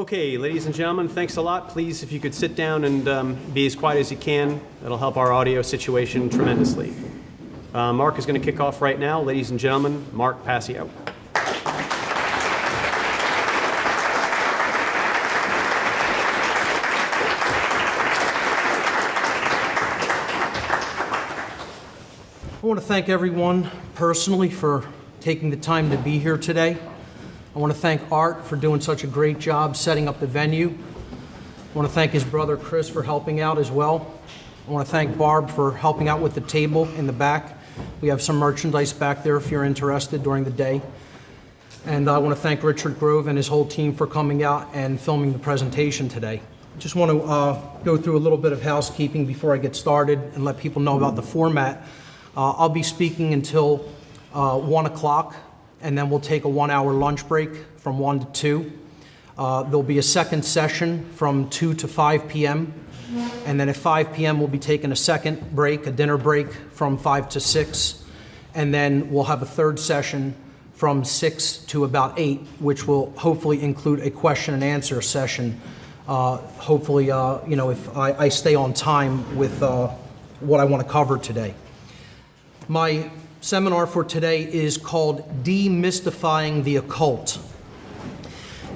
Okay, ladies and gentlemen, thanks a lot. Please, if you could sit down and be as quiet as you can, that'll help our audio situation tremendously. Mark is going to kick off right now. Ladies and gentlemen, Mark Passio. I want to thank everyone personally for taking the time to be here today. I want to thank Art for doing such a great job setting up the venue. I want to thank his brother Chris for helping out as well. I want to thank Barb for helping out with the table in the back. We have some merchandise back there if you're interested during the day. And I want to thank Richard Grove and his whole team for coming out and filming the presentation today. I just want to go through a little bit of housekeeping before I get started and let people know about the format. I'll be speaking until 1 o'clock, and then we'll take a 1-hour lunch break from 1 to 2. There'll be a second session from 2 to 5 p.m., and then at 5 p.m. we'll be taking a second break, a dinner break from 5 to 6, and then we'll have a third session from 6 to about 8, which will hopefully include a question and answer session. Hopefully, if I stay on time with what I want to cover today. My seminar for today is called Demystifying the Occult.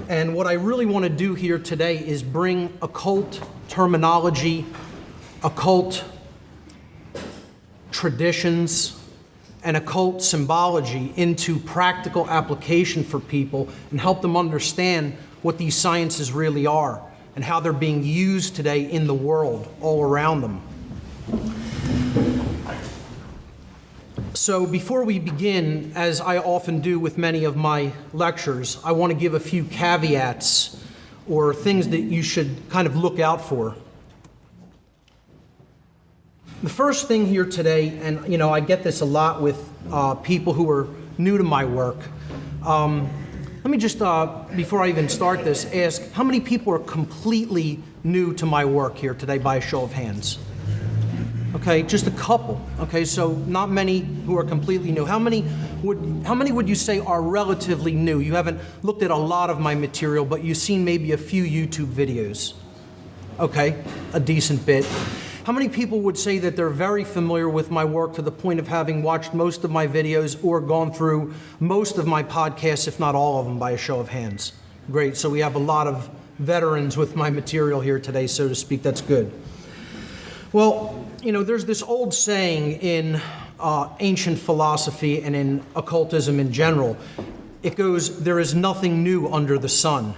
And what I really want to do here today is bring occult terminology, occult traditions, and occult symbology into practical application for people and help them understand what these sciences really are and how they're being used today in the world all around them. So before we begin, as I often do with many of my lectures, I want to give a few caveats or things that you should kind of look out for. The first thing here today, and I get this a lot with people who are new to my work. Let me just, before I even start this, ask how many people are completely new to my work here today by a show of hands? Okay, just a couple. Okay, so not many who are completely new. How many would you say are relatively new? You haven't looked at a lot of my material, but you've seen maybe a few YouTube videos. Okay, a decent bit. How many people would say that they're very familiar with my work to the point of having watched most of my videos or gone through most of my podcasts, if not all of them, by a show of hands? Great, so we have a lot of veterans with my material here today, so to speak. That's good. Well, there's this old saying in ancient philosophy and in occultism in general. It goes, there is nothing new under the sun.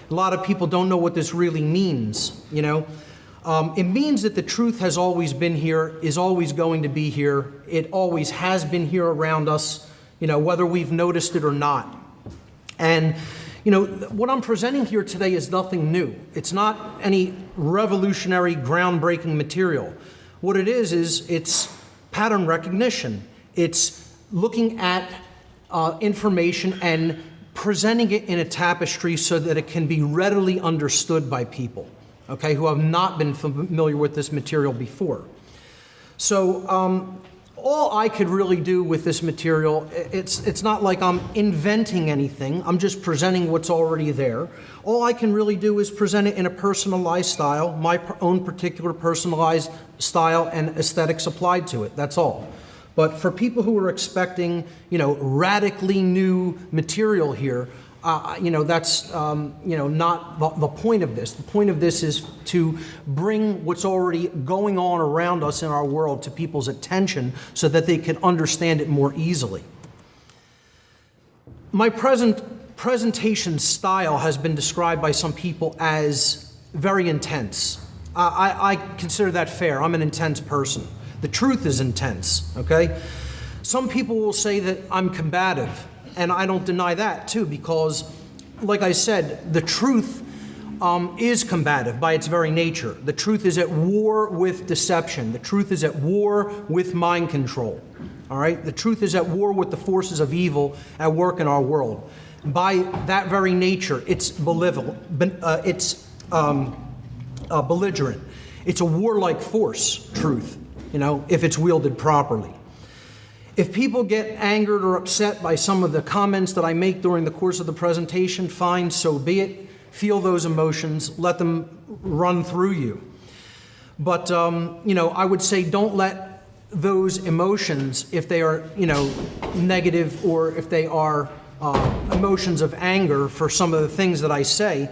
A lot of people don't know what this really means, It means that the truth has always been here, is always going to be here. It always has been here around us, whether we've noticed it or not. And what I'm presenting here today is nothing new. It's not any revolutionary, groundbreaking material. What it is it's pattern recognition. It's looking at information and presenting it in a tapestry so that it can be readily understood by people, okay, who have not been familiar with this material before. So, all I could really do with this material, it's not like I'm inventing anything. I'm just presenting what's already there. All I can really do is present it in a personalized style, my own particular personalized style and aesthetics applied to it. That's all. But for people who are expecting, radically new material here, that's not the point of this. The point of this is to bring what's already going on around us in our world to people's attention so that they can understand it more easily. My presentation style has been described by some people as very intense. I consider that fair. I'm an intense person. The truth is intense, okay? Some people will say that I'm combative. And I don't deny that, too, because, like I said, the truth is combative by its very nature. The truth is at war with deception. The truth is at war with mind control. All right? The truth is at war with the forces of evil at work in our world. By that very nature, it's belligerent. It's a warlike force, truth, if it's wielded properly. If people get angered or upset by some of the comments that I make during the course of the presentation, fine, so be it. feel those emotions, let them run through you. But, I would say don't let those emotions, if they are, negative, or if they are emotions of anger for some of the things that I say,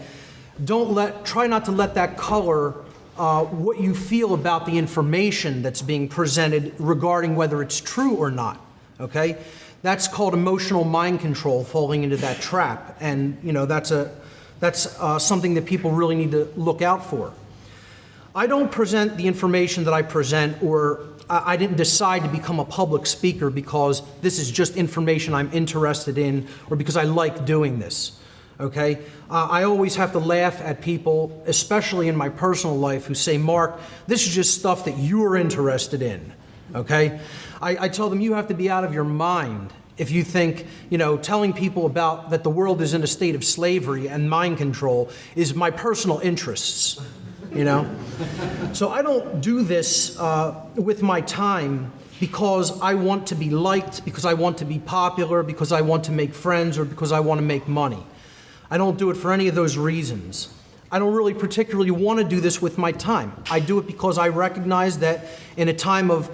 try not to let that color what you feel about the information that's being presented regarding whether it's true or not, okay? That's called emotional mind control, falling into that trap. And, that's something that people really need to look out for. I don't present the information that I present, or I didn't decide to become a public speaker because this is just information I'm interested in or because I like doing this, okay? I always have to laugh at people, especially in my personal life, who say, Mark, this is just stuff that you're interested in, okay? I tell them, you have to be out of your mind if you think, telling people about that the world is in a state of slavery and mind control is my personal interests. So I don't do this with my time because I want to be liked, because I want to be popular, because I want to make friends, or because I want to make money. I don't do it for any of those reasons. I don't really particularly want to do this with my time. I do it because I recognize that in a time of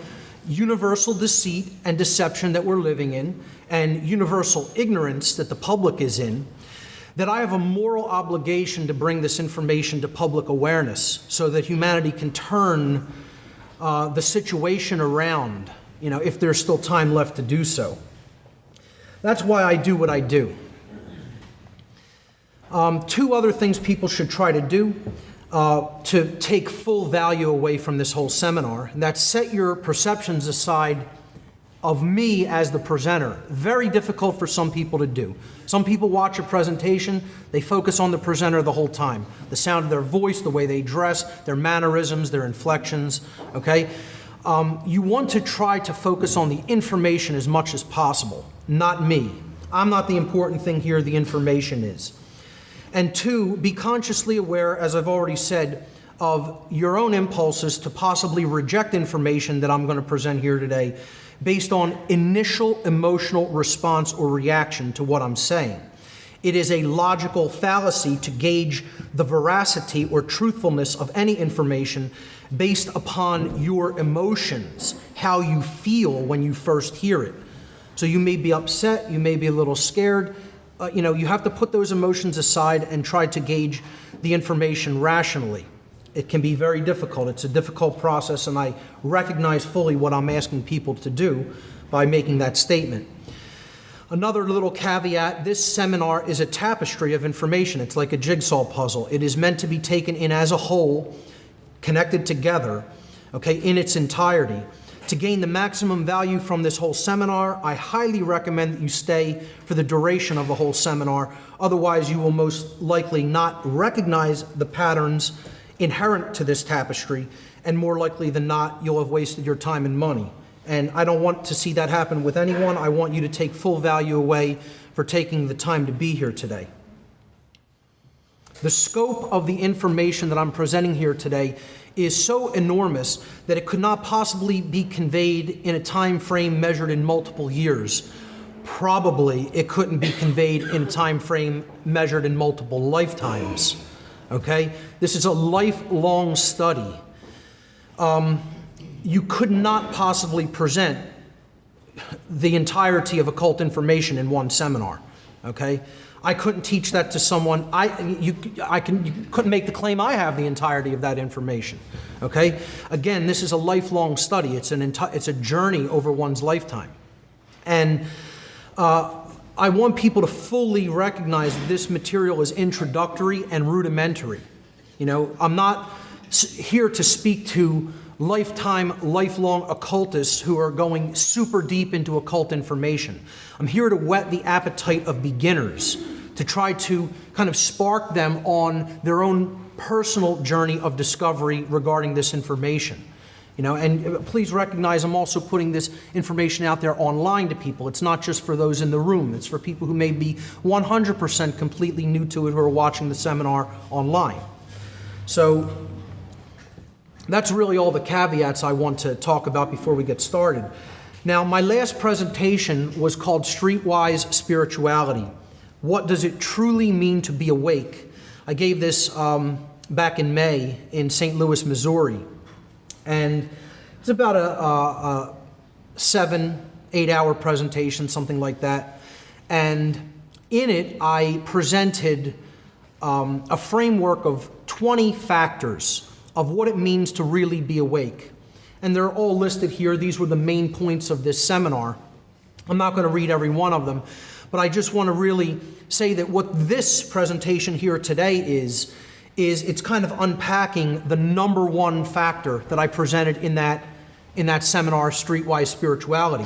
universal deceit and deception that we're living in, and universal ignorance that the public is in, that I have a moral obligation to bring this information to public awareness so that humanity can turn the situation around, if there's still time left to do so. That's why I do what I do. Two other things people should try to do to take full value away from this whole seminar, and that's set your perceptions aside of me as the presenter. Very difficult for some people to do. Some people watch a presentation, they focus on the presenter the whole time. The sound of their voice, the way they dress, their mannerisms, their inflections, okay? You want to try to focus on the information as much as possible, not me. I'm not the important thing here, the information is. And two, be consciously aware, as I've already said, of your own impulses to possibly reject information that I'm going to present here today based on initial emotional response or reaction to what I'm saying. It is a logical fallacy to gauge the veracity or truthfulness of any information based upon your emotions, how you feel when you first hear it. So you may be upset, you may be a little scared. You have to put those emotions aside and try to gauge the information rationally. It can be very difficult. It's a difficult process, and I recognize fully what I'm asking people to do by making that statement. Another little caveat, this seminar is a tapestry of information. It's like a jigsaw puzzle. It is meant to be taken in as a whole, connected together, okay, in its entirety. To gain the maximum value from this whole seminar, I highly recommend that you stay for the duration of the whole seminar. Otherwise, you will most likely not recognize the patterns inherent to this tapestry, and more likely than not, you'll have wasted your time and money. And I don't want to see that happen with anyone. I want you to take full value away for taking the time to be here today. The scope of the information that I'm presenting here today is so enormous that it could not possibly be conveyed in a time frame measured in multiple years. Probably it couldn't be conveyed in a time frame measured in multiple lifetimes. Okay? This is a lifelong study. You could not possibly present the entirety of occult information in one seminar. Okay? I couldn't teach that to someone. You couldn't make the claim I have the entirety of that information. Okay? Again, this is a lifelong study. It's a journey over one's lifetime. And I want people to fully recognize that this material is introductory and rudimentary. I'm not here to speak to lifelong occultists who are going super deep into occult information. I'm here to whet the appetite of beginners, to try to kind of spark them on their own personal journey of discovery regarding this information. And please recognize I'm also putting this information out there online to people. It's not just for those in the room. It's for people who may be 100% completely new to it, who are watching the seminar online. So that's really all the caveats I want to talk about before we get started. Now, my last presentation was called Streetwise Spirituality. What does it truly mean to be awake? I gave this back in May in St. Louis, Missouri. And it's about a 7-8 hour presentation, something like that. And in it, I presented a framework of 20 factors of what it means to really be awake. And they're all listed here. These were the main points of this seminar. I'm not going to read every one of them, but I just want to really say that what this presentation here today is it's kind of unpacking the number one factor that I presented in that seminar, Streetwise Spirituality.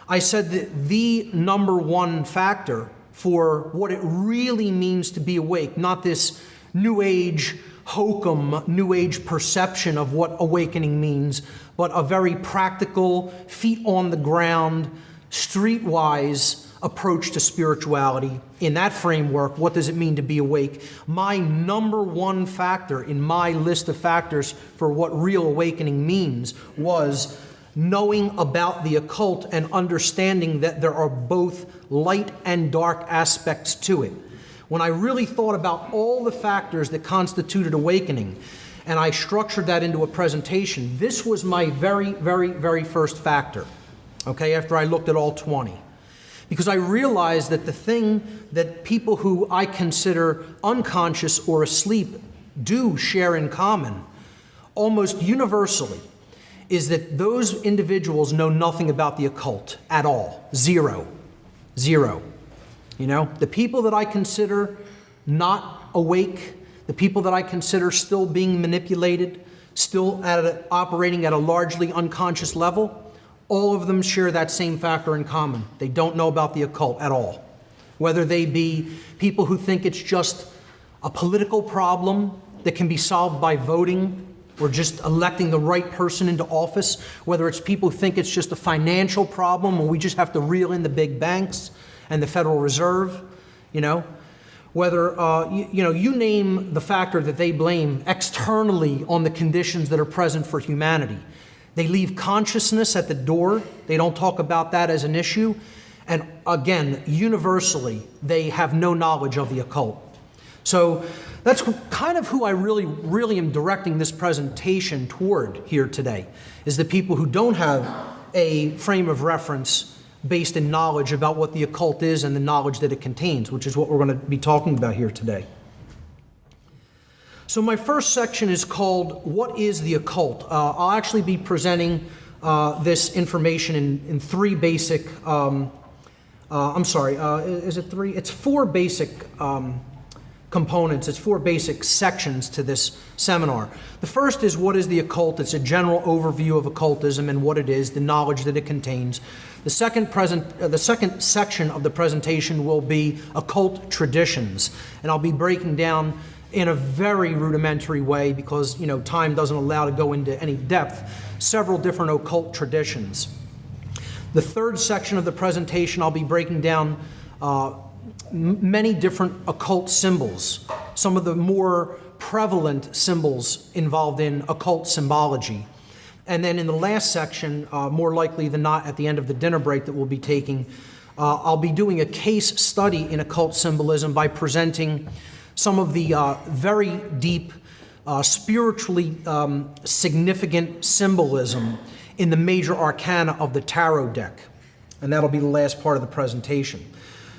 I said that the number one factor for what it really means to be awake, not this New Age hokum, New Age perception of what awakening means, but a very practical, feet on the ground, streetwise approach to spirituality. In that framework, what does it mean to be awake? My number one factor in my list of factors for what real awakening means was knowing about the occult and understanding that there are both light and dark aspects to it. When I really thought about all the factors that constituted awakening, and I structured that into a presentation, this was my very, very, very first factor, okay, after I looked at all 20. Because I realized that the thing that people who I consider unconscious or asleep do share in common, almost universally, is that those individuals know nothing about the occult at all. Zero. Zero. You know, the people that I consider not awake, the people that I consider still being manipulated, still operating at a largely unconscious level, all of them share that same factor in common. They don't know about the occult at all. Whether they be people who think it's just a political problem that can be solved by voting or just electing the right person into office, whether it's people who think it's just a financial problem and we just have to reel in the big banks and the Federal Reserve, you know, whether, you name the factor that they blame externally on the conditions that are present for humanity. They leave consciousness at the door. They don't talk about that as an issue. And again, universally, they have no knowledge of the occult. So that's kind of who I really am directing this presentation toward here today, is the people who don't have a frame of reference based in knowledge about what the occult is and the knowledge that it contains, which is what we're going to be talking about here today. So my first section is called, What is the Occult? I'll actually be presenting this information in three basic, is it three? It's four basic components. It's four basic sections to this seminar. The first is, what is the occult? It's a general overview of occultism and what it is, the knowledge that it contains. The second section of the presentation will be occult traditions, and I'll be breaking down in a very rudimentary way, because time doesn't allow to go into any depth, several different occult traditions. The third section of the presentation, I'll be breaking down many different occult symbols, some of the more prevalent symbols involved in occult symbology. And then in the last section, more likely than not at the end of the dinner break that we'll be taking, I'll be doing a case study in occult symbolism by presenting some of the very deep, spiritually significant symbolism in the major arcana of the tarot deck. And that'll be the last part of the presentation.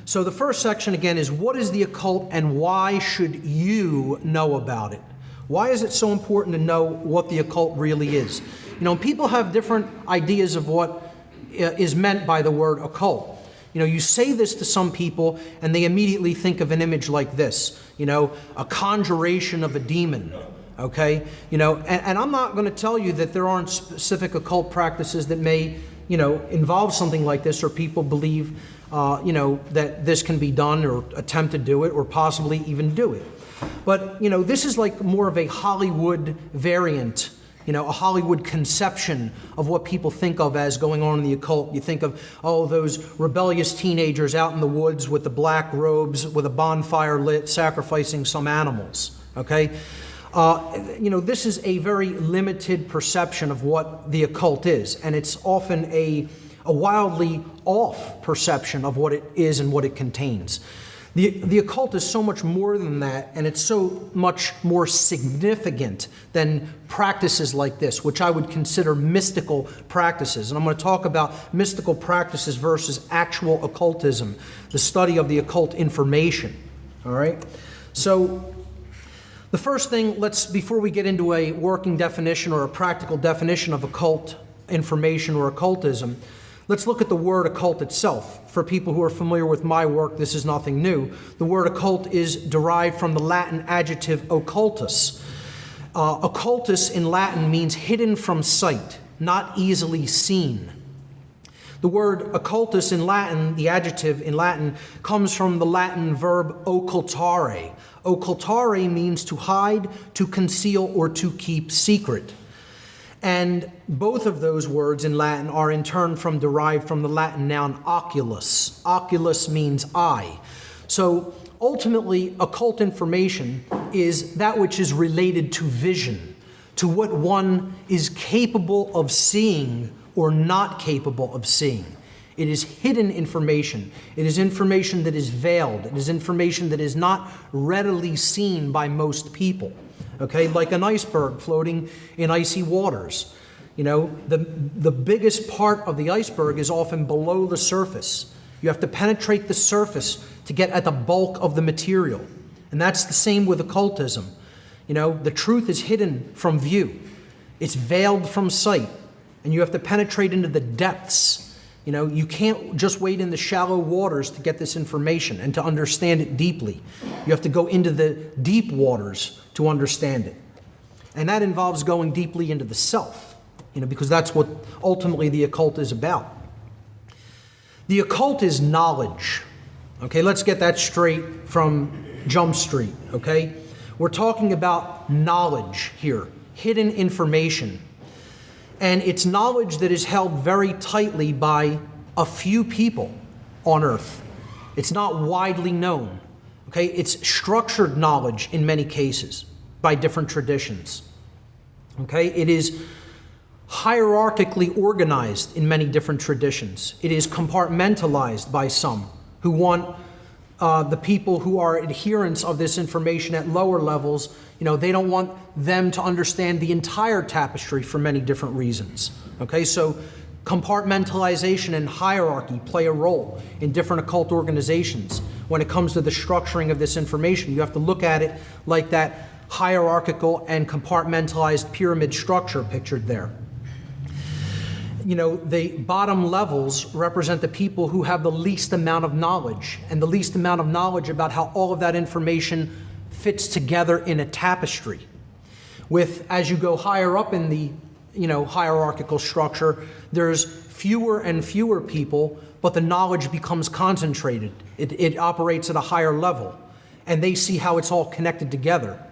So the first section, again, is what is the occult and why should you know about it? Why is it so important to know what the occult really is? People have different ideas of what is meant by the word occult. You say this to some people and they immediately think of an image like this, a conjuration of a demon, okay? And I'm not going to tell you that there aren't specific occult practices that may, involve something like this, or people believe, that this can be done or attempt to do it or possibly even do it. But, this is like more of a Hollywood variant, a Hollywood conception of what people think of as going on in the occult. You think of, those rebellious teenagers out in the woods with the black robes, with a bonfire lit, sacrificing some animals, okay? This is a very limited perception of what the occult is, and it's often a wildly off perception of what it is and what it contains. The occult is so much more than that, and it's so much more significant than practices like this, which I would consider mystical practices. And I'm going to talk about mystical practices versus actual occultism, the study of the occult information. All right? So the first thing, before we get into a working definition or a practical definition of occult information or occultism, let's look at the word occult itself. For people who are familiar with my work, this is nothing new. The word occult is derived from the Latin adjective occultus. Occultus in Latin means hidden from sight, not easily seen. The word occultus in Latin, the adjective in Latin, comes from the Latin verb occultare. Occultare means to hide, to conceal, or to keep secret. And both of those words in Latin are in turn derived from the Latin noun oculus. Oculus means eye. So ultimately, occult information is that which is related to vision, to what one is capable of seeing or not capable of seeing. It is hidden information. It is information that is veiled. It is information that is not readily seen by most people. Okay, like an iceberg floating in icy waters. You know, the biggest part of the iceberg is often below the surface. You have to penetrate the surface to get at the bulk of the material. And that's the same with occultism. You know, the truth is hidden from view. It's veiled from sight. And you have to penetrate into the depths. You know, you can't just wade in the shallow waters to get this information and to understand it deeply. You have to go into the deep waters to understand it. And that involves going deeply into the self, you know, because that's what ultimately the occult is about. The occult is knowledge. Okay, let's get that straight from Jump Street, okay? We're talking about knowledge here, hidden information. And it's knowledge that is held very tightly by a few people on earth. It's not widely known. Okay, it's structured knowledge in many cases by different traditions. Okay, it is hierarchically organized in many different traditions. It is compartmentalized by some who want the people who are adherents of this information at lower levels, you know, they don't want them to understand the entire tapestry for many different reasons. Okay, so compartmentalization and hierarchy play a role in different occult organizations. When it comes to the structuring of this information, you have to look at it like that hierarchical and compartmentalized pyramid structure pictured there. You know, the bottom levels represent the people who have the least amount of knowledge, and the least amount of knowledge about how all of that information fits together in a tapestry. As you go higher up in the, you know, hierarchical structure, there's fewer and fewer people, but the knowledge becomes concentrated. It operates at a higher level, and they see how it's all connected together.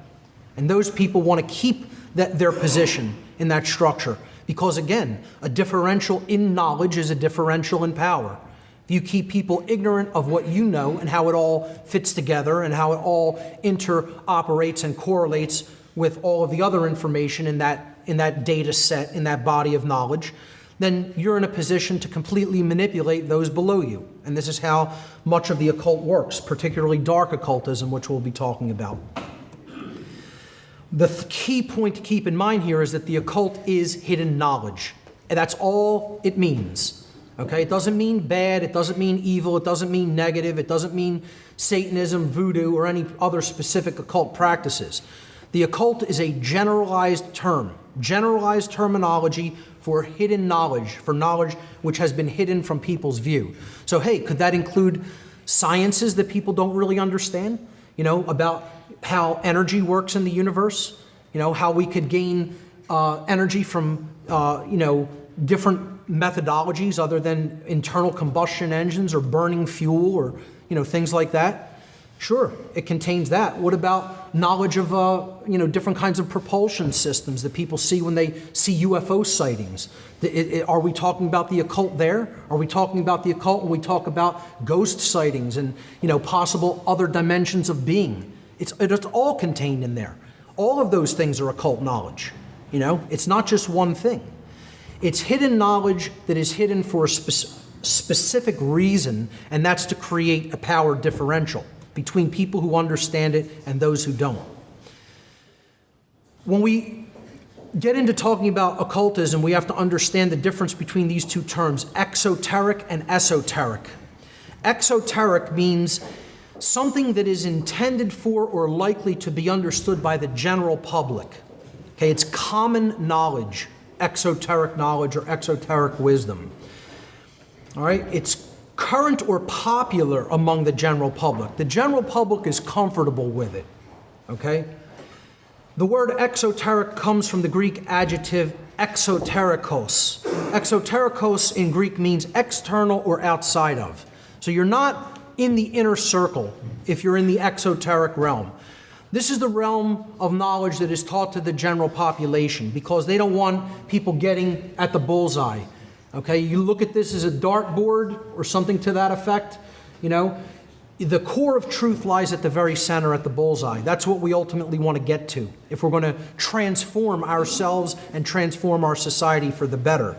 And those people want to keep their position in that structure. Because again, a differential in knowledge is a differential in power. If you keep people ignorant of what you know and how it all fits together and how it all interoperates and correlates with all of the other information in that data set, in that body of knowledge, then you're in a position to completely manipulate those below you. And this is how much of the occult works, particularly dark occultism, which we'll be talking about. The key point to keep in mind here is that the occult is hidden knowledge. And that's all it means. Okay? It doesn't mean bad, it doesn't mean evil, it doesn't mean negative, it doesn't mean Satanism, voodoo, or any other specific occult practices. The occult is a generalized term, generalized terminology for hidden knowledge, for knowledge which has been hidden from people's view. So hey, could that include sciences that people don't really understand? You know, about how energy works in the universe, you know, how we could gain energy from, you know, different methodologies other than internal combustion engines or burning fuel or, you know, things like that. Sure, it contains that. What about knowledge of, you know, different kinds of propulsion systems that people see when they see UFO sightings? Are we talking about the occult there? Are we talking about the occult when we talk about ghost sightings and, you know, possible other dimensions of being? It's all contained in there. All of those things are occult knowledge. You know, it's not just one thing. It's hidden knowledge that is hidden for a specific reason, and that's to create a power differential. between people who understand it and those who don't. When we get into talking about occultism, we have to understand the difference between these two terms, exoteric and esoteric. Exoteric means something that is intended for or likely to be understood by the general public. Okay, it's common knowledge, exoteric knowledge or exoteric wisdom. All right, it's current or popular among the general public. The general public is comfortable with it. Okay? The word exoteric comes from the Greek adjective exoterikos. Exoterikos in Greek means external or outside of. So you're not in the inner circle if you're in the exoteric realm. This is the realm of knowledge that is taught to the general population because they don't want people getting at the bullseye. Okay, you look at this as a dartboard or something to that effect, you know. The core of truth lies at the very center, at the bullseye. That's what we ultimately want to get to if we're going to transform ourselves and transform our society for the better.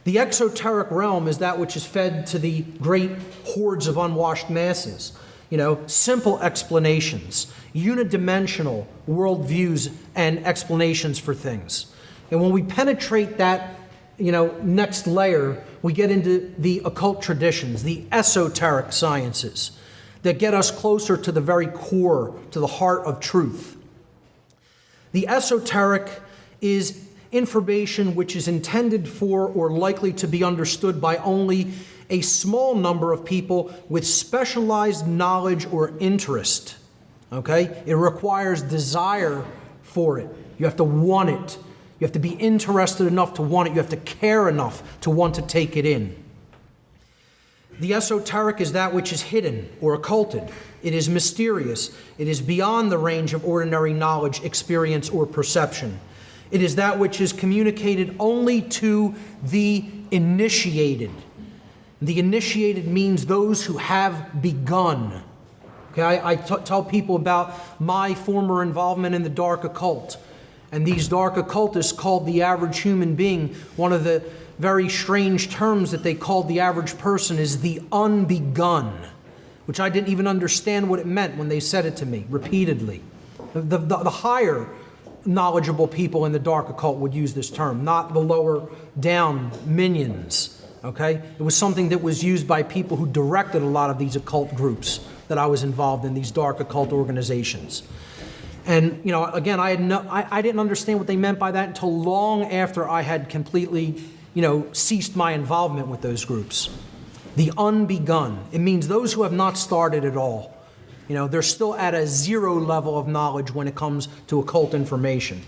The exoteric realm is that which is fed to the great hordes of unwashed masses. You know, simple explanations, unidimensional worldviews and explanations for things. And when we penetrate that, you know, next layer, we get into the occult traditions, the esoteric sciences that get us closer to the very core, to the heart of truth. The esoteric is information which is intended for or likely to be understood by only a small number of people with specialized knowledge or interest. Okay? It requires desire for it. You have to want it. You have to be interested enough to want it. You have to care enough to want to take it in. The esoteric is that which is hidden or occulted. It is mysterious. It is beyond the range of ordinary knowledge, experience, or perception. It is that which is communicated only to the initiated. The initiated means those who have begun. Okay, I tell people about my former involvement in the dark occult. And these dark occultists called the average human being, one of the very strange terms that they called the average person is the unbegun, which I didn't even understand what it meant when they said it to me repeatedly. The higher knowledgeable people in the dark occult would use this term, not the lower down minions. Okay? It was something that was used by people who directed a lot of these occult groups that I was involved in, these dark occult organizations. And, you know, again, I didn't understand what they meant by that until long after I had completely, you know, ceased my involvement with those groups. The unbegun. It means those who have not started at all. You know, they're still at a zero level of knowledge when it comes to occult information.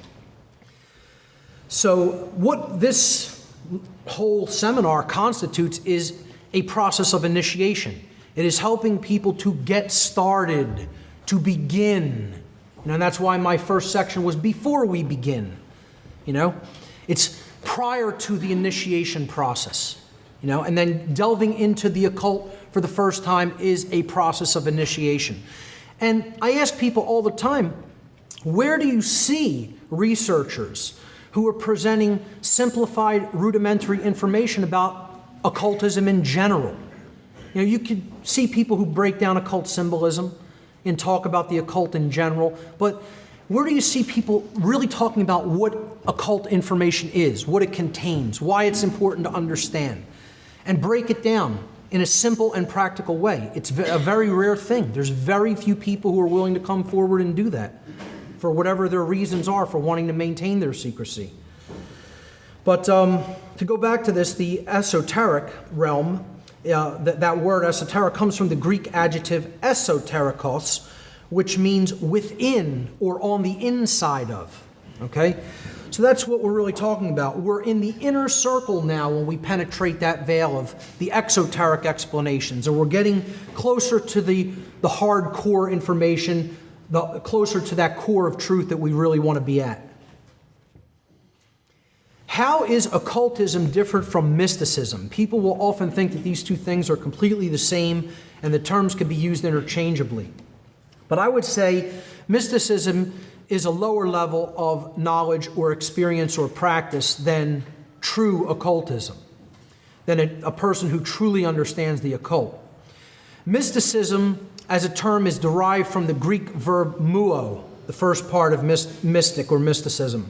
So what this whole seminar constitutes is a process of initiation. It is helping people to get started, to begin. You know, and that's why my first section was before we begin. You know, it's prior to the initiation process. You know, and then delving into the occult for the first time is a process of initiation. And I ask people all the time, where do you see researchers who are presenting simplified, rudimentary information about occultism in general? You know, you could see people who break down occult symbolism and talk about the occult in general, but where do you see people really talking about what occult information is, what it contains, why it's important to understand, and break it down in a simple and practical way? It's a very rare thing. There's very few people who are willing to come forward and do that for whatever their reasons are for wanting to maintain their secrecy. But to go back to this, the esoteric realm, that word esoteric comes from the Greek adjective esoterikos, which means within or on the inside of. Okay? So that's what we're really talking about. We're in the inner circle now when we penetrate that veil of the exoteric explanations, and we're getting closer to the hardcore information, closer to that core of truth that we really want to be at. How is occultism different from mysticism? People will often think that these two things are completely the same and the terms can be used interchangeably. But I would say mysticism is a lower level of knowledge or experience or practice than true occultism, than a person who truly understands the occult. Mysticism as a term is derived from the Greek verb muo, the first part of mystic or mysticism.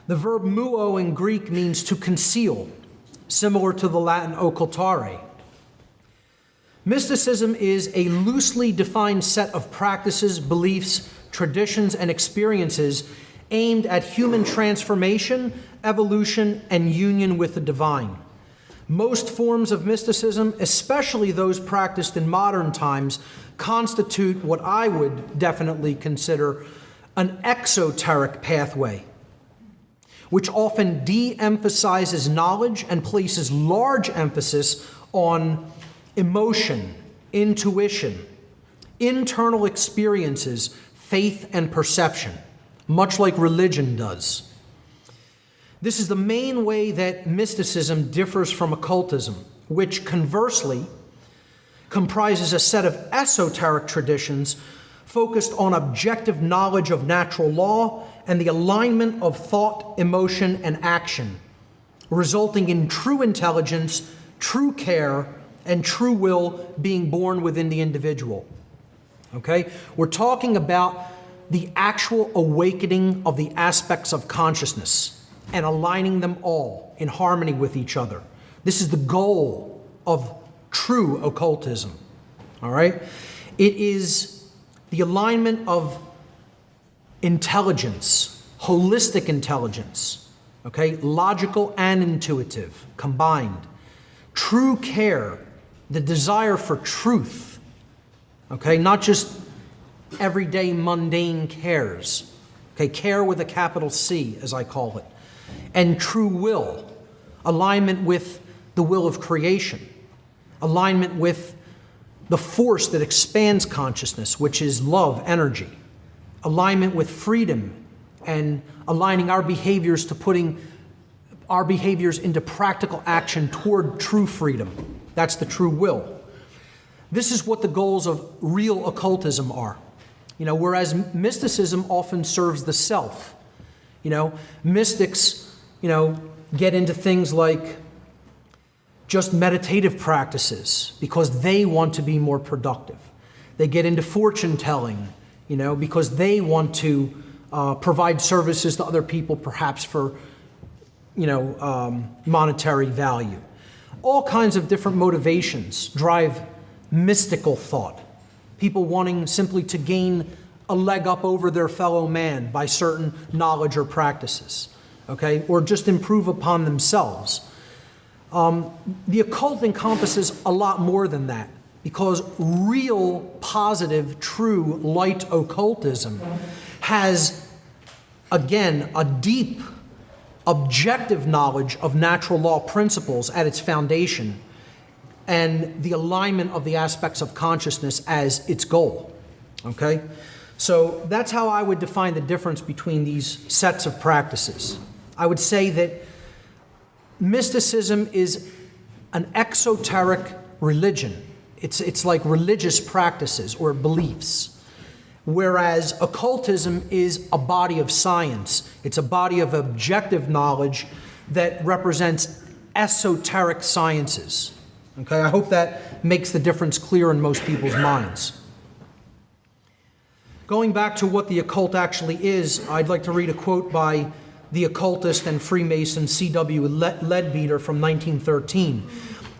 The verb muo in Greek means to conceal, similar to the Latin occultare. Mysticism is a loosely defined set of practices, beliefs, traditions, and experiences aimed at human transformation, evolution, and union with the divine. Most forms of mysticism, especially those practiced in modern times, constitute what I would definitely consider an exoteric pathway, which often de-emphasizes knowledge and places large emphasis on emotion, intuition, internal experiences, faith, and perception, much like religion does. This is the main way that mysticism differs from occultism, which conversely comprises a set of esoteric traditions focused on objective knowledge of natural law and the alignment of thought, emotion, and action, resulting in true intelligence, true care, and true will being born within the individual. Okay? We're talking about the actual awakening of the aspects of consciousness and aligning them all in harmony with each other. This is the goal of true occultism. All right? It is the alignment of intelligence, holistic intelligence, okay? Logical and intuitive combined. True care, the desire for truth, okay? Not just everyday mundane cares, okay? Care with a capital C, as I call it. And true will, alignment with the will of creation, alignment with the force that expands consciousness, which is love, energy, alignment with freedom, and aligning our behaviors to putting our behaviors into practical action toward true freedom. That's the true will. This is what the goals of real occultism are. Whereas mysticism often serves the self. Mystics, get into things like just meditative practices because they want to be more productive. They get into fortune telling, because they want to provide services to other people, perhaps for, monetary value. All kinds of different motivations drive mystical thought. People wanting simply to gain a leg up over their fellow man by certain knowledge or practices, okay? Or just improve upon themselves. The occult encompasses a lot more than that, because real, positive, true, light occultism has, again, a deep, objective knowledge of natural law principles at its foundation, and the alignment of the aspects of consciousness as its goal, okay? So that's how I would define the difference between these sets of practices. I would say that mysticism is an exoteric religion. It's like religious practices or beliefs, whereas occultism is a body of science. It's a body of objective knowledge that represents esoteric sciences. Okay, I hope that makes the difference clear in most people's minds. Going back to what the occult actually is, I'd like to read a quote by the occultist and Freemason C.W. Leadbeater from 1913.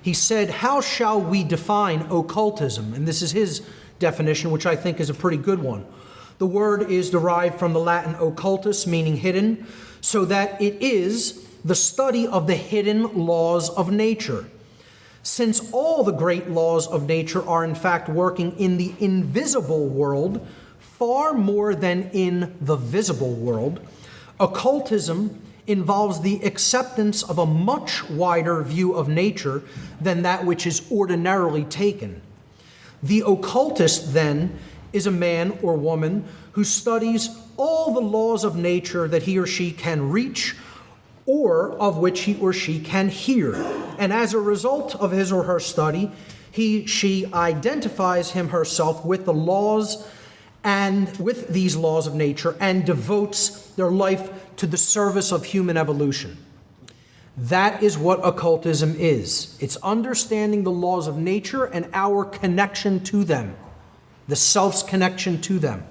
He said, "How shall we define occultism?" And this is his definition, which I think is a pretty good one. The word is derived from the Latin occultus, meaning hidden, so that it is the study of the hidden laws of nature. Since all the great laws of nature are in fact working in the invisible world far more than in the visible world, occultism involves the acceptance of a much wider view of nature than that which is ordinarily taken. The occultist, then, is a man or woman who studies all the laws of nature that he or she can reach or of which he or she can hear. And as a result of his or her study, she identifies herself with the laws and with these laws of nature and devotes their life to the service of human evolution. That is what occultism is. It's understanding the laws of nature and our connection to them. the self's connection to them.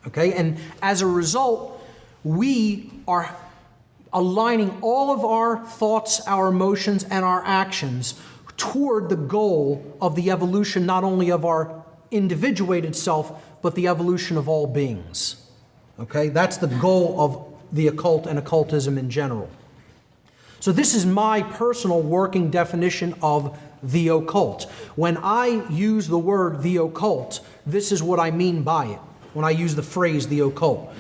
Okay? And as a result, we are aligning all of our thoughts, our emotions, and our actions toward the goal of the evolution not only of our individuated self, but the evolution of all beings. Okay? That's the goal of the occult and occultism in general. So this is my personal working definition of the occult. When I use the word the occult, this is what I mean by it, when I use the phrase the occult.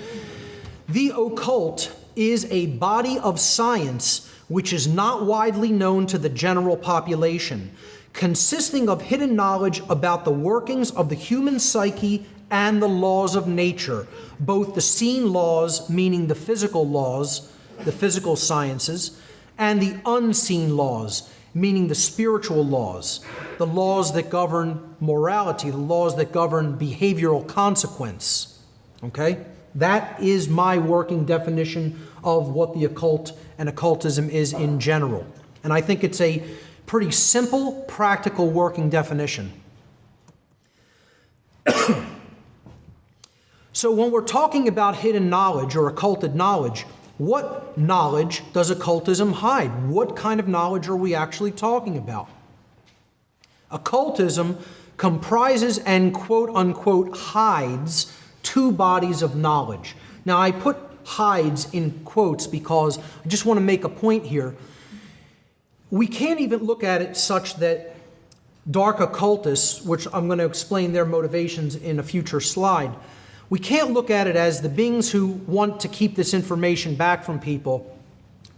The occult is a body of science which is not widely known to the general population, consisting of hidden knowledge about the workings of the human psyche and the laws of nature, both the seen laws, meaning the physical laws, the physical sciences, and the unseen laws, meaning the spiritual laws, the laws that govern morality, the laws that govern behavioral consequence. Okay? That is my working definition of what the occult and occultism is in general. And I think it's a pretty simple, practical working definition. So when we're talking about hidden knowledge or occulted knowledge, what knowledge does occultism hide? What kind of knowledge are we actually talking about? Occultism comprises and quote-unquote hides two bodies of knowledge. Now, I put hides in quotes because I just want to make a point here. We can't even look at it such that dark occultists, which I'm going to explain their motivations in a future slide, we can't look at it as the beings who want to keep this information back from people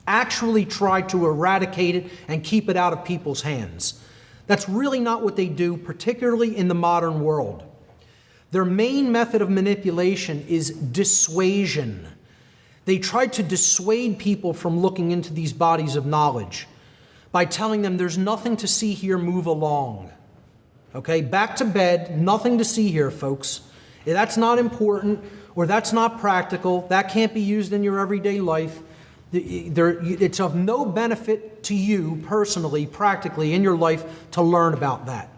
actually try to eradicate it and keep it out of people's hands. That's really not what they do, particularly in the modern world. Their main method of manipulation is dissuasion. They try to dissuade people from looking into these bodies of knowledge by telling them there's nothing to see here, move along. Okay, back to bed, nothing to see here, folks. That's not important, or that's not practical, that can't be used in your everyday life. It's of no benefit to you personally, practically, in your life to learn about that.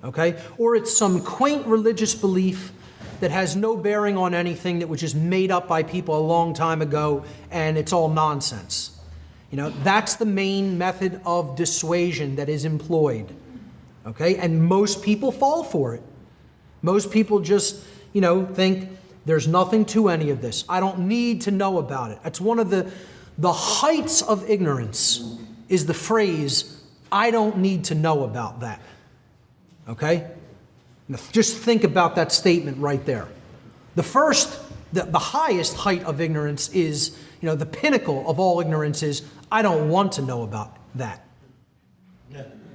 Okay? Or it's some quaint religious belief that has no bearing on anything, that was just made up by people a long time ago, and it's all nonsense. You know, that's the main method of dissuasion that is employed. Okay? And most people fall for it. Most people just, think there's nothing to any of this. I don't need to know about it. That's one of the heights of ignorance is the phrase, I don't need to know about that. Okay? Now, just think about that statement right there. The highest height of ignorance is, the pinnacle of all ignorance is, I don't want to know about that.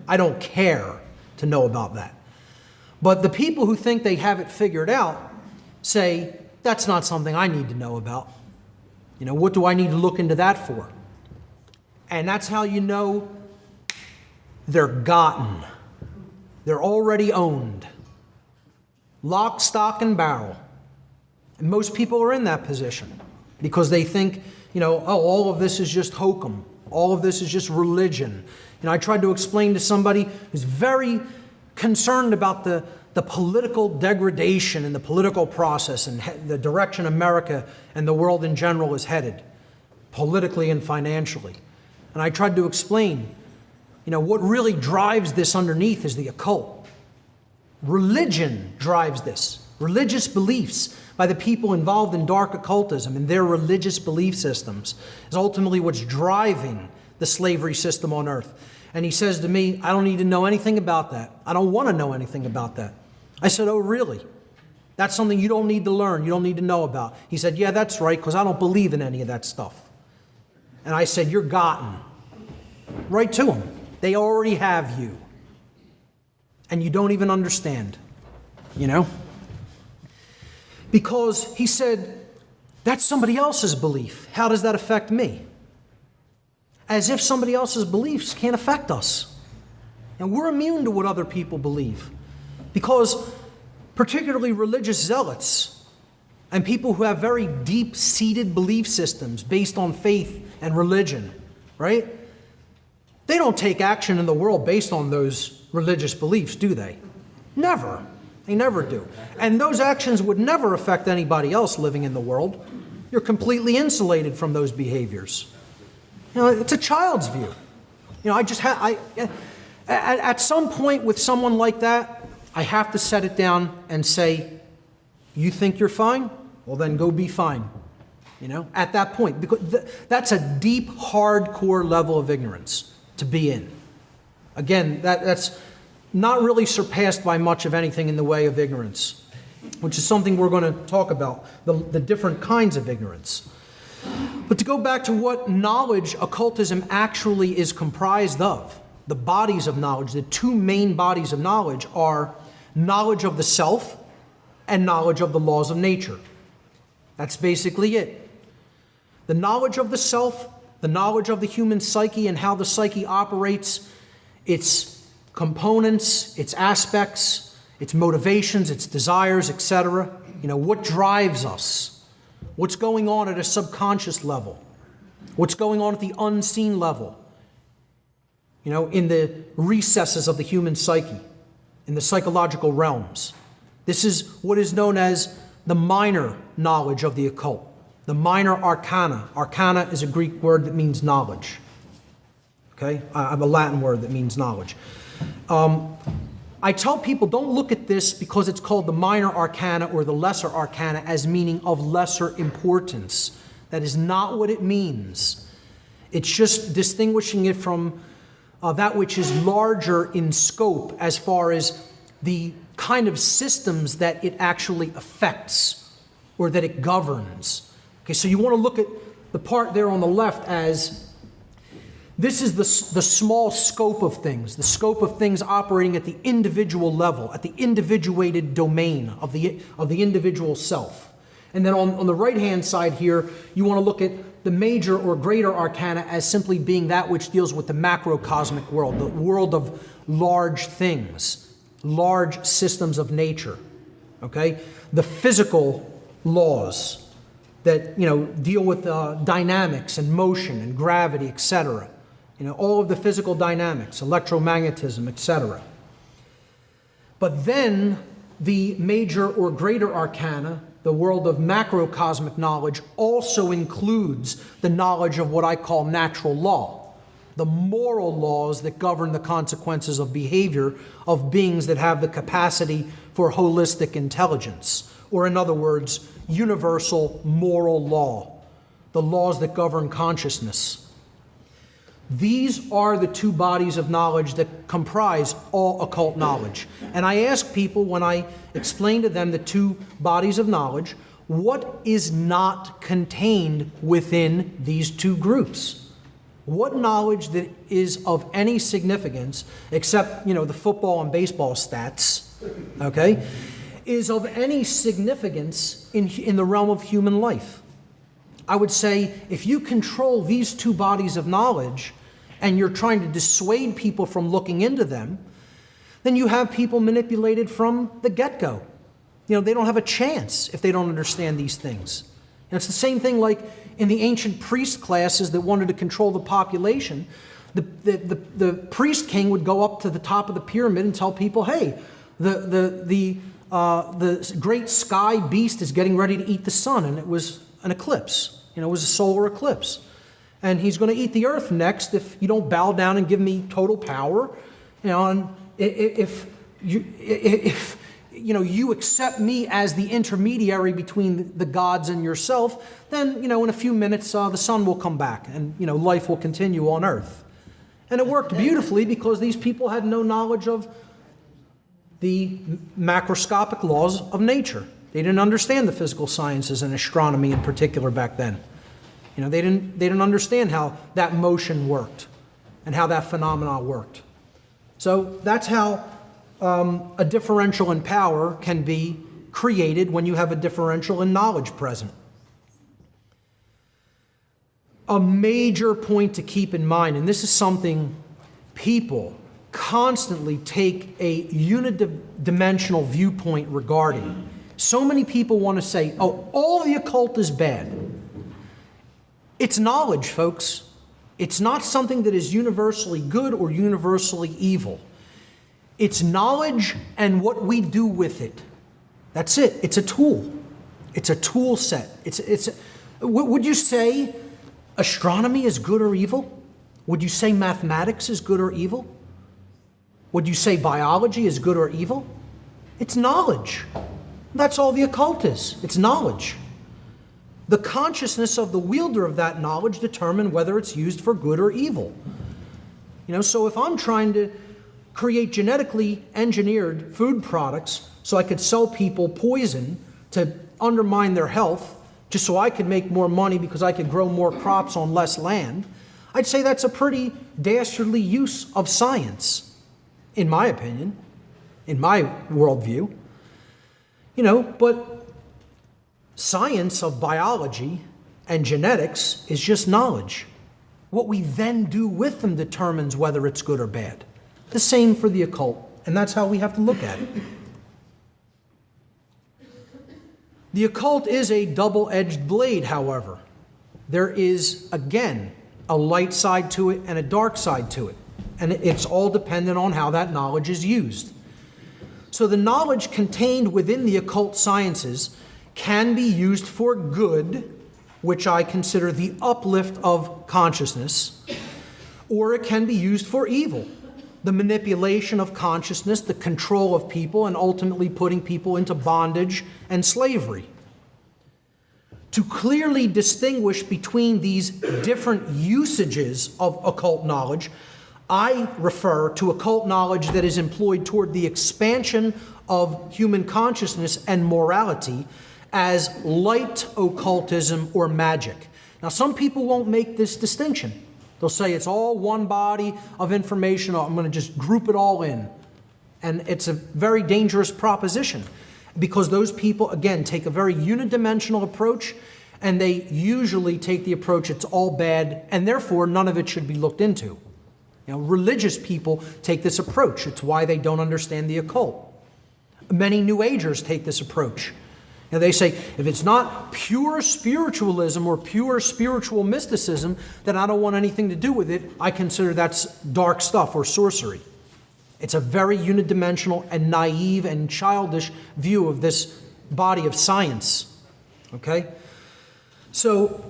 I don't care to know about that. But the people who think they have it figured out say, that's not something I need to know about. What do I need to look into that for? And that's how you know they're gotten. They're already owned. Lock, stock, and barrel. And most people are in that position because they think, all of this is just hokum. All of this is just religion. I tried to explain to somebody who's very concerned about the political degradation and the political process and the direction America and the world in general is headed, politically and financially. And I tried to explain, what really drives this underneath is the occult. Religion drives this. Religious beliefs by the people involved in dark occultism and their religious belief systems is ultimately what's driving the slavery system on earth. And he says to me, I don't need to know anything about that. I don't want to know anything about that. I said, oh, really? That's something you don't need to learn, you don't need to know about. He said, yeah, that's right, because I don't believe in any of that stuff. And I said, you're gotten. Right to them. They already have you. And you don't even understand. Because he said, that's somebody else's belief. How does that affect me? As if somebody else's beliefs can't affect us. And we're immune to what other people believe. Because particularly religious zealots and people who have very deep-seated belief systems based on faith and religion, right? They don't take action in the world based on those religious beliefs, do they? Never. They never do. And those actions would never affect anybody else living in the world. You're completely insulated from those behaviors. It's a child's view. At some point with someone like that, I have to set it down and say, you think you're fine? Well, then go be fine. At that point, because that's a deep, hardcore level of ignorance to be in. Again, that's not really surpassed by much of anything in the way of ignorance, which is something we're going to talk about, the different kinds of ignorance. But to go back to what knowledge occultism actually is comprised of, the bodies of knowledge, the two main bodies of knowledge are knowledge of the self and knowledge of the laws of nature. That's basically it. The knowledge of the self, the knowledge of the human psyche and how the psyche operates, its components, its aspects, its motivations, its desires, etc. What drives us? What's going on at a subconscious level? What's going on at the unseen level? In the recesses of the human psyche, in the psychological realms. This is what is known as the minor knowledge of the occult. The minor arcana. Arcana is a Greek word that means knowledge. Okay? A Latin word that means knowledge. I tell people don't look at this because it's called the minor arcana or the lesser arcana as meaning of lesser importance. That is not what it means. It's just distinguishing it from that which is larger in scope as far as the kind of systems that it actually affects or that it governs. Okay, so you want to look at the part there on the left as this is the small scope of things, the scope of things operating at the individual level, at the individuated domain of the individual self. And then on the right-hand side here, you want to look at the major or greater arcana as simply being that which deals with the macrocosmic world, the world of large things, large systems of nature, okay? The physical laws that deal with dynamics and motion and gravity, etc. All of the physical dynamics, electromagnetism, etc. But then the major or greater arcana, the world of macrocosmic knowledge, also includes the knowledge of what I call natural law, the moral laws that govern the consequences of behavior of beings that have the capacity for holistic intelligence, or in other words, universal moral law, the laws that govern consciousness. These are the two bodies of knowledge that comprise all occult knowledge. And I ask people when I explain to them the two bodies of knowledge, what is not contained within these two groups? What knowledge that is of any significance, except, the football and baseball stats, okay, is of any significance in the realm of human life? I would say if you control these two bodies of knowledge and you're trying to dissuade people from looking into them, then you have people manipulated from the get-go. They don't have a chance if they don't understand these things. And it's the same thing like in the ancient priest classes that wanted to control the population. The priest king would go up to the top of the pyramid and tell people, hey, the great sky beast is getting ready to eat the sun, and it was an eclipse. It was a solar eclipse. And he's going to eat the earth next if you don't bow down and give me total power. And if you accept me as the intermediary between the gods and yourself, then, in a few minutes, the sun will come back and, life will continue on earth. And it worked beautifully because these people had no knowledge of the macroscopic laws of nature. They didn't understand the physical sciences and astronomy in particular back then. They didn't understand how that motion worked and how that phenomena worked. So that's how a differential in power can be created when you have a differential in knowledge present. A major point to keep in mind, and this is something people constantly take a unidimensional viewpoint regarding. So many people want to say, oh, all the occult is bad. It's knowledge, folks. It's not something that is universally good or universally evil. It's knowledge and what we do with it. That's it. It's a tool. It's a tool set. Would you say astronomy is good or evil? Would you say mathematics is good or evil? Would you say biology is good or evil? It's knowledge. That's all the occult is. It's knowledge. The consciousness of the wielder of that knowledge determine whether it's used for good or evil. So if I'm trying to create genetically engineered food products so I could sell people poison to undermine their health, just so I could make more money because I could grow more crops on less land, I'd say that's a pretty dastardly use of science, in my opinion, in my worldview. But science of biology and genetics is just knowledge. What we then do with them determines whether it's good or bad. The same for the occult, and that's how we have to look at it. The occult is a double-edged blade, however. There is, again, a light side to it and a dark side to it, and it's all dependent on how that knowledge is used. So the knowledge contained within the occult sciences can be used for good, which I consider the uplift of consciousness, or it can be used for evil, the manipulation of consciousness, the control of people, and ultimately putting people into bondage and slavery. To clearly distinguish between these different usages of occult knowledge, I refer to occult knowledge that is employed toward the expansion of human consciousness and morality as light occultism or magic. Now, some people won't make this distinction. They'll say it's all one body of information. I'm going to just group it all in. And it's a very dangerous proposition because those people, again, take a very unidimensional approach, and they usually take the approach it's all bad, and therefore none of it should be looked into. Religious people take this approach. It's why they don't understand the occult. Many New Agers take this approach. They say, if it's not pure spiritualism or pure spiritual mysticism, then I don't want anything to do with it. I consider that's dark stuff or sorcery. It's a very unidimensional and naive and childish view of this body of science. Okay? So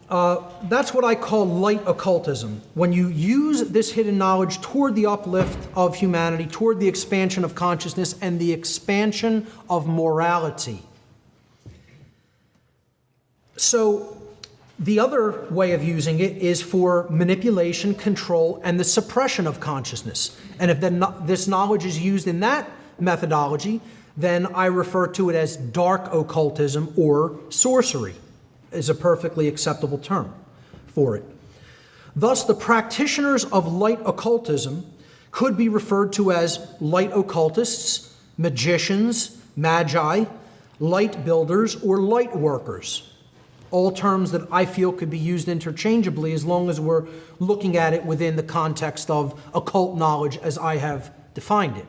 that's what I call light occultism. When you use this hidden knowledge toward the uplift of humanity, toward the expansion of consciousness and the expansion of morality. So the other way of using it is for manipulation, control, and the suppression of consciousness. And if this knowledge is used in that methodology, then I refer to it as dark occultism or sorcery, is a perfectly acceptable term for it. Thus, the practitioners of light occultism could be referred to as light occultists, magicians, magi, light builders, or light workers. All terms that I feel could be used interchangeably as long as we're looking at it within the context of occult knowledge as I have defined it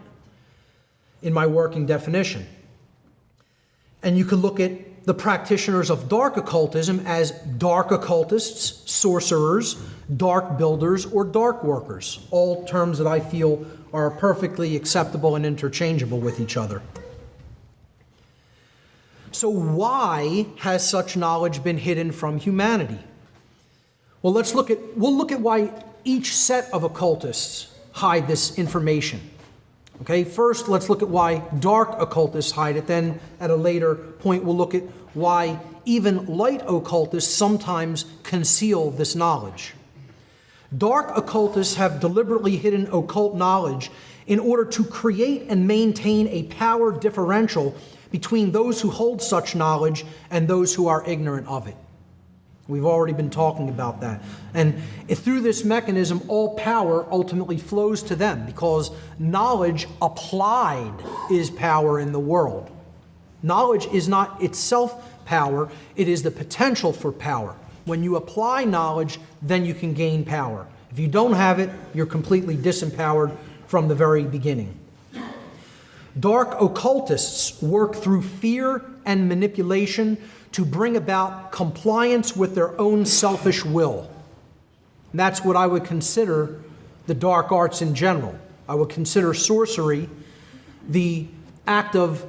in my working definition. And you could look at the practitioners of dark occultism as dark occultists, sorcerers, dark builders, or dark workers, all terms that I feel are perfectly acceptable and interchangeable with each other. So why has such knowledge been hidden from humanity? Well, we'll look at why each set of occultists hide this information. Okay, first let's look at why dark occultists hide it. Then at a later point we'll look at why even light occultists sometimes conceal this knowledge. Dark occultists have deliberately hidden occult knowledge in order to create and maintain a power differential between those who hold such knowledge and those who are ignorant of it. We've already been talking about that. And through this mechanism, all power ultimately flows to them because knowledge applied is power in the world. Knowledge is not itself power, it is the potential for power. When you apply knowledge, then you can gain power. If you don't have it, you're completely disempowered from the very beginning. Dark occultists work through fear and manipulation to bring about compliance with their own selfish will. And that's what I would consider the dark arts in general. I would consider sorcery the act of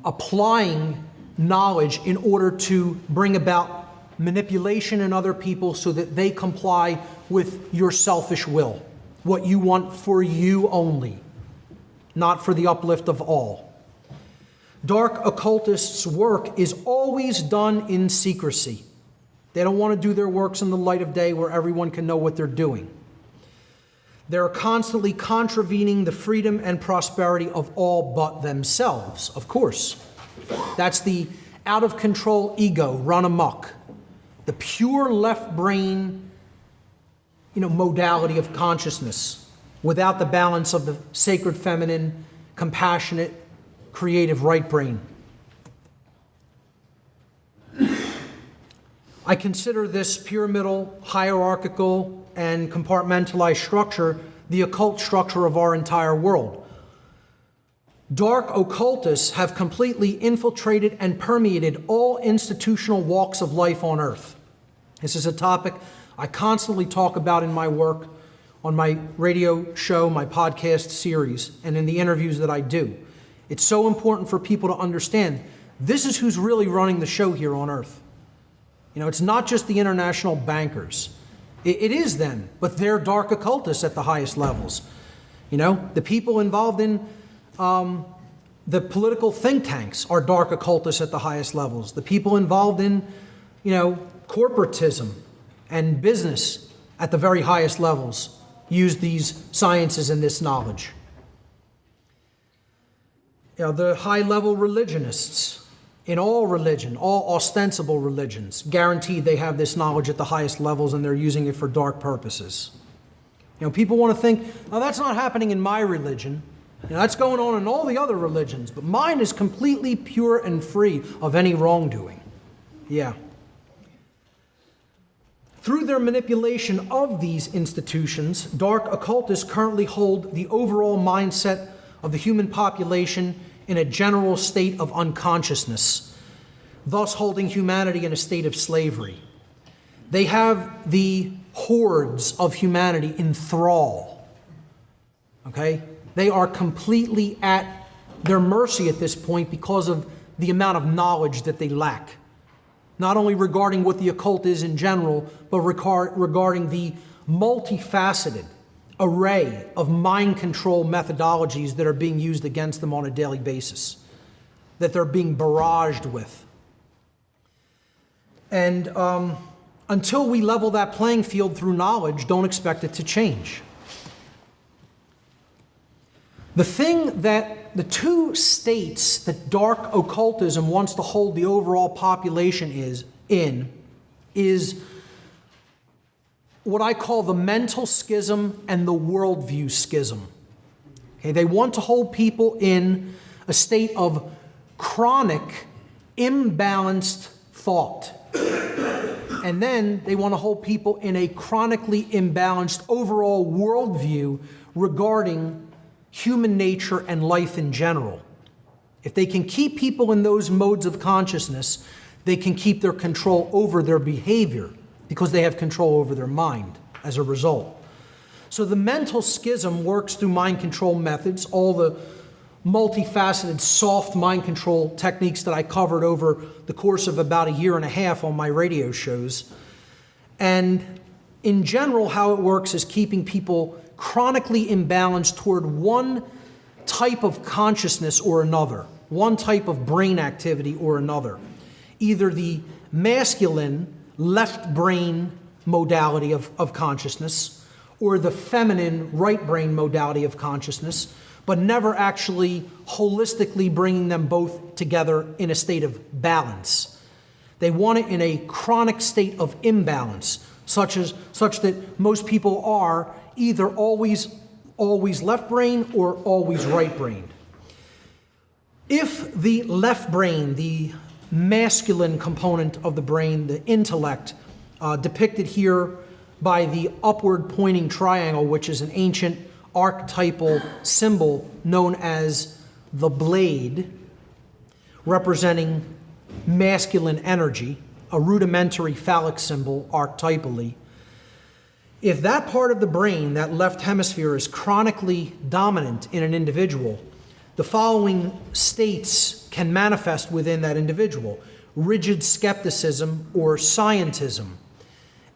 applying knowledge in order to bring about manipulation in other people so that they comply with your selfish will, what you want for you only, not for the uplift of all. Dark occultists' work is always done in secrecy. They don't want to do their works in the light of day where everyone can know what they're doing. They're constantly contravening the freedom and prosperity of all but themselves, of course. That's the out-of-control ego run amok, the pure left brain, modality of consciousness, without the balance of the sacred feminine, compassionate, creative right brain. I consider this pyramidal, hierarchical, and compartmentalized structure the occult structure of our entire world. Dark occultists have completely infiltrated and permeated all institutional walks of life on Earth. This is a topic I constantly talk about in my work, on my radio show, my podcast series, and in the interviews that I do. It's so important for people to understand this is who's really running the show here on Earth. It's not just the international bankers. It is them, but they're dark occultists at the highest levels. The people involved in the political think tanks are dark occultists at the highest levels. The people involved in, corporatism and business at the very highest levels use these sciences and this knowledge. The high-level religionists in all religion, all ostensible religions, guaranteed they have this knowledge at the highest levels and they're using it for dark purposes. People want to think, oh, that's not happening in my religion. That's going on in all the other religions, but mine is completely pure and free of any wrongdoing. Yeah. Through their manipulation of these institutions, dark occultists currently hold the overall mindset of the human population in a general state of unconsciousness, thus holding humanity in a state of slavery. They have the hordes of humanity in thrall. Okay? They are completely at their mercy at this point because of the amount of knowledge that they lack. Not only regarding what the occult is in general, but regarding the multifaceted array of mind control methodologies that are being used against them on a daily basis, that they're being barraged with. And until we level that playing field through knowledge, don't expect it to change. The two states that dark occultism wants to hold the overall population is what I call the mental schism and the worldview schism. Okay, they want to hold people in a state of chronic, imbalanced thought. And then they want to hold people in a chronically imbalanced overall worldview regarding human nature and life in general. If they can keep people in those modes of consciousness, they can keep their control over their behavior because they have control over their mind as a result. So the mental schism works through mind control methods, all the multifaceted soft mind control techniques that I covered over the course of about a year and a half on my radio shows. And in general, how it works is keeping people chronically imbalanced toward one type of consciousness or another, one type of brain activity or another. Either the masculine left brain modality of consciousness or the feminine right brain modality of consciousness, but never actually holistically bringing them both together in a state of balance. They want it in a chronic state of imbalance, such that most people are either always left brain or always right brained. If the left brain, the masculine component of the brain, the intellect, depicted here by the upward pointing triangle, which is an ancient archetypal symbol known as the blade, representing masculine energy, a rudimentary phallic symbol archetypally. If that part of the brain, that left hemisphere, is chronically dominant in an individual, the following states can manifest within that individual: rigid skepticism or scientism,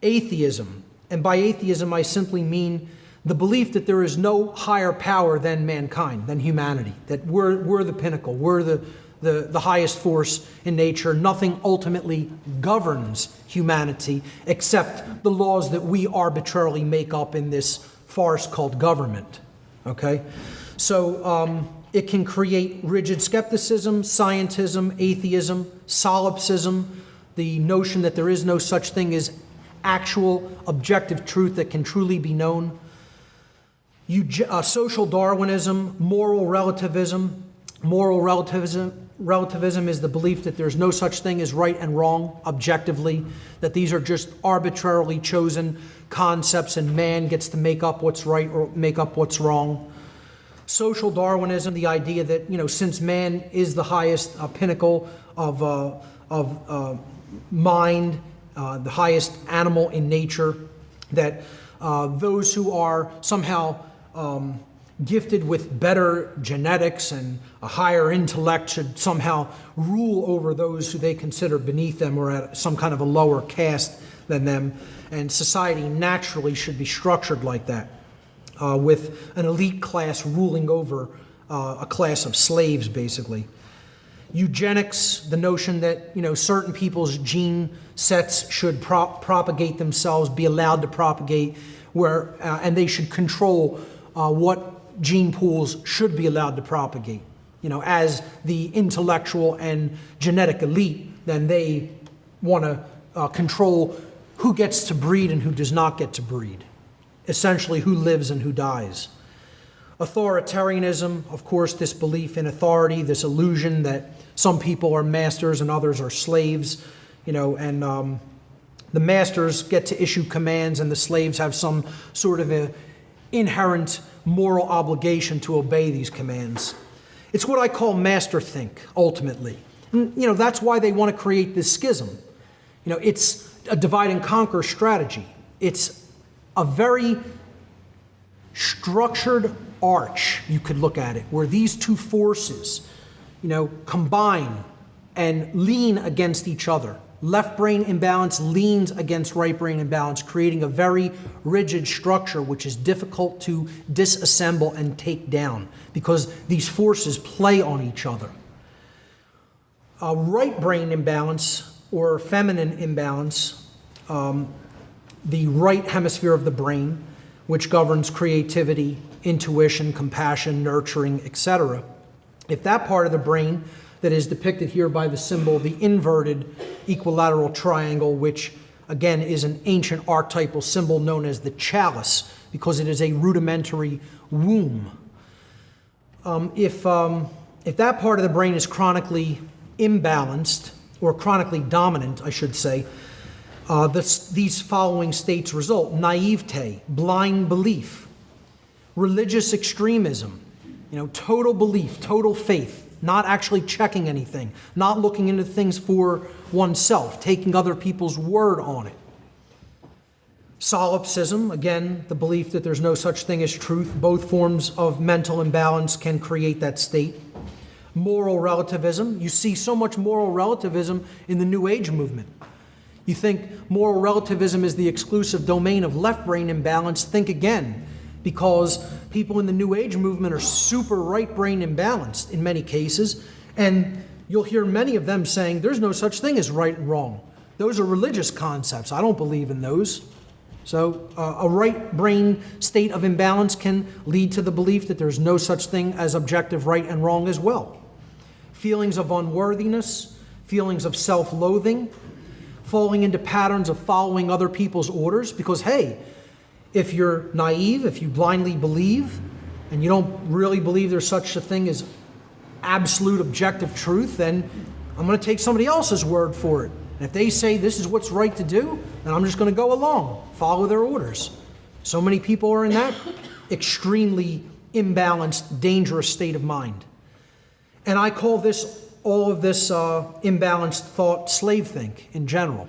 atheism, and by atheism I simply mean the belief that there is no higher power than mankind, than humanity, that we're the pinnacle, we're the highest force in nature. Nothing ultimately governs humanity except the laws that we arbitrarily make up in this farce called government. Okay? So it can create rigid skepticism, scientism, atheism, solipsism, the notion that there is no such thing as actual objective truth that can truly be known. Social Darwinism, moral relativism. Moral relativism is the belief that there's no such thing as right and wrong objectively, that these are just arbitrarily chosen concepts and man gets to make up what's right or make up what's wrong. Social Darwinism, the idea that, since man is the highest pinnacle of mind, the highest animal in nature, that those who are somehow gifted with better genetics and a higher intellect should somehow rule over those who they consider beneath them or at some kind of a lower caste than them. And society naturally should be structured like that, with an elite class ruling over a class of slaves, basically. Eugenics, the notion that certain people's gene sets should propagate themselves, be allowed to propagate, and they should control what gene pools should be allowed to propagate. As the intellectual and genetic elite, then they want to control who gets to breed and who does not get to breed. Essentially, who lives and who dies. Authoritarianism, of course, this belief in authority, this illusion that some people are masters and others are slaves, and the masters get to issue commands and the slaves have some sort of a inherent moral obligation to obey these commands. It's what I call master think, ultimately. And, that's why they want to create this schism. It's a divide and conquer strategy. It's a very structured arch, you could look at it, where these two forces, combine and lean against each other. Left brain imbalance leans against right brain imbalance, creating a very rigid structure which is difficult to disassemble and take down because these forces play on each other. Right brain imbalance or feminine imbalance, the right hemisphere of the brain, which governs creativity, intuition, compassion, nurturing, etc. If that part of the brain that is depicted here by the symbol, the inverted equilateral triangle, which again is an ancient archetypal symbol known as the chalice, because it is a rudimentary womb. If that part of the brain is chronically imbalanced, or chronically dominant, I should say, these following states result: naivete, blind belief; religious extremism, total belief, total faith, not actually checking anything, not looking into things for oneself, taking other people's word on it. Solipsism, again, the belief that there's no such thing as truth. Both forms of mental imbalance can create that state. Moral relativism. You see so much moral relativism in the New Age movement. You think moral relativism is the exclusive domain of left brain imbalance? Think again, because people in the New Age movement are super right brain imbalanced in many cases, and you'll hear many of them saying there's no such thing as right and wrong. Those are religious concepts. I don't believe in those. So a right brain state of imbalance can lead to the belief that there's no such thing as objective right and wrong as well. Feelings of unworthiness, feelings of self-loathing, falling into patterns of following other people's orders, because hey, if you're naive, if you blindly believe, and you don't really believe there's such a thing as absolute objective truth, then I'm going to take somebody else's word for it. And if they say this is what's right to do, then I'm just going to go along, follow their orders. So many people are in that extremely imbalanced, dangerous state of mind. And I call all of this imbalanced thought slave think in general.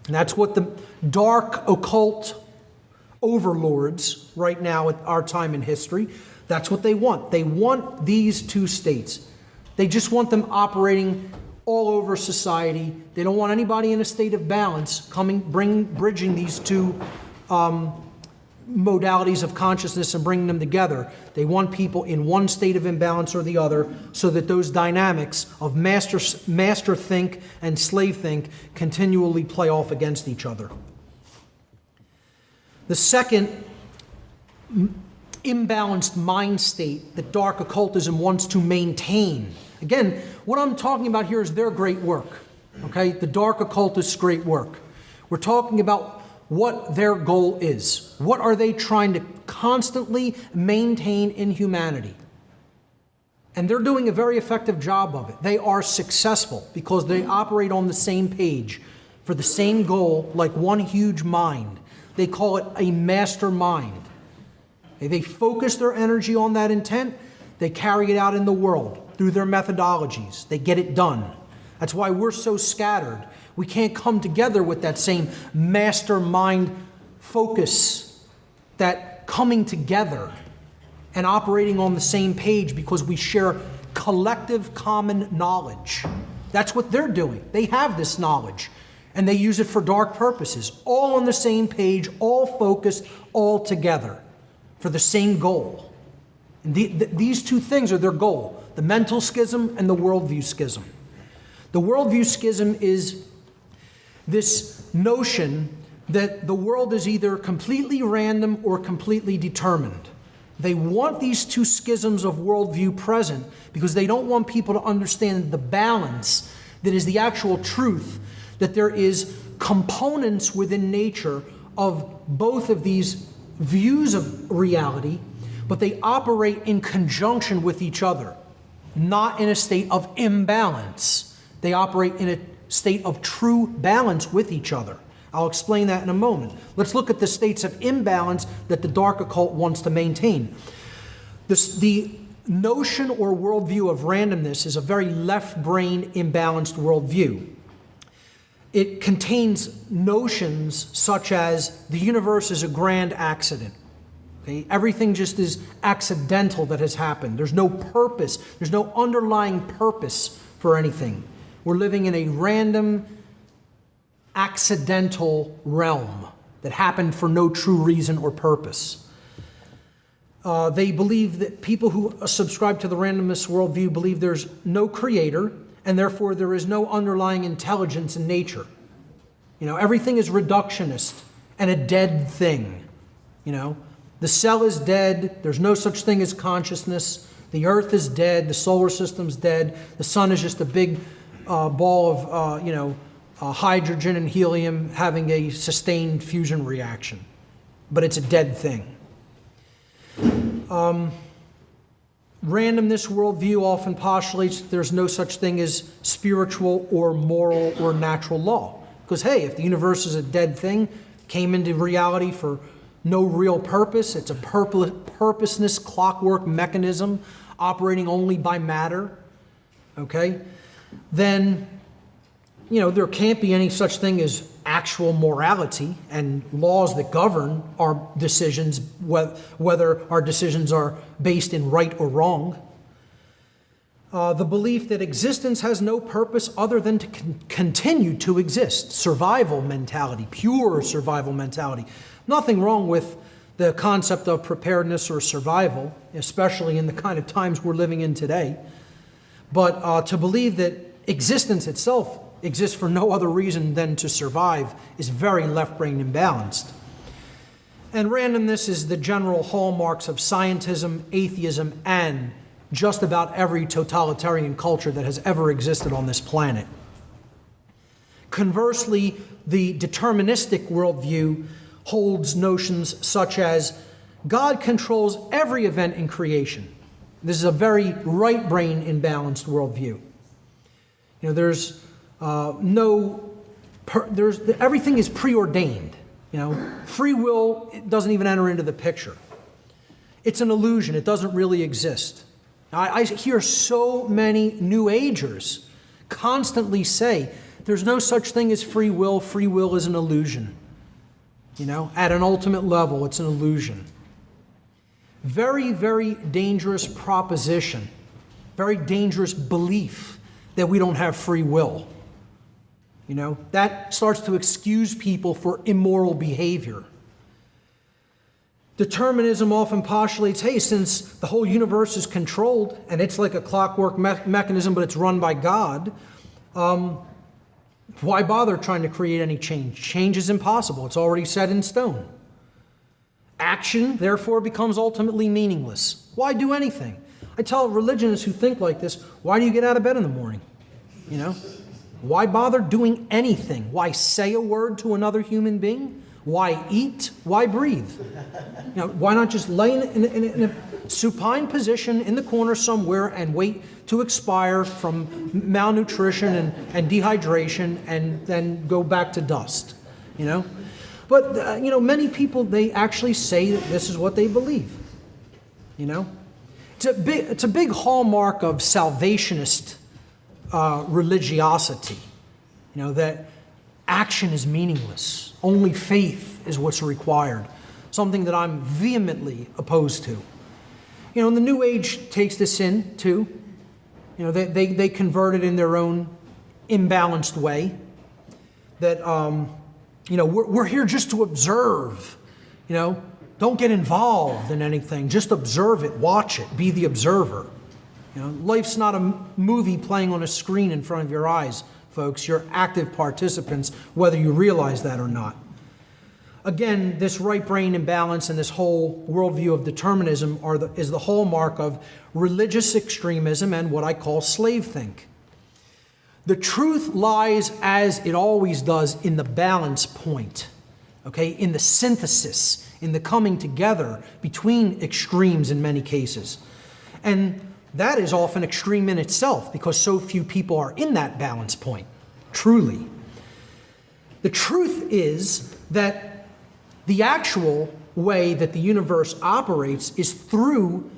And that's what the dark occult overlords right now at our time in history. That's what they want. They want these two states. They just want them operating all over society. They don't want anybody in a state of balance bridging these two modalities of consciousness and bringing them together. They want people in one state of imbalance or the other, so that those dynamics of master think and slave think continually play off against each other. The second imbalanced mind state that dark occultism wants to maintain. Again, what I'm talking about here is their great work, okay? The dark occultists' great work. We're talking about what their goal is. What are they trying to constantly maintain in humanity? And they're doing a very effective job of it. They are successful because they operate on the same page for the same goal, like one huge mind. They call it a master mind. They focus their energy on that intent. They carry it out in the world through their methodologies. They get it done. That's why we're so scattered. We can't come together with that same mastermind focus, that coming together and operating on the same page, because we share collective common knowledge. That's what they're doing. They have this knowledge and they use it for dark purposes, all on the same page, all focused, all together for the same goal. And these two things are their goal: the mental schism and the worldview schism. The worldview schism is this notion that the world is either completely random or completely determined. They want these two schisms of worldview present because they don't want people to understand the balance that is the actual truth, that there is components within nature of both of these views of reality, but they operate in conjunction with each other, not in a state of imbalance. They operate in a state of true balance with each other. I'll explain that in a moment. Let's look at the states of imbalance that the dark occult wants to maintain. The notion or worldview of randomness is a very left-brain imbalanced worldview. It contains notions such as the universe is a grand accident. Okay? Everything just is accidental that has happened. There's no purpose. There's no underlying purpose for anything. We're living in a random, accidental realm that happened for no true reason or purpose. They believe that people who subscribe to the randomness worldview believe there's no creator, and therefore there is no underlying intelligence in nature. You know, everything is reductionist and a dead thing. You know, the cell is dead. There's no such thing as consciousness. The earth is dead. The solar system's dead. The sun is just a big ball of, hydrogen and helium having a sustained fusion reaction. But it's a dead thing. Randomness worldview often postulates that there's no such thing as spiritual or moral or natural law. Because, hey, if the universe is a dead thing, came into reality for no real purpose, it's a purposeless clockwork mechanism operating only by matter, okay, then, there can't be any such thing as actual morality and laws that govern our decisions, whether our decisions are based in right or wrong. The belief that existence has no purpose other than to continue to exist. Survival mentality, pure survival mentality. Nothing wrong with the concept of preparedness or survival, especially in the kind of times we're living in today. But to believe that existence itself exists for no other reason than to survive is very left-brain imbalanced. And randomness is the general hallmarks of scientism, atheism, and just about every totalitarian culture that has ever existed on this planet. Conversely, the deterministic worldview holds notions such as God controls every event in creation. This is a very right-brain imbalanced worldview. Everything is preordained. Free will doesn't even enter into the picture. It's an illusion. It doesn't really exist. I hear so many New Agers constantly say, there's no such thing as free will is an illusion. At an ultimate level, it's an illusion. Very, very dangerous proposition, very dangerous belief that we don't have free will. That starts to excuse people for immoral behavior. Determinism often postulates, hey, since the whole universe is controlled and it's like a clockwork mechanism, but it's run by God, why bother trying to create any change? Change is impossible. It's already set in stone. Action, therefore, becomes ultimately meaningless. Why do anything? I tell religionists who think like this, why do you get out of bed in the morning? Why bother doing anything? Why say a word to another human being? Why eat? Why breathe? Why not just lay in a supine position in the corner somewhere and wait to expire from malnutrition and dehydration and then go back to dust? But, many people, they actually say that this is what they believe. It's a big hallmark of salvationist religiosity, that action is meaningless. Only faith is what's required, something that I'm vehemently opposed to. And the New Age takes this in, too. They convert it in their own imbalanced way, that, we're here just to observe, don't get involved in anything, just observe it, watch it, be the observer. Life's not a movie playing on a screen in front of your eyes, folks. You're active participants, whether you realize that or not. Again, this right brain imbalance and this whole worldview of determinism is the hallmark of religious extremism and what I call slave think. The truth lies, as it always does, in the balance point, in the synthesis, in the coming together between extremes in many cases. And that is often extreme in itself because so few people are in that balance point, truly. The truth is that the actual way that the universe operates is through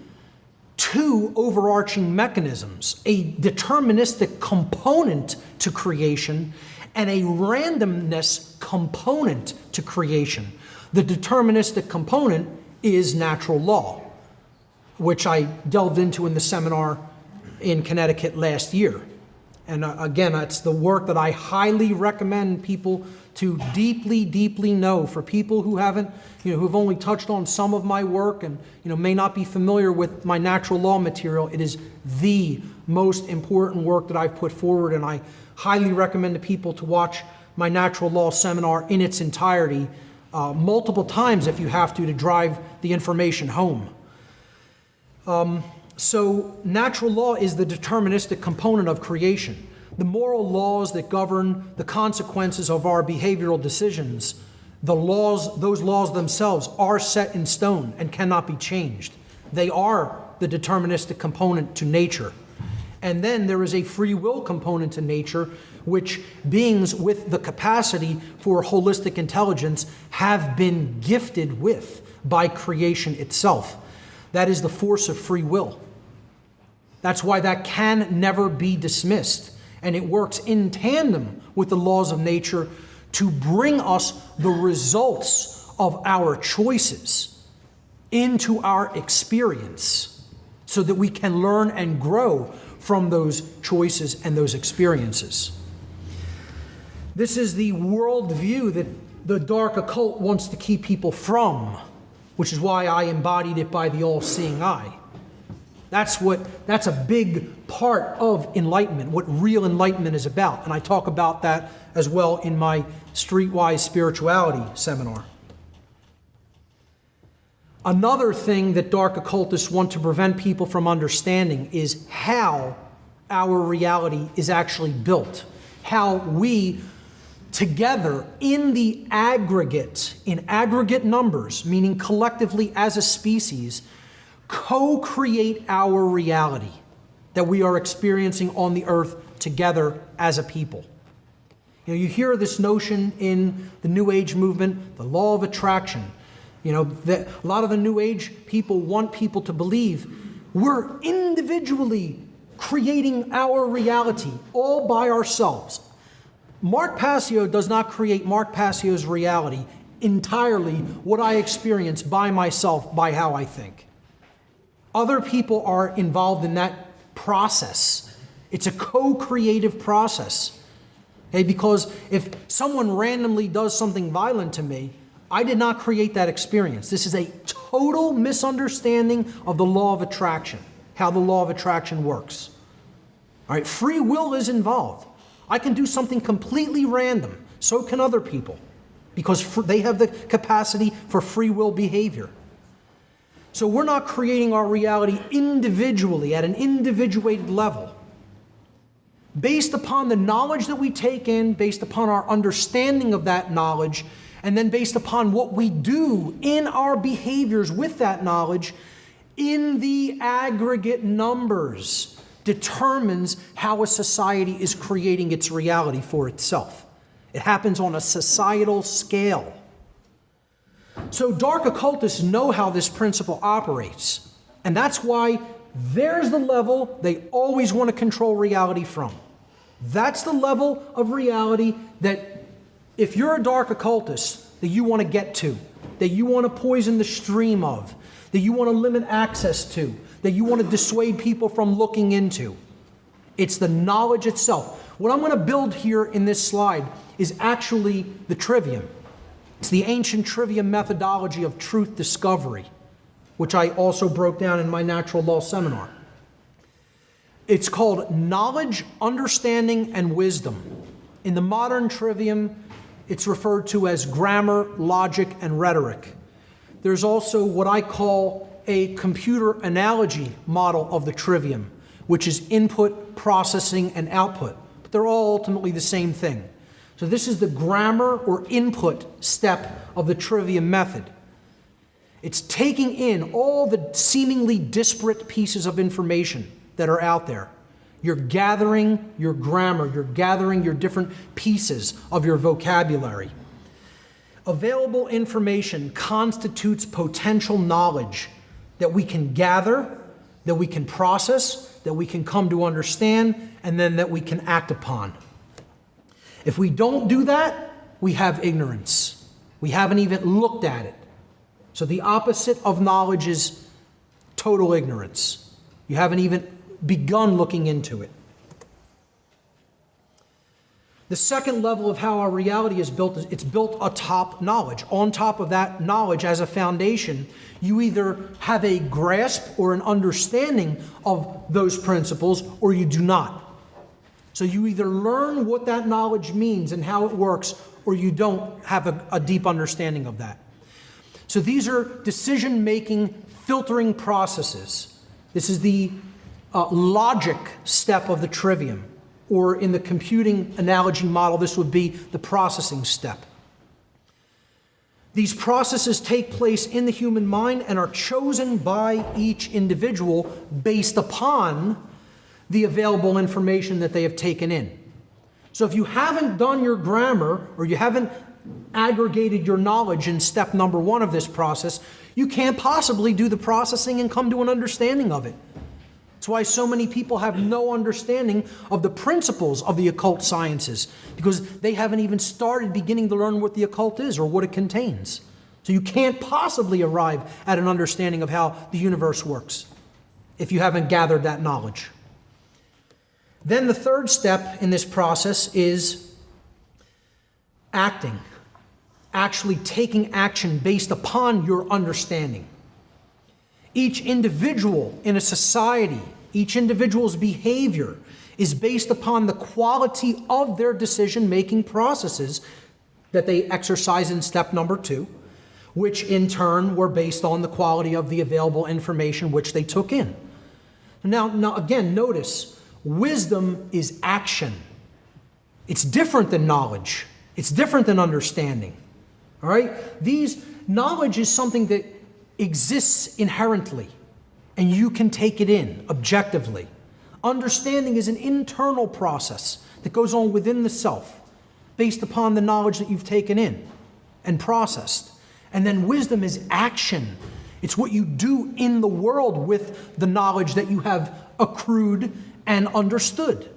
two overarching mechanisms, a deterministic component to creation and a randomness component to creation. The deterministic component is natural law, which I delved into in the seminar in Connecticut last year. And again, that's the work that I highly recommend people to deeply, deeply know. For people who haven't, who've only touched on some of my work and, may not be familiar with my natural law material, it is the most important work that I've put forward, and I highly recommend to people to watch my natural law seminar in its entirety, multiple times if you have to drive the information home. So natural law is the deterministic component of creation. The moral laws that govern the consequences of our behavioral decisions, those laws themselves are set in stone and cannot be changed. They are the deterministic component to nature. And then there is a free will component to nature, which beings with the capacity for holistic intelligence have been gifted with by creation itself. That is the force of free will. That's why that can never be dismissed. And it works in tandem with the laws of nature to bring us the results of our choices into our experience so that we can learn and grow from those choices and those experiences. This is the worldview that the dark occult wants to keep people from, which is why I embodied it by the all-seeing eye. That's a big part of enlightenment, what real enlightenment is about. And I talk about that as well in my Streetwise Spirituality seminar. Another thing that dark occultists want to prevent people from understanding is how our reality is actually built, how we together in the aggregate, in aggregate numbers, meaning collectively as a species, co-create our reality that we are experiencing on the earth together as a people. You hear this notion in the New Age movement, the law of attraction. That a lot of the New Age people want people to believe we're individually creating our reality all by ourselves. Mark Passio does not create Mark Passio's reality entirely what I experience by myself, by how I think. Other people are involved in that process. It's a co-creative process. Okay? Because if someone randomly does something violent to me, I did not create that experience. This is a total misunderstanding of the law of attraction, how the law of attraction works. All right, free will is involved. I can do something completely random. So can other people, because they have the capacity for free will behavior. So we're not creating our reality individually, at an individuated level. Based upon the knowledge that we take in, based upon our understanding of that knowledge, and then based upon what we do in our behaviors with that knowledge, in the aggregate numbers, determines how a society is creating its reality for itself. It happens on a societal scale. So dark occultists know how this principle operates. And that's why there's the level they always want to control reality from. That's the level of reality that if you're a dark occultist, that you want to get to, that you want to poison the stream of, that you want to limit access to, that you want to dissuade people from looking into. It's the knowledge itself. What I'm going to build here in this slide is actually the trivium. It's the ancient trivium methodology of truth discovery, which I also broke down in my natural law seminar. It's called knowledge, understanding, and wisdom. In the modern trivium, it's referred to as grammar, logic, and rhetoric. There's also what I call a computer analogy model of the trivium, which is input, processing, and output. But they're all ultimately the same thing. So this is the grammar or input step of the trivium method. It's taking in all the seemingly disparate pieces of information that are out there. You're gathering your grammar, you're gathering your different pieces of your vocabulary. Available information constitutes potential knowledge that we can gather, that we can process, that we can come to understand, and then that we can act upon. If we don't do that, we have ignorance. We haven't even looked at it. So the opposite of knowledge is total ignorance. You haven't even begun looking into it. The second level of how our reality is built is it's built atop knowledge. On top of that knowledge as a foundation, you either have a grasp or an understanding of those principles or you do not. So you either learn what that knowledge means and how it works, or you don't have a deep understanding of that. So these are decision-making, filtering processes. This is the logic step of the trivium. Or in the computing analogy model, this would be the processing step. These processes take place in the human mind and are chosen by each individual based upon the available information that they have taken in. So if you haven't done your grammar or you haven't aggregated your knowledge in step number 1 of this process, you can't possibly do the processing and come to an understanding of it. That's why so many people have no understanding of the principles of the occult sciences, because they haven't even started beginning to learn what the occult is or what it contains. So you can't possibly arrive at an understanding of how the universe works if you haven't gathered that knowledge. Then the third step in this process is acting, actually taking action based upon your understanding. Each individual in a society, each individual's behavior is based upon the quality of their decision-making processes that they exercise in step number 2, which in turn were based on the quality of the available information which they took in. Now again, notice, wisdom is action. It's different than knowledge. It's different than understanding. All right? Knowledge is something that exists inherently, and you can take it in objectively. Understanding is an internal process that goes on within the self, based upon the knowledge that you've taken in and processed. And then wisdom is action. It's what you do in the world with the knowledge that you have accrued and understood.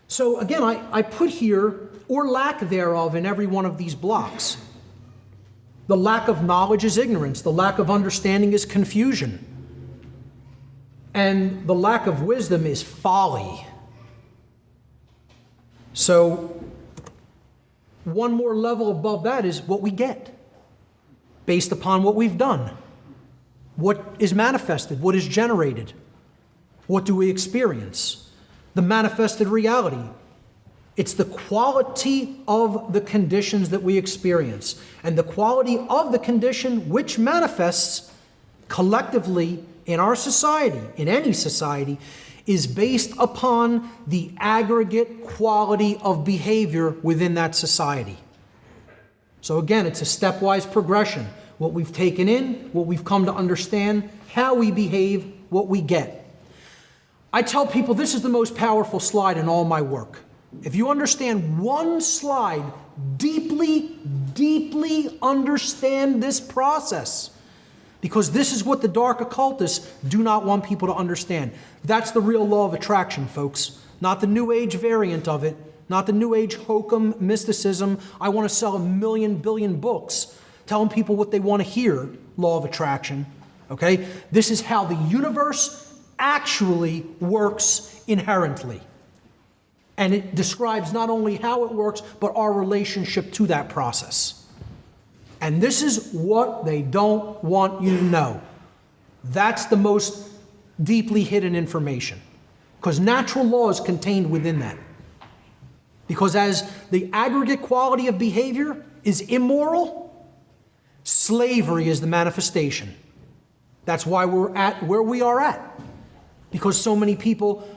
So again, I put here, or lack thereof, in every one of these blocks. The lack of knowledge is ignorance. The lack of understanding is confusion. And the lack of wisdom is folly. So, one more level above that is what we get, based upon what we've done. What is manifested? What is generated? What do we experience? The manifested reality. It's the quality of the conditions that we experience. And the quality of the condition which manifests collectively in our society, in any society, is based upon the aggregate quality of behavior within that society. So again, it's a stepwise progression. What we've taken in, what we've come to understand, how we behave, what we get. I tell people this is the most powerful slide in all my work. If you understand one slide, deeply, deeply understand this process. Because this is what the dark occultists do not want people to understand. That's the real law of attraction, folks. Not the New Age variant of it. Not the New Age hokum mysticism. I want to sell 1 billion books telling people what they want to hear, law of attraction. Okay? This is how the universe actually works inherently. And it describes not only how it works, but our relationship to that process. And this is what they don't want you to know. That's the most deeply hidden information. Because natural law is contained within that. Because as the aggregate quality of behavior is immoral, slavery is the manifestation. That's why we're at where we are at. Because so many people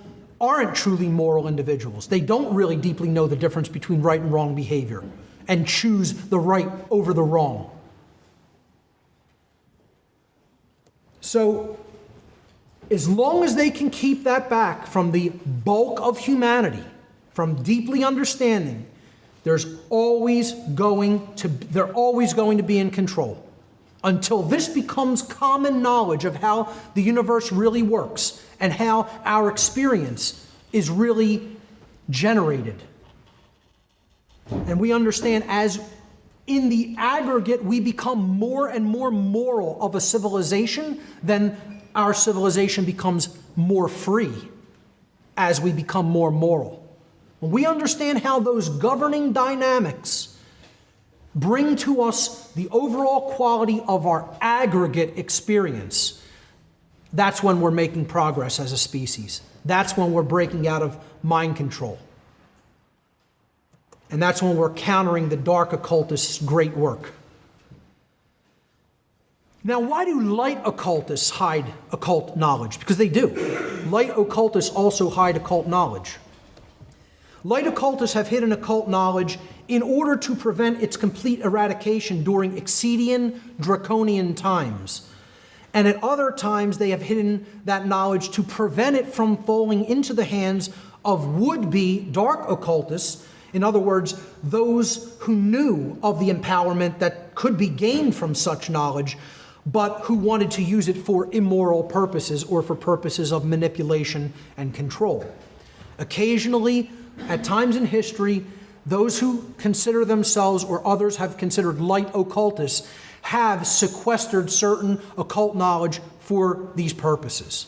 aren't truly moral individuals. They don't really deeply know the difference between right and wrong behavior and choose the right over the wrong. So, as long as they can keep that back from the bulk of humanity, from deeply understanding, they're always going to be in control. Until this becomes common knowledge of how the universe really works and how our experience is really generated. And we understand as in the aggregate we become more and more moral of a civilization, then our civilization becomes more free as we become more moral. When we understand how those governing dynamics bring to us the overall quality of our aggregate experience, that's when we're making progress as a species. That's when we're breaking out of mind control. And that's when we're countering the dark occultists' great work. Now, why do light occultists hide occult knowledge? Because they do. Light occultists also hide occult knowledge. Light occultists have hidden occult knowledge in order to prevent its complete eradication during exceeding draconian times. And at other times, they have hidden that knowledge to prevent it from falling into the hands of would-be dark occultists. In other words, those who knew of the empowerment that could be gained from such knowledge, but who wanted to use it for immoral purposes or for purposes of manipulation and control. Occasionally, at times in history, those who consider themselves or others have considered light occultists have sequestered certain occult knowledge for these purposes.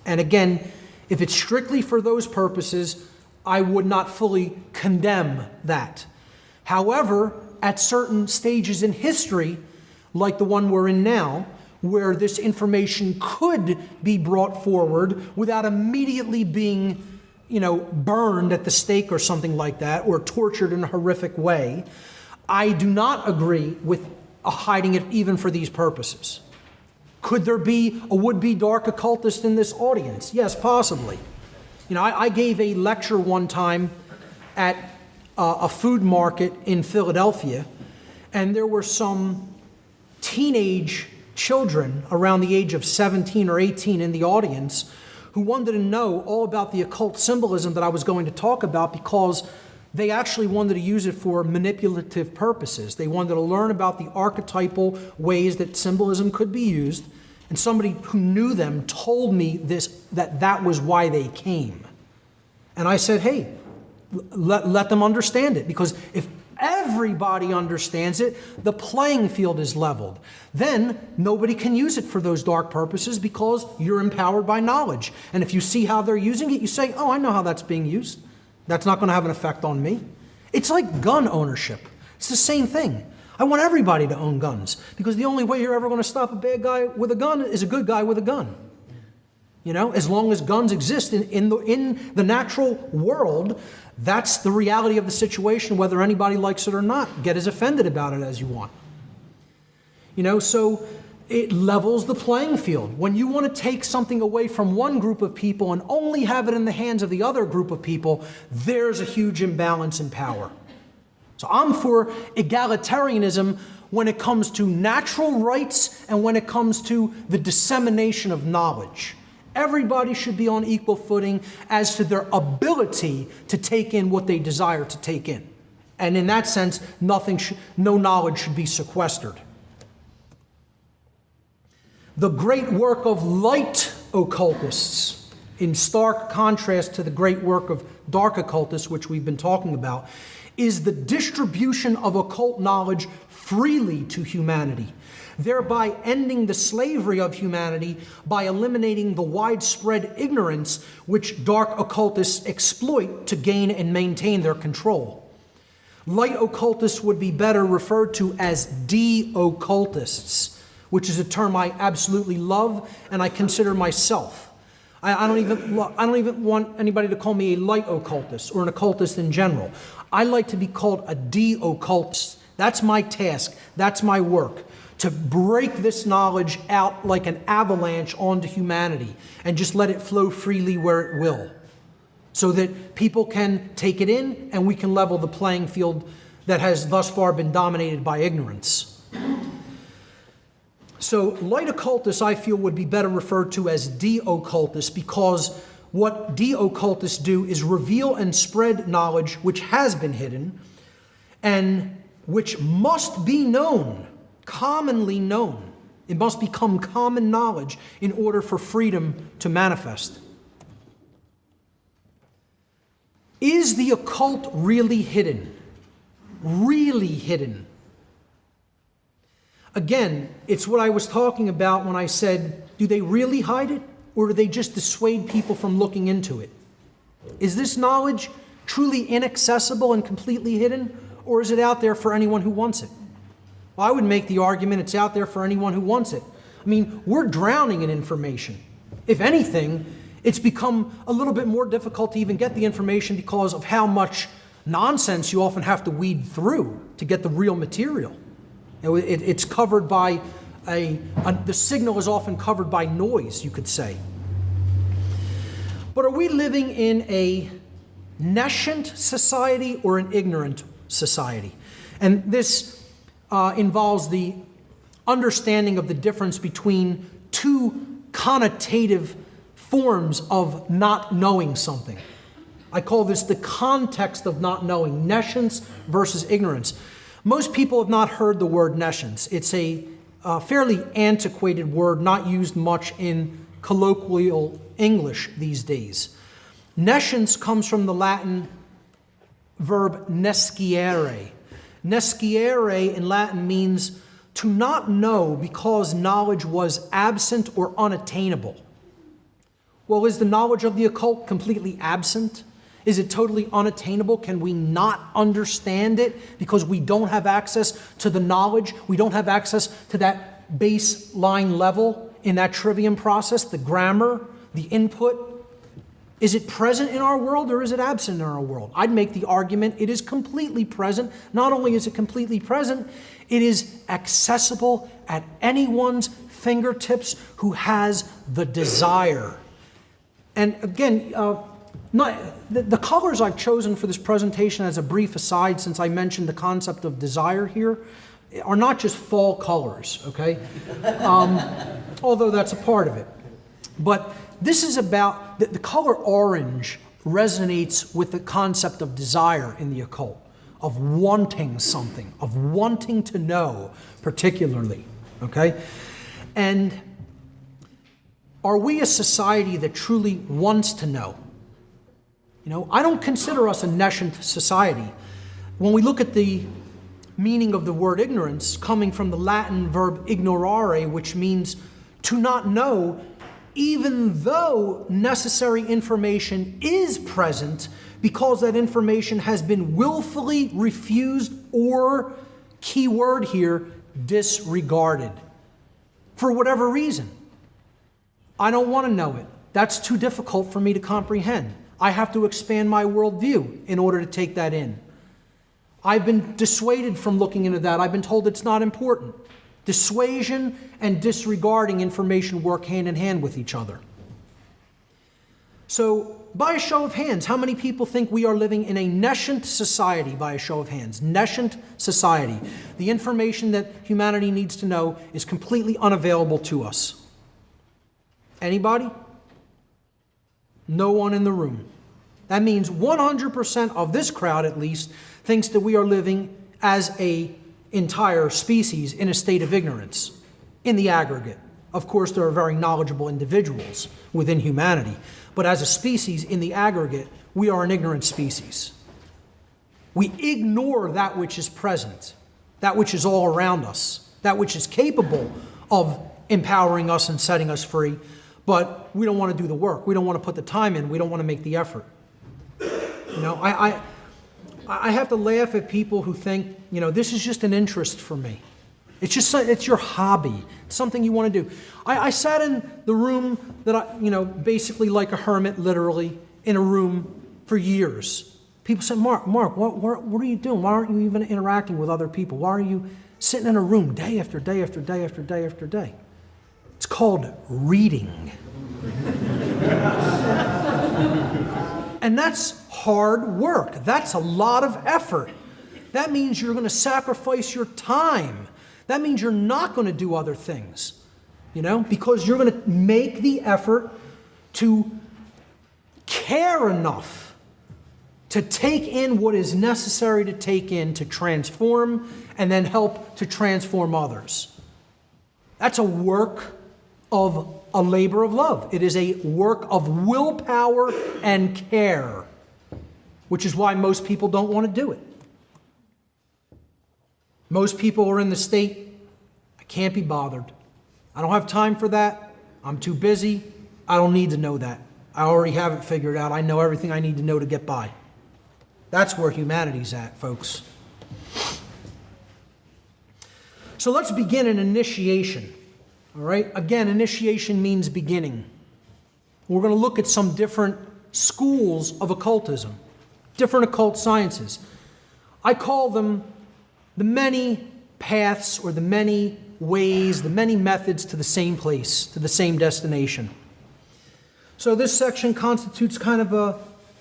And again, if it's strictly for those purposes, I would not fully condemn that. However, at certain stages in history, like the one we're in now, where this information could be brought forward without immediately being, burned at the stake or something like that, or tortured in a horrific way, I do not agree with hiding it even for these purposes. Could there be a would-be dark occultist in this audience? Yes, possibly. I gave a lecture one time at a food market in Philadelphia, and there were some teenage children around the age of 17 or 18 in the audience who wanted to know all about the occult symbolism that I was going to talk about, because they actually wanted to use it for manipulative purposes. They wanted to learn about the archetypal ways that symbolism could be used. And somebody who knew them told me that was why they came. And I said, hey, let them understand it. Because if everybody understands it, the playing field is leveled. Then nobody can use it for those dark purposes because you're empowered by knowledge. And if you see how they're using it, you say, oh, I know how that's being used. That's not going to have an effect on me. It's like gun ownership. It's the same thing. I want everybody to own guns because the only way you're ever going to stop a bad guy with a gun is a good guy with a gun. You know, as long as guns exist in the natural world, that's the reality of the situation, whether anybody likes it or not. Get as offended about it as you want. You know, so it levels the playing field. When you want to take something away from one group of people and only have it in the hands of the other group of people, there's a huge imbalance in power. So I'm for egalitarianism when it comes to natural rights and when it comes to the dissemination of knowledge. Everybody should be on equal footing as to their ability to take in what they desire to take in. And in that sense, no knowledge should be sequestered. The great work of light occultists, in stark contrast to the great work of dark occultists, which we've been talking about, is the distribution of occult knowledge freely to humanity, thereby ending the slavery of humanity by eliminating the widespread ignorance which dark occultists exploit to gain and maintain their control. Light occultists would be better referred to as de-occultists, which is a term I absolutely love and I consider myself. I don't even want anybody to call me a light occultist or an occultist in general. I like to be called a de-occultist. That's my task. That's my work. To break this knowledge out like an avalanche onto humanity and just let it flow freely where it will, so that people can take it in and we can level the playing field that has thus far been dominated by ignorance. So light occultists, I feel, would be better referred to as de-occultists, because what de-occultists do is reveal and spread knowledge which has been hidden and which must be known, commonly known. It must become common knowledge in order for freedom to manifest. Is the occult really hidden? Really hidden? Again, it's what I was talking about when I said, do they really hide it, or do they just dissuade people from looking into it? Is this knowledge truly inaccessible and completely hidden, or is it out there for anyone who wants it? Well, I would make the argument it's out there for anyone who wants it. I mean, we're drowning in information. If anything, it's become a little bit more difficult to even get the information because of how much nonsense you often have to weed through to get the real material. It's covered by the signal is often covered by noise, you could say. But are we living in a nescient society or an ignorant society? And this involves the understanding of the difference between two connotative forms of not knowing something. I call this the context of not knowing, nescience versus ignorance. Most people have not heard the word nescience. It's a fairly antiquated word, not used much in colloquial English these days. Nescience comes from the Latin verb nesciere. Nesciere in Latin means to not know because knowledge was absent or unattainable. Well, is the knowledge of the occult completely absent? Is it totally unattainable? Can we not understand it because we don't have access to the knowledge? We don't have access to that baseline level in that trivium process, the grammar, the input? Is it present in our world or is it absent in our world? I'd make the argument it is completely present. Not only is it completely present, it is accessible at anyone's fingertips who has the desire. And again, the colors I've chosen for this presentation as a brief aside, since I mentioned the concept of desire here, are not just fall colors, okay? Although that's a part of it. But this is about, the color orange resonates with the concept of desire in the occult, of wanting something, of wanting to know particularly, okay? And are we a society that truly wants to know? You know, I don't consider us a nescient society. when we look at the meaning of the word ignorance, coming from the Latin verb ignorare, which means to not know, even though necessary information is present, because that information has been willfully refused or, key word here, disregarded. For whatever reason. I don't want to know it. That's too difficult for me to comprehend. I have to expand my worldview in order to take that in. I've been dissuaded from looking into that. I've been told it's not important. Dissuasion and disregarding information work hand in hand with each other. So, by a show of hands, how many people think we are living in a nescient society? By a show of hands, nescient society. The information that humanity needs to know is completely unavailable to us. Anybody? No one in the room. That means 100% of this crowd, at least, thinks that we are living as an entire species in a state of ignorance, in the aggregate. Of course, there are very knowledgeable individuals within humanity, but as a species, in the aggregate, we are an ignorant species. We ignore that which is present, that which is all around us, that which is capable of empowering us and setting us free, but we don't want to do the work. We don't want to put the time in. We don't want to make the effort. You know, I have to laugh at people who think, you know, this is just an interest for me. It's your hobby. It's something you want to do. I sat in the room that basically like a hermit, literally, in a room for years. People said, Mark, what are you doing? Why aren't you even interacting with other people? Why are you sitting in a room day after day after day after day after day? It's called reading. And that's hard work. That's a lot of effort. That means you're going to sacrifice your time. That means you're not going to do other things, because you're going to make the effort to care enough to take in what is necessary to take in to transform and then help to transform others. That's a work of a labor of love. It is a work of willpower and care, which is why most people don't want to do it. Most people are in the state, I can't be bothered. I don't have time for that. I'm too busy. I don't need to know that. I already have it figured out. I know everything I need to know to get by. That's where humanity's at, folks. So let's begin an initiation. All right? Again, initiation means beginning. We're going to look at some different schools of occultism, different occult sciences. I call them the many paths or the many ways, the many methods to the same place, to the same destination. So this section constitutes kind of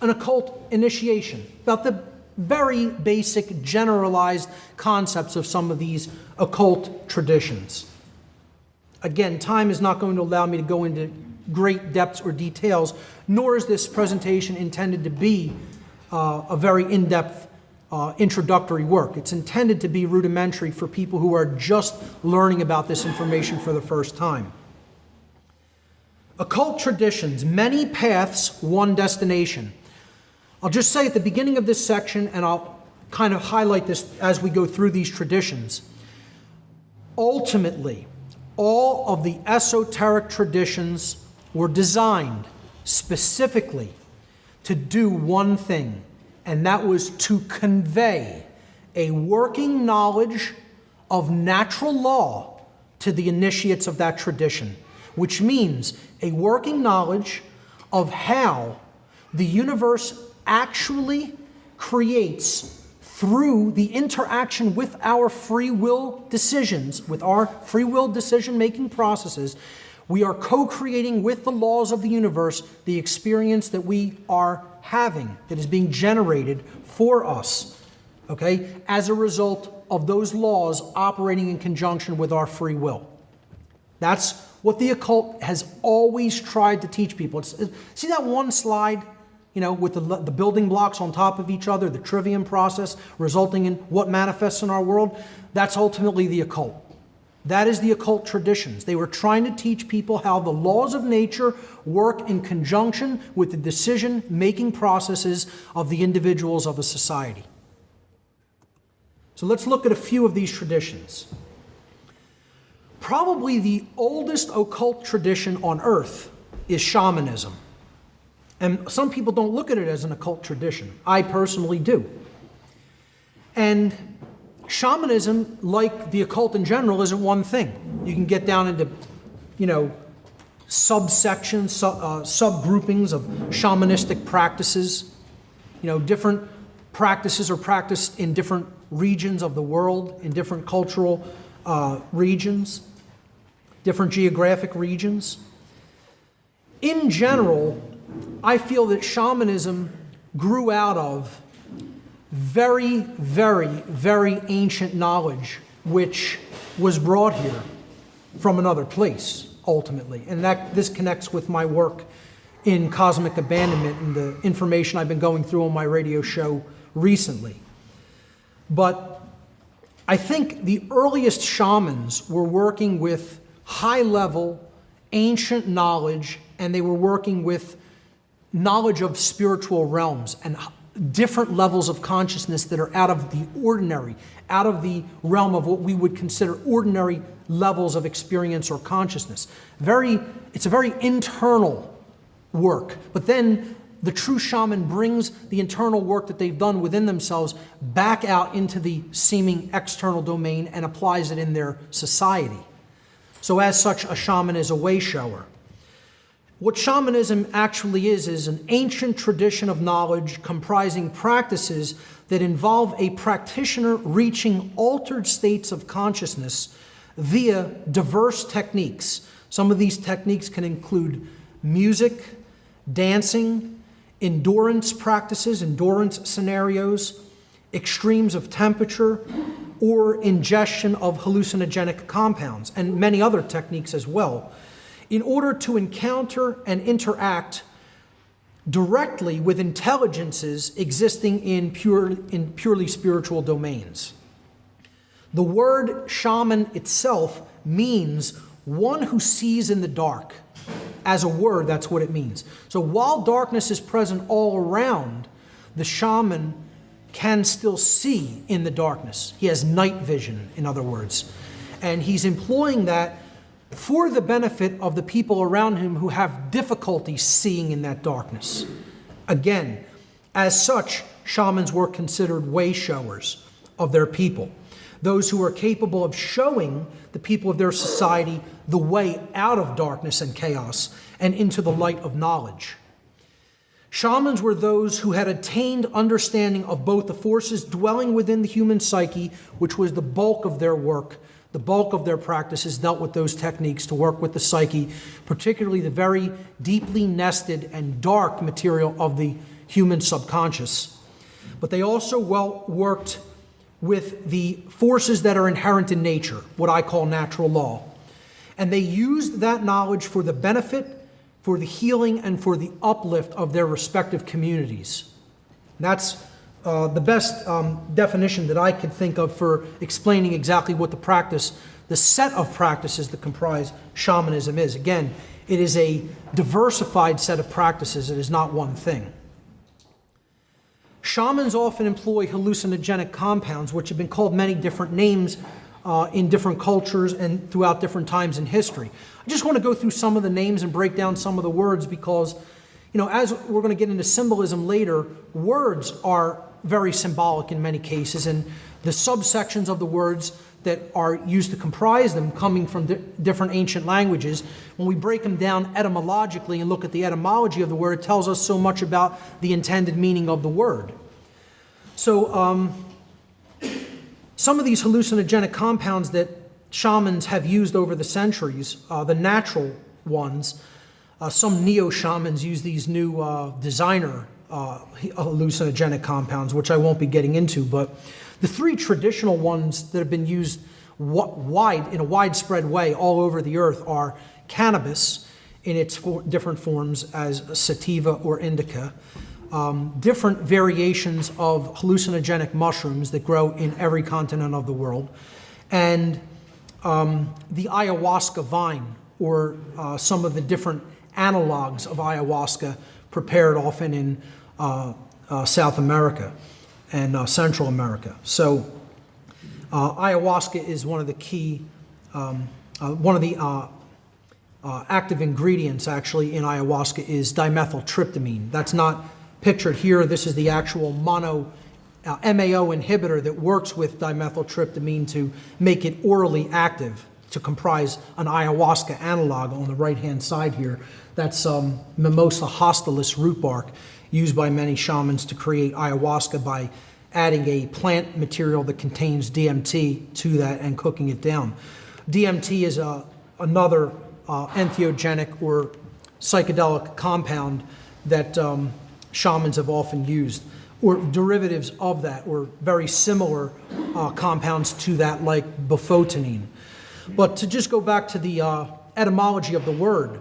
an occult initiation, about the very basic generalized concepts of some of these occult traditions. Again, time is not going to allow me to go into great depths or details, nor is this presentation intended to be a very in-depth introductory work. It's intended to be rudimentary for people who are just learning about this information for the first time. Occult traditions, many paths, one destination. I'll just say at the beginning of this section, and I'll kind of highlight this as we go through these traditions. Ultimately, all of the esoteric traditions were designed specifically to do one thing, and that was to convey a working knowledge of natural law to the initiates of that tradition, which means a working knowledge of how the universe actually creates through the interaction with our free will decisions, with our free will decision-making processes. We are co-creating with the laws of the universe the experience that we are having, that is being generated for us, okay, as a result of those laws operating in conjunction with our free will. That's what the occult has always tried to teach people. See that one slide, with the building blocks on top of each other, the trivium process resulting in what manifests in our world? That's ultimately the occult. That is the occult traditions. They were trying to teach people how the laws of nature work in conjunction with the decision-making processes of the individuals of a society. So let's look at a few of these traditions. Probably the oldest occult tradition on earth is shamanism. And some people don't look at it as an occult tradition. I personally do. And shamanism, like the occult in general, isn't one thing. You can get down into, subsections, subgroupings of shamanistic practices. Different practices are practiced in different regions of the world, in different cultural regions, different geographic regions. In general, I feel that shamanism grew out of very, very, very ancient knowledge which was brought here from another place, ultimately. And this connects with my work in cosmic abandonment and the information I've been going through on my radio show recently. But I think the earliest shamans were working with high-level, ancient knowledge, and they were working with knowledge of spiritual realms and different levels of consciousness that are out of the ordinary, out of the realm of what we would consider ordinary levels of experience or consciousness. It's a very internal work, but then the true shaman brings the internal work that they've done within themselves back out into the seeming external domain and applies it in their society. So as such, a shaman is a way shower. What shamanism actually is an ancient tradition of knowledge comprising practices that involve a practitioner reaching altered states of consciousness via diverse techniques. Some of these techniques can include music, dancing, endurance practices, endurance scenarios, extremes of temperature, or ingestion of hallucinogenic compounds, and many other techniques as well, in order to encounter and interact directly with intelligences existing in purely spiritual domains. The word shaman itself means one who sees in the dark. As a word, that's what it means. So while darkness is present all around, the shaman can still see in the darkness. He has night vision, in other words. And he's employing that for the benefit of the people around him who have difficulty seeing in that darkness. Again, as such, shamans were considered way showers of their people, those who are capable of showing the people of their society the way out of darkness and chaos and into the light of knowledge. Shamans were those who had attained understanding of both the forces dwelling within the human psyche, which was the bulk of their work. The bulk of their practices dealt with those techniques to work with the psyche, particularly the very deeply nested and dark material of the human subconscious. But they also worked with the forces that are inherent in nature, what I call natural law. And they used that knowledge for the benefit, for the healing, and for the uplift of their respective communities. That's the best definition that I could think of for explaining exactly what the set of practices that comprise shamanism is. Again, it is a diversified set of practices. It is not one thing. Shamans often employ hallucinogenic compounds, which have been called many different names in different cultures and throughout different times in history. I just want to go through some of the names and break down some of the words because, as we're going to get into symbolism later, words are very symbolic in many cases, and the subsections of the words that are used to comprise them coming from different ancient languages, when we break them down etymologically and look at the etymology of the word, it tells us so much about the intended meaning of the word. So some of these hallucinogenic compounds that shamans have used over the centuries, the natural ones, some neo-shamans use these new designer hallucinogenic compounds, which I won't be getting into, but the three traditional ones that have been used in a widespread way all over the earth are cannabis in its different forms as sativa or indica, different variations of hallucinogenic mushrooms that grow in every continent of the world, and the ayahuasca vine, or some of the different analogs of ayahuasca prepared often in South America and Central America. So Ayahuasca is one of the key, one of the active ingredients actually in ayahuasca is dimethyltryptamine. That's not pictured here. This is the actual MAO inhibitor that works with dimethyltryptamine to make it orally active, to comprise an ayahuasca analog on the right-hand side here. That's Mimosa hostilis root bark, used by many shamans to create ayahuasca by adding a plant material that contains DMT to that and cooking it down. DMT is another entheogenic or psychedelic compound that shamans have often used, or derivatives of that, or very similar compounds to that, like bufotenine. But to just go back to the etymology of the word,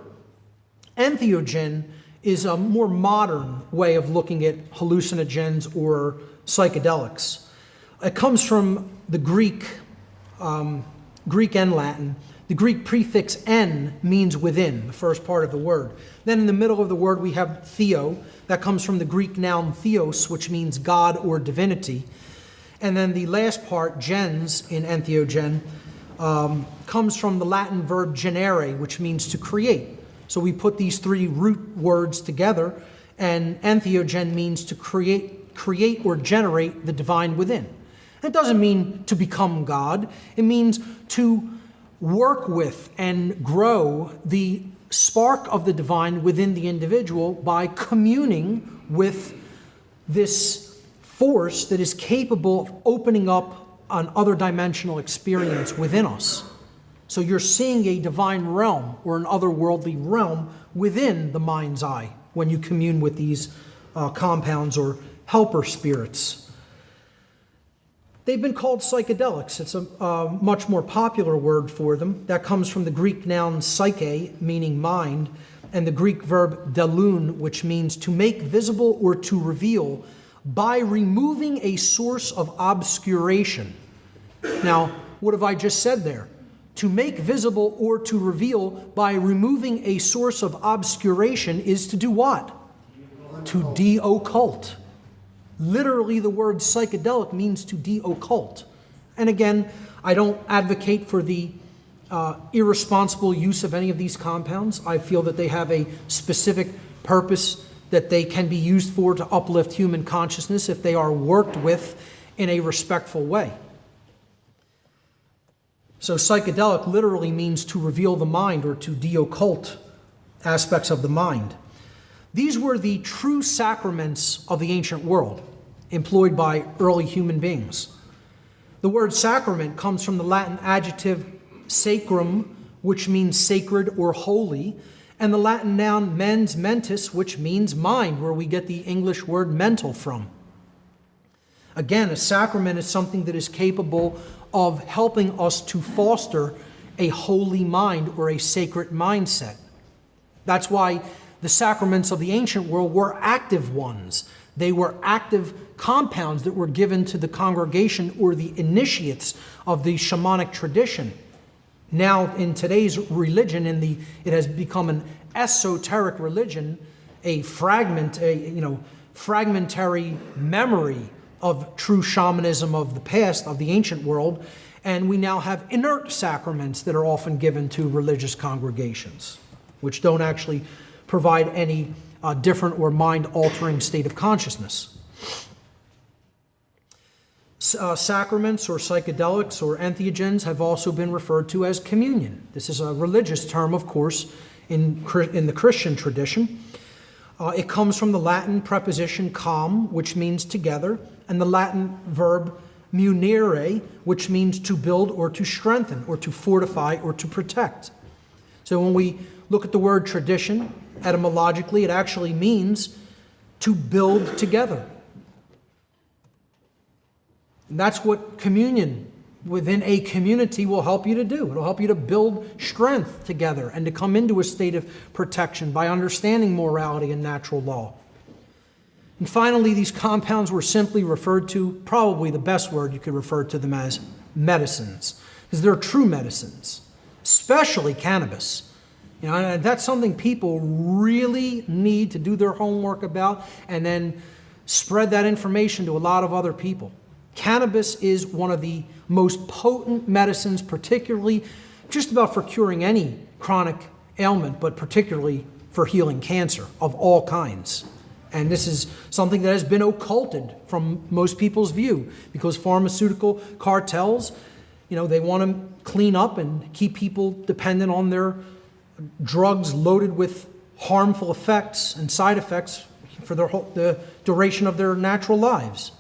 entheogen is a more modern way of looking at hallucinogens or psychedelics. It comes from the Greek and Latin. The Greek prefix "en" means within, the first part of the word. Then in the middle of the word we have theo. That comes from the Greek noun theos, which means God or divinity. And then the last part, gens, in entheogen, comes from the Latin verb genere, which means to create. So we put these three root words together, and entheogen means to create or generate the divine within. It doesn't mean to become God. It means to work with and grow the spark of the divine within the individual by communing with this force that is capable of opening up an other dimensional experience within us. So you're seeing a divine realm or an otherworldly realm within the mind's eye when you commune with these compounds or helper spirits. They've been called psychedelics. It's a much more popular word for them. That comes from the Greek noun psyche, meaning mind, and the Greek verb delun, which means to make visible or to reveal by removing a source of obscuration. Now, what have I just said there? To make visible or to reveal by removing a source of obscuration is to do what? To de-occult. Literally, the word psychedelic means to de-occult. And again, I don't advocate for the irresponsible use of any of these compounds. I feel that they have a specific purpose that they can be used for to uplift human consciousness if they are worked with in a respectful way. So psychedelic literally means to reveal the mind or to de-occult aspects of the mind. These were the true sacraments of the ancient world, employed by early human beings. The word sacrament comes from the Latin adjective sacrum, which means sacred or holy, and the Latin noun mens mentis, which means mind, where we get the English word mental from. Again, a sacrament is something that is capable of helping us to foster a holy mind or a sacred mindset. That's why the sacraments of the ancient world were active ones. They were active compounds that were given to the congregation or the initiates of the shamanic tradition. Now, in today's religion, it has become an esoteric religion, a fragmentary memory of true shamanism of the past, of the ancient world, and we now have inert sacraments that are often given to religious congregations, which don't actually provide any different or mind-altering state of consciousness. Sacraments or psychedelics or entheogens have also been referred to as communion. This is a religious term, of course, in the Christian tradition. It comes from the Latin preposition com, which means together, and the Latin verb munere, which means to build or to strengthen or to fortify or to protect. So when we look at the word tradition, etymologically, it actually means to build together. And that's what communion within a community will help you to do. It'll help you to build strength together and to come into a state of protection by understanding morality and natural law. And finally, these compounds were simply referred to, probably the best word you could refer to them as, medicines, because they're true medicines, especially cannabis. You know, and that's something people really need to do their homework about and then spread that information to a lot of other people. Cannabis is one of the most potent medicines, particularly just about for curing any chronic ailment, but particularly for healing cancer of all kinds. And this is something that has been occulted from most people's view, because pharmaceutical cartels, they want to clean up and keep people dependent on their drugs loaded with harmful effects and side effects for the duration of their natural lives.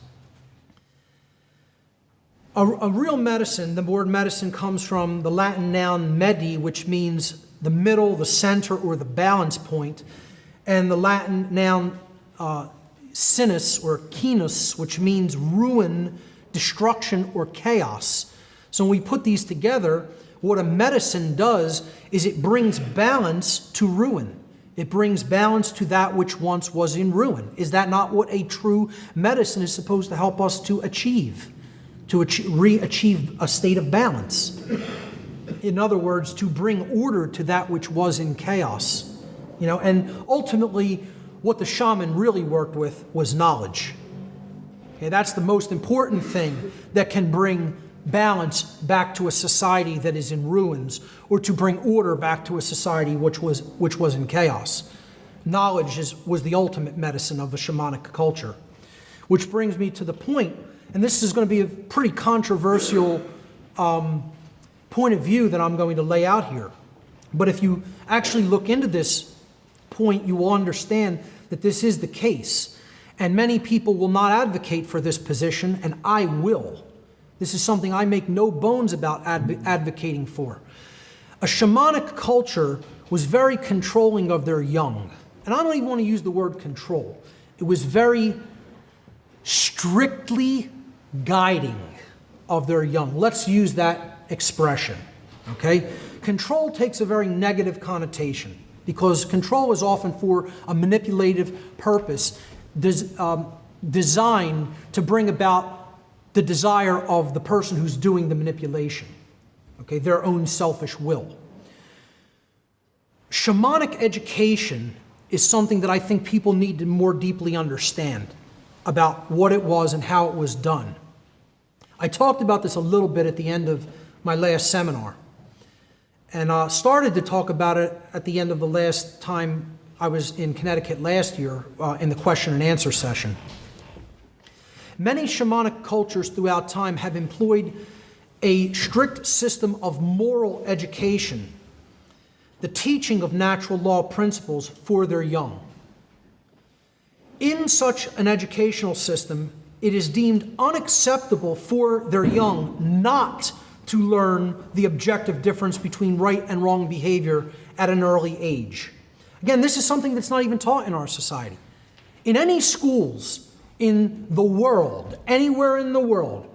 A real medicine, the word medicine comes from the Latin noun medi, which means the middle, the center, or the balance point, and the Latin noun sinus or kinus, which means ruin, destruction, or chaos. So when we put these together, what a medicine does is it brings balance to ruin. It brings balance to that which once was in ruin. Is that not what a true medicine is supposed to help us to achieve? To re-achieve a state of balance. In other words, to bring order to that which was in chaos. And ultimately, what the shaman really worked with was knowledge. Okay, that's the most important thing that can bring balance back to a society that is in ruins, or to bring order back to a society which was in chaos. Knowledge was the ultimate medicine of the shamanic culture. Which brings me to the point, and this is going to be a pretty controversial point of view that I'm going to lay out here. But if you actually look into this point, you will understand that this is the case. And many people will not advocate for this position, and I will. This is something I make no bones about advocating for. A shamanic culture was very controlling of their young. And I don't even want to use the word control. It was very strictly guiding of their young. Let's use that expression, okay? Control takes a very negative connotation, because control is often for a manipulative purpose designed to bring about the desire of the person who's doing the manipulation, okay, their own selfish will. Shamanic education is something that I think people need to more deeply understand about what it was and how it was done. I talked about this a little bit at the end of my last seminar, and started to talk about it at the end of the last time I was in Connecticut last year in the question and answer session. Many shamanic cultures throughout time have employed a strict system of moral education, the teaching of natural law principles for their young. In such an educational system, it is deemed unacceptable for their young not to learn the objective difference between right and wrong behavior at an early age. Again, this is something that's not even taught in our society. In any schools in the world, anywhere in the world,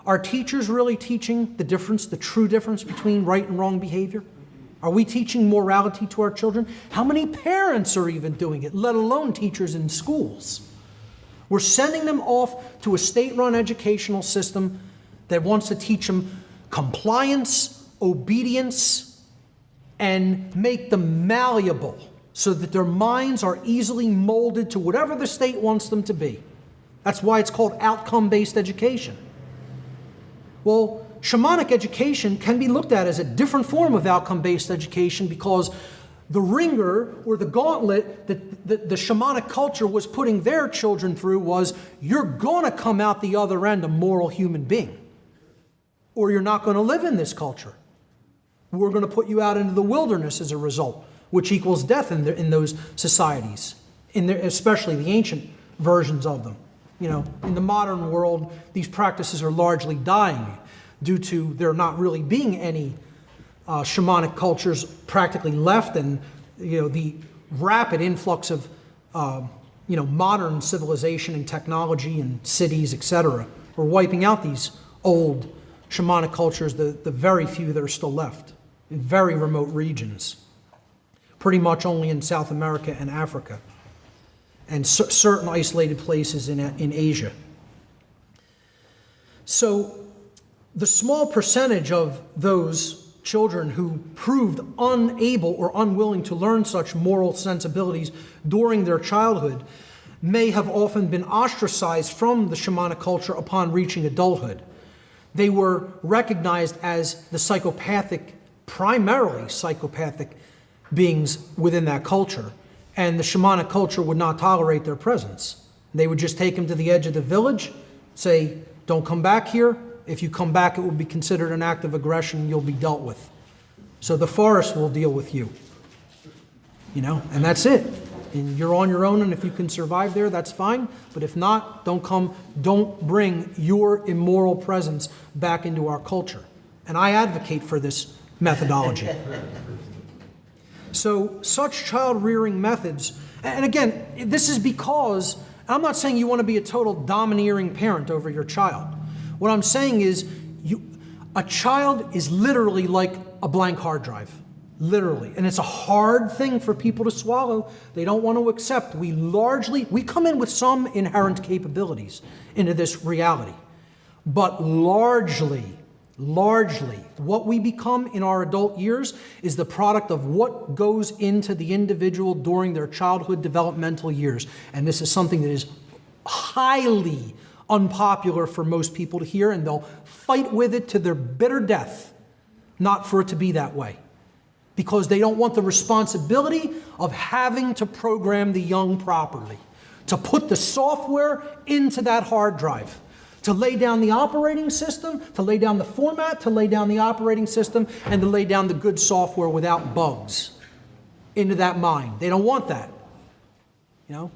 are teachers really teaching the difference, the true difference between right and wrong behavior? Are we teaching morality to our children? How many parents are even doing it, let alone teachers in schools? We're sending them off to a state-run educational system that wants to teach them compliance, obedience, and make them malleable so that their minds are easily molded to whatever the state wants them to be. That's why it's called outcome-based education. Well, shamanic education can be looked at as a different form of outcome-based education, because the ringer or the gauntlet that the shamanic culture was putting their children through was, you're going to come out the other end a moral human being, or you're not going to live in this culture. We're going to put you out into the wilderness as a result, which equals death in those societies, especially the ancient versions of them. In the modern world, these practices are largely dying due to there not really being any shamanic cultures practically left, and the rapid influx of modern civilization and technology and cities, etc. We're wiping out these old shamanic cultures, the very few that are still left in very remote regions, pretty much only in South America and Africa, and certain isolated places in Asia. So the small percentage of those children who proved unable or unwilling to learn such moral sensibilities during their childhood may have often been ostracized from the shamanic culture upon reaching adulthood. They were recognized as the psychopathic, primarily psychopathic beings within that culture. And the shamanic culture would not tolerate their presence. They would just take them to the edge of the village, say, don't come back here. If you come back, it will be considered an act of aggression and you'll be dealt with. So the forest will deal with you. You know, and that's it. And you're on your own, and if you can survive there, that's fine. But if not, don't bring your immoral presence back into our culture. And I advocate for this methodology. So such child rearing methods, and again, this is because, I'm not saying you want to be a total domineering parent over your child. What I'm saying is, a child is literally like a blank hard drive. Literally. And it's a hard thing for people to swallow. They don't want to accept. We come in with some inherent capabilities into this reality. But largely, what we become in our adult years is the product of what goes into the individual during their childhood developmental years. And this is something that is highly unpopular for most people to hear, and they'll fight with it to their bitter death, not for it to be that way. Because they don't want the responsibility of having to program the young properly, to put the software into that hard drive, to lay down the operating system, to lay down the format, to lay down the operating system, and to lay down the good software without bugs into that mind. They don't want that. You know?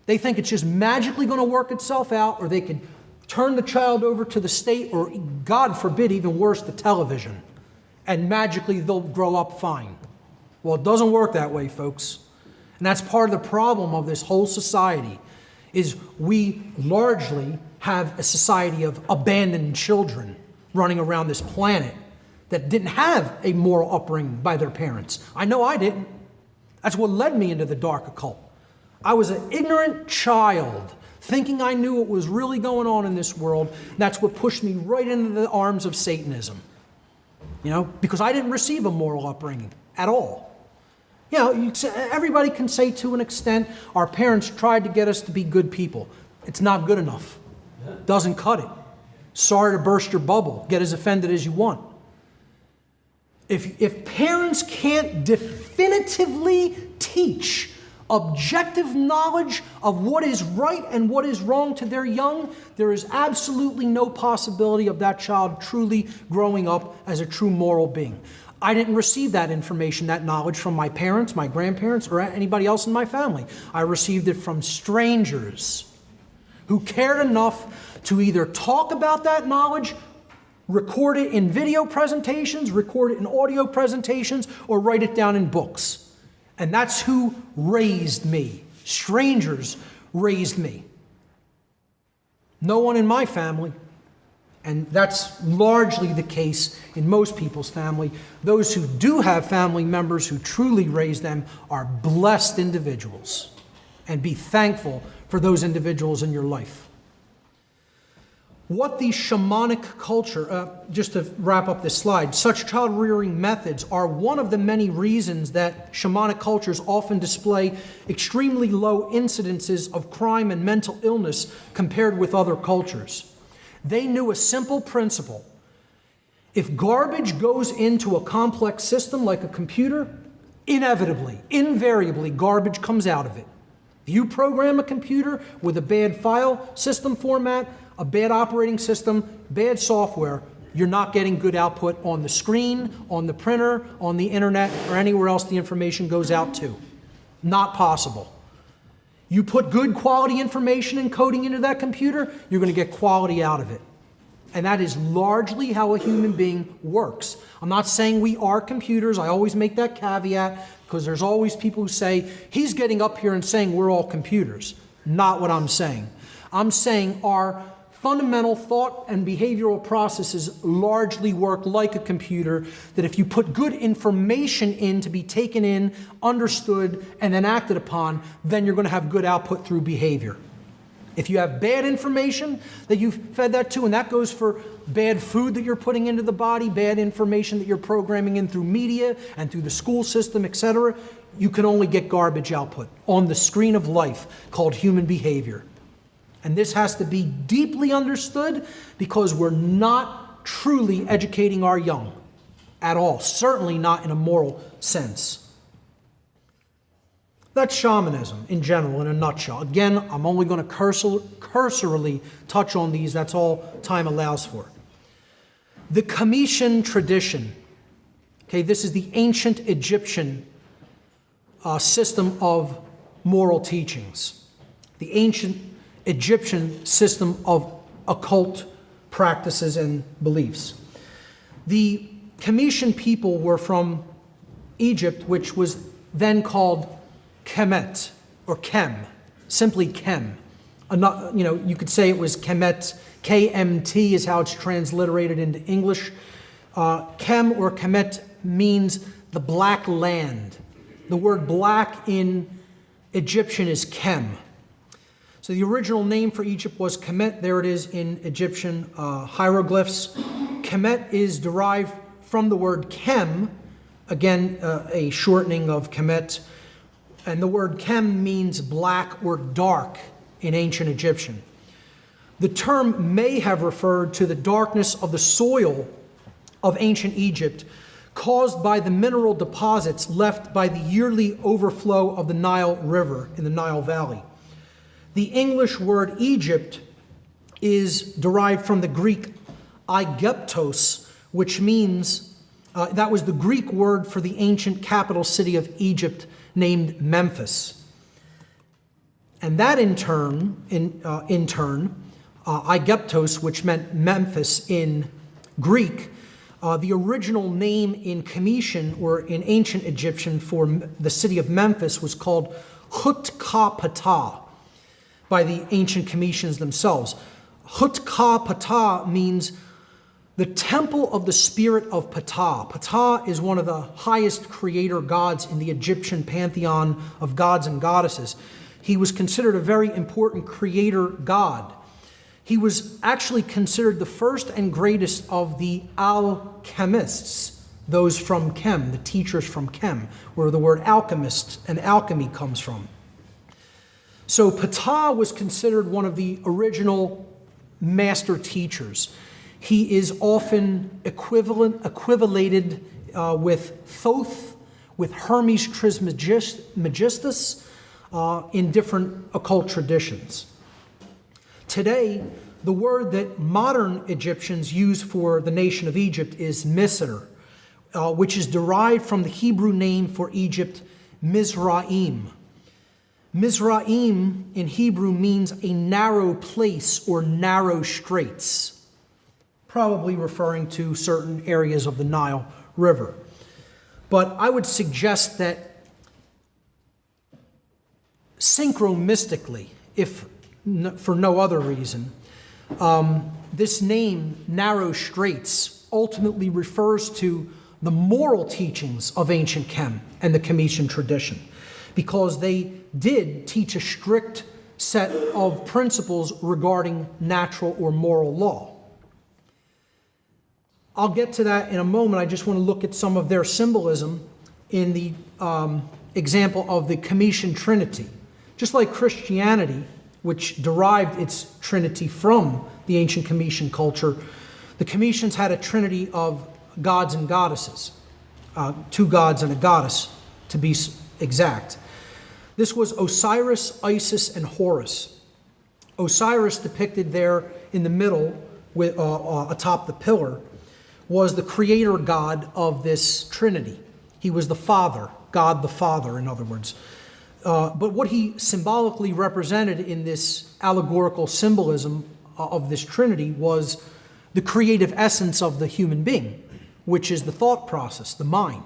They think it's just magically going to work itself out, or they could turn the child over to the state, or God forbid, even worse, the television, and magically they'll grow up fine. Well, it doesn't work that way, folks. And that's part of the problem of this whole society, is we largely have a society of abandoned children running around this planet that didn't have a moral upbringing by their parents. I know I didn't. That's what led me into the dark occult. I was an ignorant child thinking I knew what was really going on in this world. That's what pushed me right into the arms of Satanism. You know, because I didn't receive a moral upbringing at all. You know, everybody can say to an extent, our parents tried to get us to be good people. It's not good enough. Doesn't cut it. Sorry to burst your bubble. Get as offended as you want. If parents can't definitively teach objective knowledge of what is right and what is wrong to their young, there is absolutely no possibility of that child truly growing up as a true moral being. I didn't receive that information, that knowledge from my parents, my grandparents, or anybody else in my family. I received it from strangers who cared enough to either talk about that knowledge, record it in video presentations, record it in audio presentations, or write it down in books. And that's who raised me. Strangers raised me. No one in my family. And that's largely the case in most people's family. Those who do have family members who truly raise them are blessed individuals. And be thankful for those individuals in your life. What the shamanic culture, just to wrap up this slide, such child rearing methods are one of the many reasons that shamanic cultures often display extremely low incidences of crime and mental illness compared with other cultures. They knew a simple principle. If garbage goes into a complex system like a computer, inevitably, invariably, garbage comes out of it. If you program a computer with a bad file system format, a bad operating system, bad software, you're not getting good output on the screen, on the printer, on the internet, or anywhere else the information goes out to. Not possible. You put good quality information and coding into that computer, you're going to get quality out of it. And that is largely how a human being works. I'm not saying we are computers. I always make that caveat because there's always people who say, he's getting up here and saying we're all computers. Not what I'm saying. I'm saying our fundamental thought and behavioral processes largely work like a computer, that if you put good information in to be taken in, understood, and then acted upon, then you're going to have good output through behavior. If you have bad information that you've fed that to, and that goes for bad food that you're putting into the body, bad information that you're programming in through media and through the school system, etc., you can only get garbage output on the screen of life called human behavior. And this has to be deeply understood because we're not truly educating our young at all, certainly not in a moral sense. That's shamanism in general, in a nutshell. Again, I'm only going to cursorily touch on these. That's all time allows for. The Comitian tradition. Okay, this is the ancient Egyptian system of moral teachings. The ancient Egyptian system of occult practices and beliefs. The Comitian people were from Egypt, which was then called Kemet, or Kem, simply Kem. You could say it was Kemet, KMT is how it's transliterated into English. Kem or Kemet means the black land. The word black in Egyptian is Kem. So the original name for Egypt was Kemet. There it is in Egyptian hieroglyphs. Kemet is derived from the word Kem, again, a shortening of Kemet. And the word Kem means black or dark in ancient Egyptian. The term may have referred to the darkness of the soil of ancient Egypt caused by the mineral deposits left by the yearly overflow of the Nile River in the Nile Valley. The English word Egypt is derived from the Greek Aegyptos, which means, that was the Greek word for the ancient capital city of Egypt named Memphis. And that in turn, Aegyptos, which meant Memphis in Greek, the original name in Comitian or in ancient Egyptian for the city of Memphis was called Hutkapata by the ancient Comitians themselves. Hutkapata means the temple of the spirit of Ptah. Ptah is one of the highest creator gods in the Egyptian pantheon of gods and goddesses. He was considered a very important creator god. He was actually considered the first and greatest of the alchemists, those from Kem, the teachers from Kem, where the word alchemist and alchemy comes from. So Ptah was considered one of the original master teachers. He is often equivalated with Thoth, with Hermes Trismegistus in different occult traditions. Today, the word that modern Egyptians use for the nation of Egypt is Misr, which is derived from the Hebrew name for Egypt, Mizraim. Mizraim in Hebrew means a narrow place or narrow straits, probably referring to certain areas of the Nile River. But I would suggest that synchromystically, if for no other reason, this name, narrow straits, ultimately refers to the moral teachings of ancient Kem and the Comitian tradition, because they did teach a strict set of principles regarding natural or moral law. I'll get to that in a moment. I just want to look at some of their symbolism in the example of the Comitian Trinity. Just like Christianity, which derived its trinity from the ancient Comitian culture, the Comitians had a trinity of gods and goddesses, 2 gods and a goddess, to be exact. This was Osiris, Isis, and Horus. Osiris, depicted there in the middle with, atop the pillar, was the creator god of this trinity. He was the Father, God the Father, in other words. But what he symbolically represented in this allegorical symbolism of this trinity was the creative essence of the human being, which is the thought process, the mind.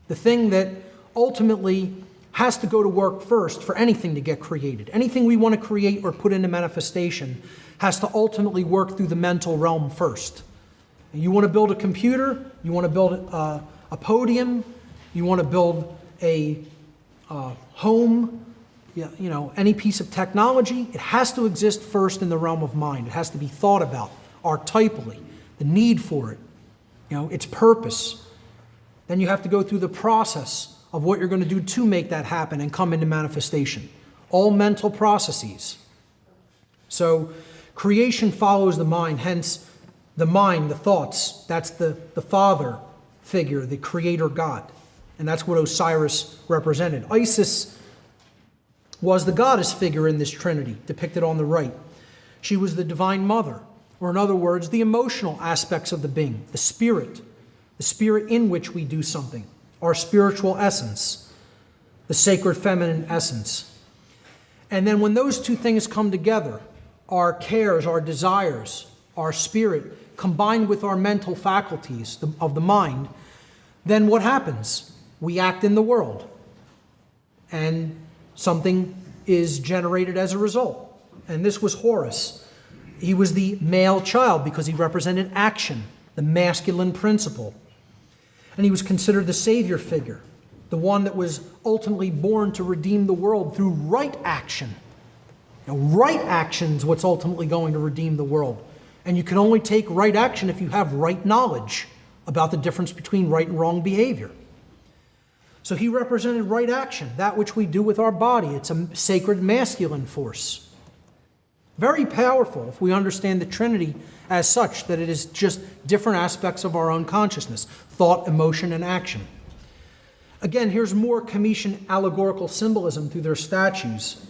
The thing that ultimately has to go to work first for anything to get created. Anything we want to create or put into manifestation has to ultimately work through the mental realm first. You want to build a computer, you want to build a podium, you want to build a home, any piece of technology, it has to exist first in the realm of mind. It has to be thought about archetypally, the need for it, its purpose. Then you have to go through the process of what you're going to do to make that happen and come into manifestation. All mental processes. So creation follows the mind, hence The mind, the thoughts, that's the father figure, the creator god. And that's what Osiris represented. Isis was the goddess figure in this trinity, depicted on the right. She was the divine mother, or in other words, the emotional aspects of the being, the spirit in which we do something, our spiritual essence, the sacred feminine essence. And then when those two things come together, our cares, our desires, our spirit, combined with our mental faculties of the mind, then what happens? We act in the world. And something is generated as a result. And this was Horus. He was the male child because he represented action, the masculine principle. And he was considered the savior figure, the one that was ultimately born to redeem the world through right action. Now, right action is what's ultimately going to redeem the world. And you can only take right action if you have right knowledge about the difference between right and wrong behavior. So he represented right action, that which we do with our body. It's a sacred masculine force. Very powerful if we understand the Trinity as such, that it is just different aspects of our own consciousness, thought, emotion, and action. Again, here's more Comitian allegorical symbolism through their statues.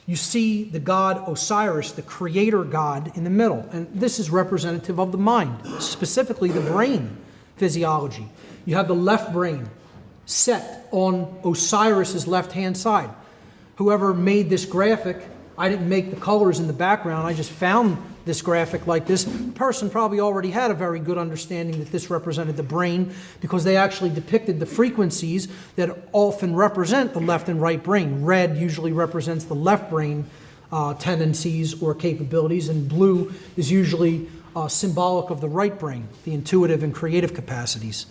You see the god Osiris, the creator god, in the middle. And this is representative of the mind, specifically the brain physiology. You have the left brain set on Osiris's left-hand side. Whoever made this graphic, I didn't make the colors in the background, I just found this graphic like this. The person probably already had a very good understanding that this represented the brain because they actually depicted the frequencies that often represent the left and right brain. Red usually represents the left brain tendencies or capabilities, and blue is usually symbolic of the right brain, the intuitive and creative capacities.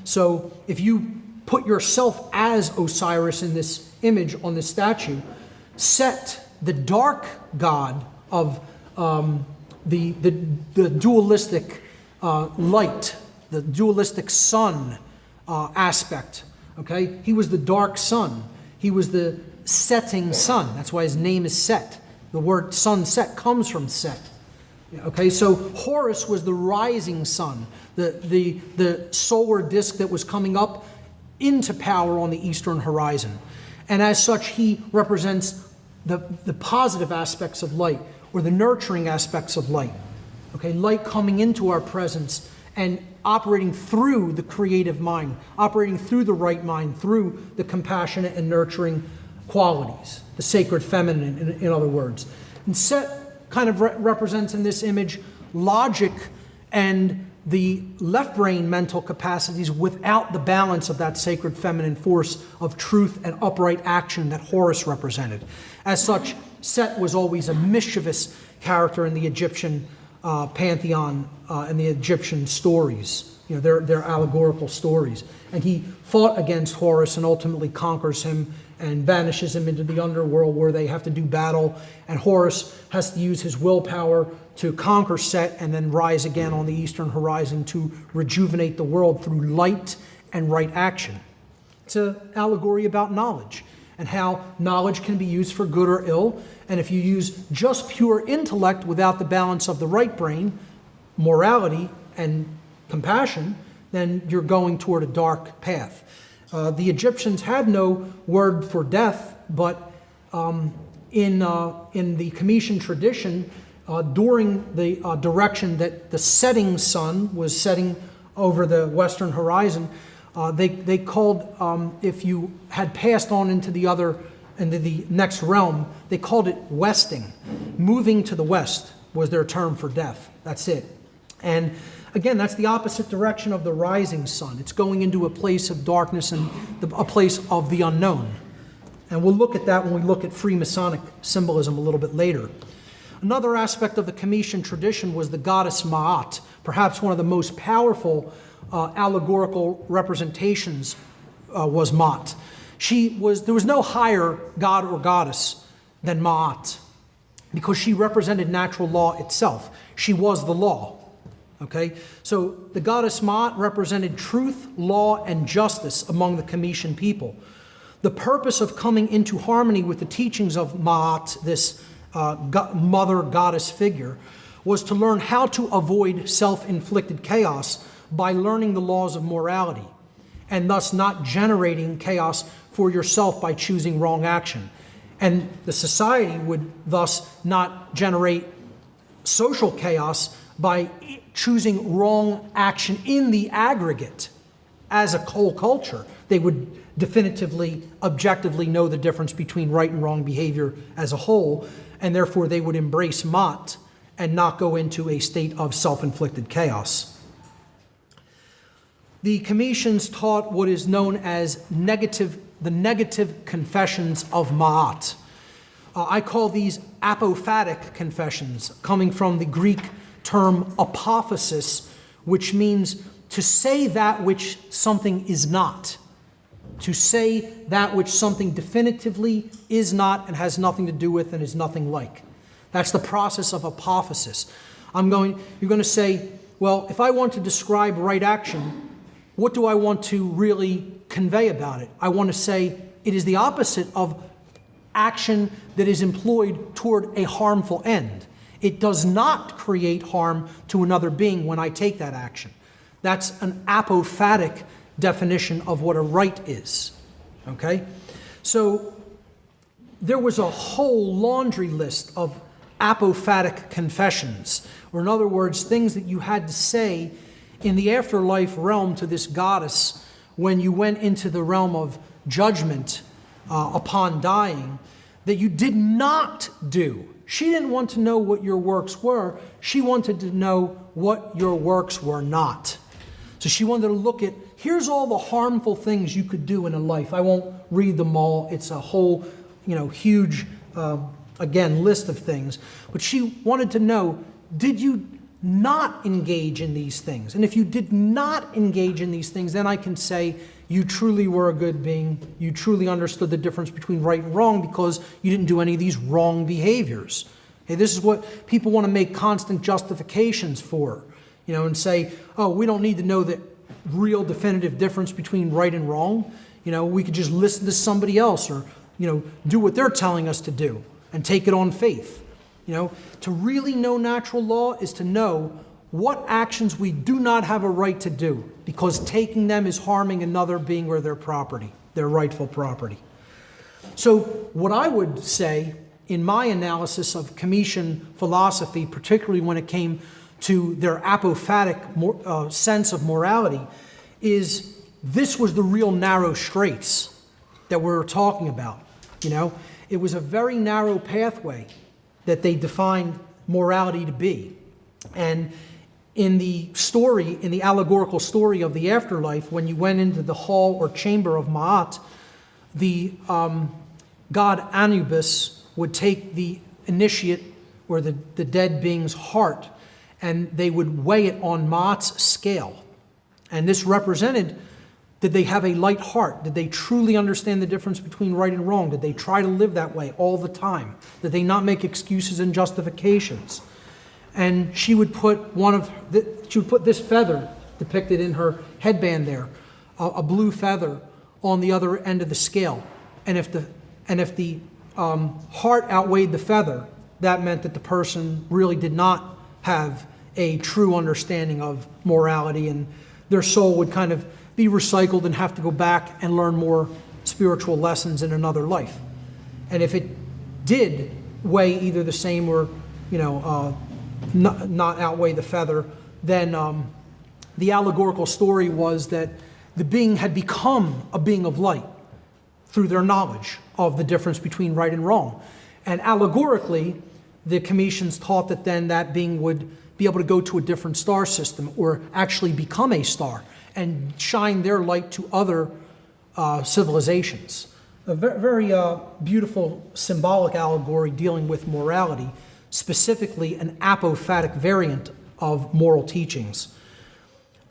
So if you put yourself as Osiris in this image on this statue, set the dark god of the dualistic light, the dualistic sun aspect, okay? He was the dark sun. He was the setting sun. That's why his name is Set. The word sunset comes from Set. Okay, so Horus was the rising sun, the solar disk that was coming up into power on the eastern horizon. And as such, he represents the positive aspects of light, or the nurturing aspects of light. Okay, light coming into our presence and operating through the creative mind, operating through the right mind, through the compassionate and nurturing qualities, the sacred feminine, in other words. And Set kind of represents in this image logic and the left brain mental capacities without the balance of that sacred feminine force of truth and upright action that Horus represented. As such, Set was always a mischievous character in the Egyptian pantheon and the Egyptian stories, their allegorical stories. And he fought against Horus and ultimately conquers him and banishes him into the underworld where they have to do battle. And Horus has to use his willpower to conquer Set and then rise again on the eastern horizon to rejuvenate the world through light and right action. It's an allegory about knowledge and how knowledge can be used for good or ill. And if you use just pure intellect without the balance of the right brain, morality and compassion, then you're going toward a dark path. The Egyptians had no word for death, but in the Comitian tradition, during the direction that the setting sun was setting over the western horizon, they called, if you had passed on into the next realm, they called it westing. Moving to the west was their term for death. That's it. And again, that's the opposite direction of the rising sun. It's going into a place of darkness and a place of the unknown. And we'll look at that when we look at Freemasonic symbolism a little bit later. Another aspect of the Comitian tradition was the goddess Ma'at, perhaps one of the most powerful allegorical representations was Ma'at. There was no higher god or goddess than Ma'at because she represented natural law itself. She was the law. Okay, so the goddess Ma'at represented truth, law, and justice among the Comitian people. The purpose of coming into harmony with the teachings of Ma'at, this mother goddess figure, was to learn how to avoid self-inflicted chaos by learning the laws of morality, and thus not generating chaos for yourself by choosing wrong action. And the society would thus not generate social chaos by choosing wrong action in the aggregate. As a whole culture, they would definitively, objectively know the difference between right and wrong behavior as a whole, and therefore they would embrace Mott and not go into a state of self-inflicted chaos. The Cometians taught what is known as the negative confessions of Ma'at. I call these apophatic confessions, coming from the Greek term apophasis, which means to say that which something is not. To say that which something definitively is not and has nothing to do with and is nothing like. That's the process of apophasis. You're going to say, well, if I want to describe right action, what do I want to really convey about it? I want to say it is the opposite of action that is employed toward a harmful end. It does not create harm to another being when I take that action. That's an apophatic definition of what a right is. Okay? So there was a whole laundry list of apophatic confessions, or in other words, things that you had to say in the afterlife realm to this goddess when you went into the realm of judgment upon dying, that you did not do. She didn't want to know what your works were. She wanted to know what your works were not. So she wanted to look at, here's all the harmful things you could do in a life. I won't read them all. It's a whole, huge, again, list of things. But she wanted to know, did you not engage in these things? And if you did not engage in these things, then I can say you truly were a good being. You truly understood the difference between right and wrong because you didn't do any of these wrong behaviors. Okay, this is what people want to make constant justifications for, and say, oh, we don't need to know the real definitive difference between right and wrong. We could just listen to somebody else or, do what they're telling us to do and take it on faith. To really know natural law is to know what actions we do not have a right to do because taking them is harming another being or their property, their rightful property. So what I would say in my analysis of Cometian philosophy, particularly when it came to their apophatic sense of morality, is this was the real narrow straits that we're talking about. It was a very narrow pathway that they defined morality to be. And in the allegorical story of the afterlife, when you went into the hall or chamber of Ma'at, the god Anubis would take the initiate or the dead being's heart, and they would weigh it on Ma'at's scale. And this represented, did they have a light heart? Did they truly understand the difference between right and wrong? Did they try to live that way all the time? Did they not make excuses and justifications? And she would put this feather depicted in her headband there, a blue feather on the other end of the scale. And if the heart outweighed the feather, that meant that the person really did not have a true understanding of morality, and their soul would kind of be recycled and have to go back and learn more spiritual lessons in another life. And if it did weigh either the same or, not outweigh the feather, then the allegorical story was that the being had become a being of light through their knowledge of the difference between right and wrong. And allegorically, the Cometians taught that then that being would be able to go to a different star system or actually become a star and shine their light to other civilizations. A very beautiful symbolic allegory dealing with morality, specifically an apophatic variant of moral teachings.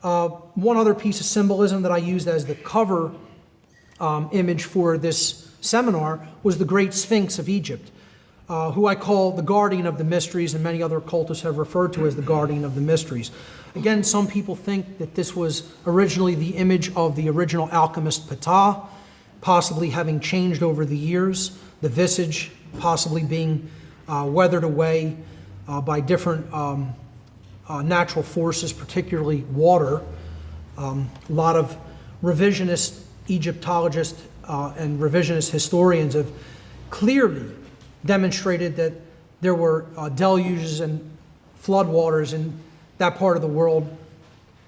One other piece of symbolism that I used as the cover image for this seminar was the Great Sphinx of Egypt, who I call the guardian of the mysteries, and many other occultists have referred to as the guardian of the mysteries. Again, some people think that this was originally the image of the original alchemist Ptah, possibly having changed over the years, the visage possibly being weathered away. by different natural forces, particularly water. A lot of revisionist Egyptologists and revisionist historians have clearly demonstrated that there were deluges and floodwaters in that part of the world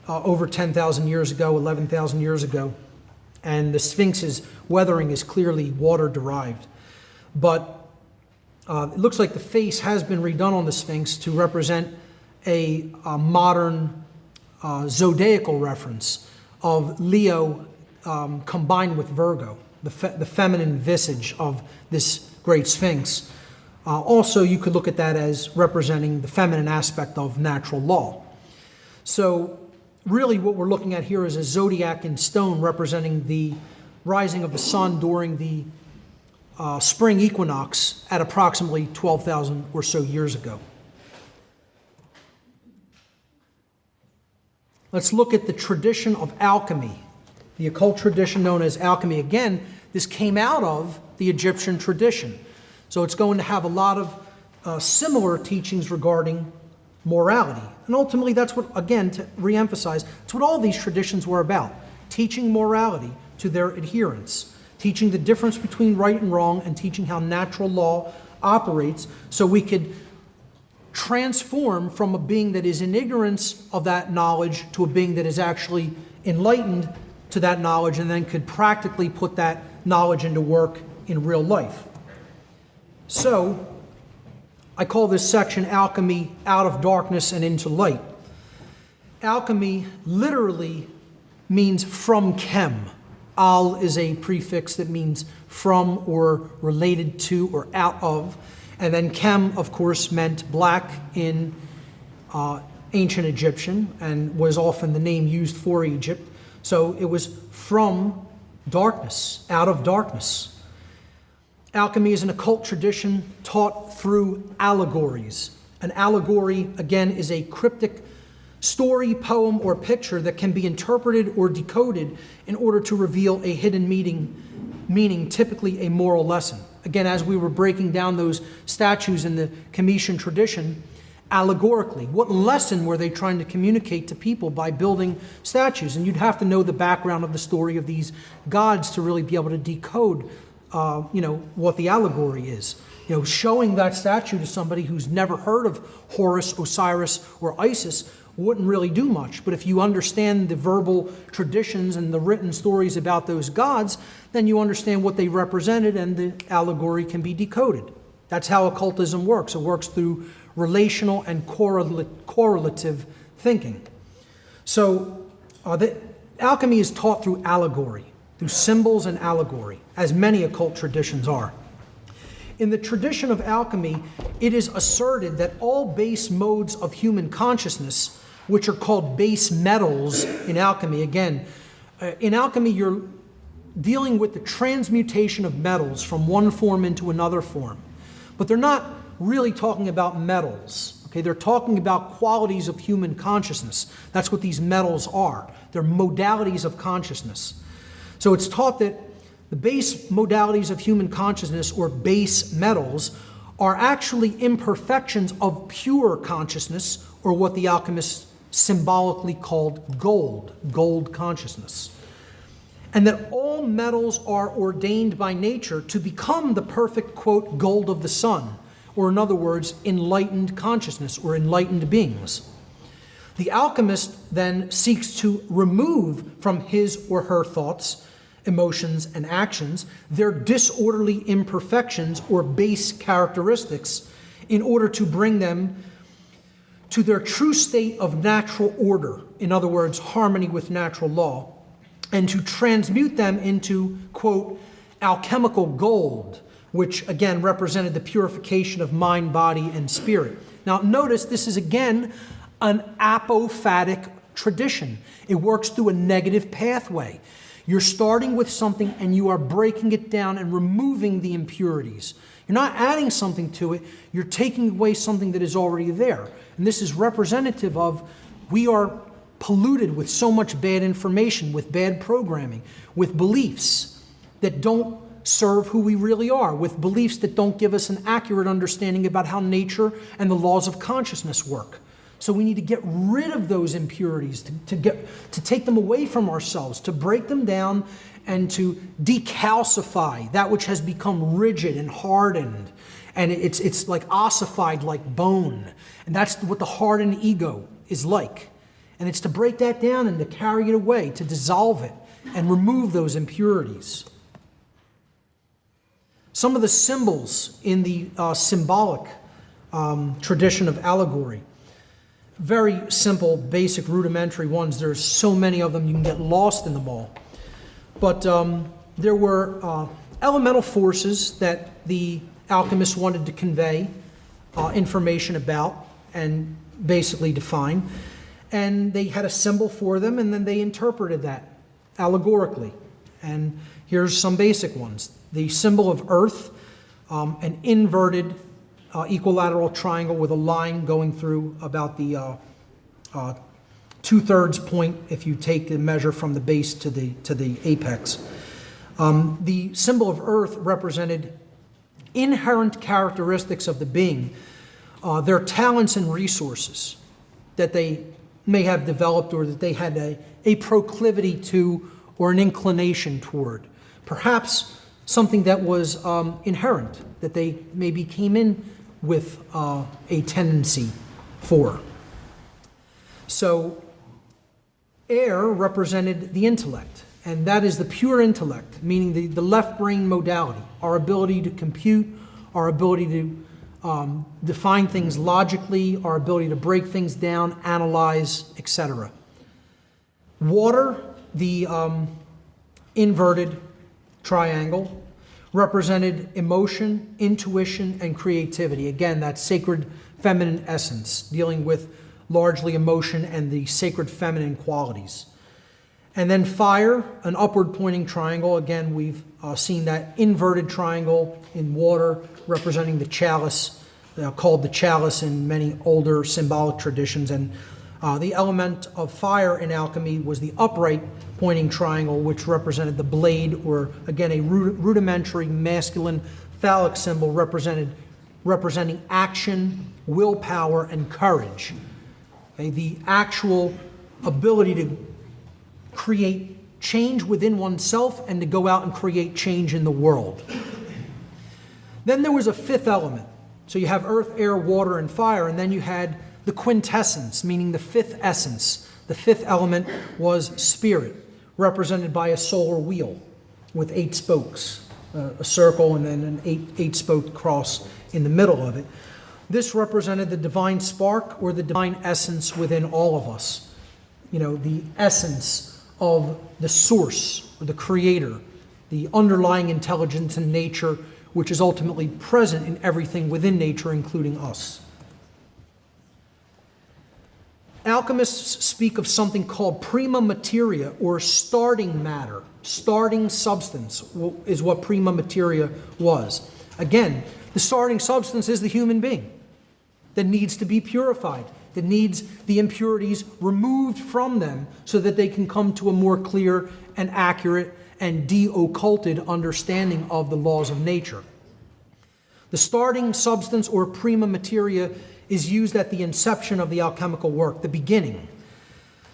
over 10,000 years ago, 11,000 years ago. And the Sphinx's weathering is clearly water-derived. But it looks like the face has been redone on the Sphinx to represent a modern zodiacal reference of Leo combined with Virgo, the feminine visage of this great Sphinx. Also, you could look at that as representing the feminine aspect of natural law. So really what we're looking at here is a zodiac in stone representing the rising of the sun during the spring equinox at approximately 12,000 or so years ago. Let's look at the tradition of alchemy, the occult tradition known as alchemy. Again, this came out of the Egyptian tradition. So it's going to have a lot of similar teachings regarding morality. And ultimately, that's what, again, to reemphasize, that's what all these traditions were about, teaching morality to their adherents, teaching the difference between right and wrong, and teaching how natural law operates so we could transform from a being that is in ignorance of that knowledge to a being that is actually enlightened to that knowledge and then could practically put that knowledge into work in real life. So, I call this section Alchemy Out of Darkness and Into Light. Alchemy literally means from chem. Al is a prefix that means from or related to or out of. And then chem, of course, meant black in ancient Egyptian and was often the name used for Egypt. So it was from darkness, out of darkness. Alchemy is an occult tradition taught through allegories. An allegory, again, is a cryptic story, poem, or picture that can be interpreted or decoded in order to reveal a hidden meaning, typically a moral lesson. Again, as we were breaking down those statues in the Comitian tradition, allegorically, what lesson were they trying to communicate to people by building statues? And you'd have to know the background of the story of these gods to really be able to decode what the allegory is. Showing that statue to somebody who's never heard of Horus, Osiris, or Isis wouldn't really do much. But if you understand the verbal traditions and the written stories about those gods, then you understand what they represented and the allegory can be decoded. That's how occultism works. It works through relational and correlative thinking. So alchemy is taught through allegory, through symbols and allegory, as many occult traditions are. In the tradition of alchemy, it is asserted that all base modes of human consciousness, which are called base metals in alchemy, again, in alchemy you're dealing with the transmutation of metals from one form into another form. But they're not really talking about metals. Okay, they're talking about qualities of human consciousness. That's what these metals are. They're modalities of consciousness. So it's taught that the base modalities of human consciousness, or base metals, are actually imperfections of pure consciousness, or what the alchemists symbolically called gold consciousness. And that all metals are ordained by nature to become the perfect, quote, gold of the sun, or in other words, enlightened consciousness or enlightened beings. The alchemist then seeks to remove from his or her thoughts, emotions, and actions their disorderly imperfections or base characteristics in order to bring them to their true state of natural order, in other words, harmony with natural law, and to transmute them into, quote, alchemical gold, which again represented the purification of mind, body, and spirit. Now notice this is again an apophatic tradition. It works through a negative pathway. You're starting with something and you are breaking it down and removing the impurities. You're not adding something to it, you're taking away something that is already there. And this is representative of we are polluted with so much bad information, with bad programming, with beliefs that don't serve who we really are, with beliefs that don't give us an accurate understanding about how nature and the laws of consciousness work. So we need to get rid of those impurities, to take them away from ourselves, to break them down and to decalcify that which has become rigid and hardened. And it's like ossified like bone. And that's what the hardened ego is like. And it's to break that down and to carry it away, to dissolve it and remove those impurities. Some of the symbols in the symbolic tradition of allegory, very simple, basic, rudimentary ones. There's so many of them, you can get lost in them all. But there were elemental forces that the alchemists wanted to convey information about and basically define. And they had a symbol for them, and then they interpreted that allegorically. And here's some basic ones. The symbol of earth, an inverted equilateral triangle with a line going through about the 2/3 point if you take the measure from the base to the apex. The symbol of earth represented inherent characteristics of the being, their talents and resources that they may have developed or that they had a proclivity to or an inclination toward. Perhaps something that was inherent, that they maybe came in with a tendency for. So air represented the intellect, and that is the pure intellect, meaning the left brain modality, our ability to compute, our ability to define things logically, our ability to break things down, analyze, etc. Water, the inverted triangle, represented emotion, intuition, and creativity. Again, that sacred feminine essence, dealing with largely emotion and the sacred feminine qualities. And then fire, an upward pointing triangle. Again, we've seen that inverted triangle in water representing the chalice, called the chalice in many older symbolic traditions. And the element of fire in alchemy was the upright pointing triangle, which represented the blade, or again, a rudimentary masculine phallic symbol representing action, willpower, and courage. Okay, the actual ability to create change within oneself and to go out and create change in the world. Then there was a fifth element. So you have earth, air, water, and fire, and then you had the quintessence, meaning the fifth essence. The fifth element was spirit, represented by a solar wheel with 8 spokes, a circle and then an eight-spoke cross in the middle of it. This represented the divine spark or the divine essence within all of us. You know, the essence of the source or the creator, the underlying intelligence in nature, which is ultimately present in everything within nature, including us. Alchemists speak of something called prima materia, or starting matter. Starting substance is what prima materia was. Again, the starting substance is the human being that needs to be purified, that needs the impurities removed from them so that they can come to a more clear and accurate and de-occulted understanding of the laws of nature. The starting substance, or prima materia, is used at the inception of the alchemical work, the beginning.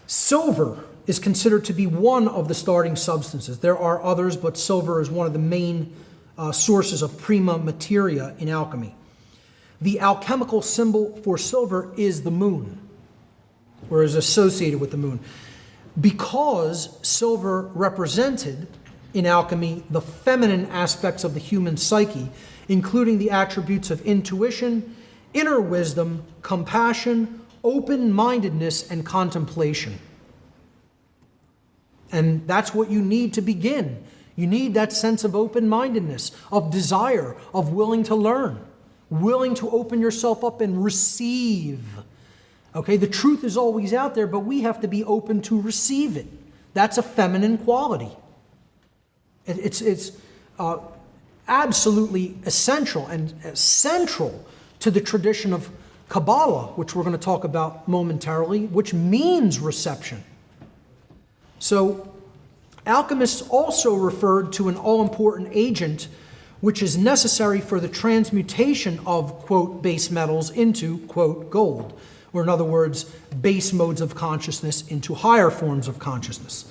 Silver is considered to be one of the starting substances. There are others, but silver is one of the main sources of prima materia in alchemy. The alchemical symbol for silver is the moon, or is associated with the moon. Because silver represented, in alchemy, the feminine aspects of the human psyche, including the attributes of intuition, inner wisdom, compassion, open-mindedness, and contemplation. And that's what you need to begin. You need that sense of open-mindedness, of desire, of willing to learn, willing to open yourself up and receive. Okay, the truth is always out there, but we have to be open to receive it. That's a feminine quality. It's absolutely essential and central to the tradition of Kabbalah, which we're going to talk about momentarily, which means reception. So Alchemists also referred to an all-important agent which is necessary for the transmutation of, quote, base metals into, quote, gold, or in other words, base modes of consciousness into higher forms of consciousness.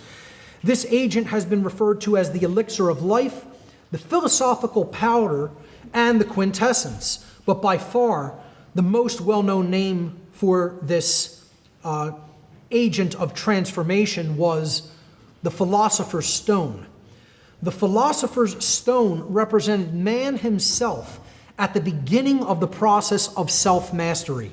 This agent has been referred to as the elixir of life, the philosophical powder, and the quintessence. But by far, the most well-known name for this agent of transformation was the philosopher's stone. The philosopher's stone represented man himself at the beginning of the process of self-mastery.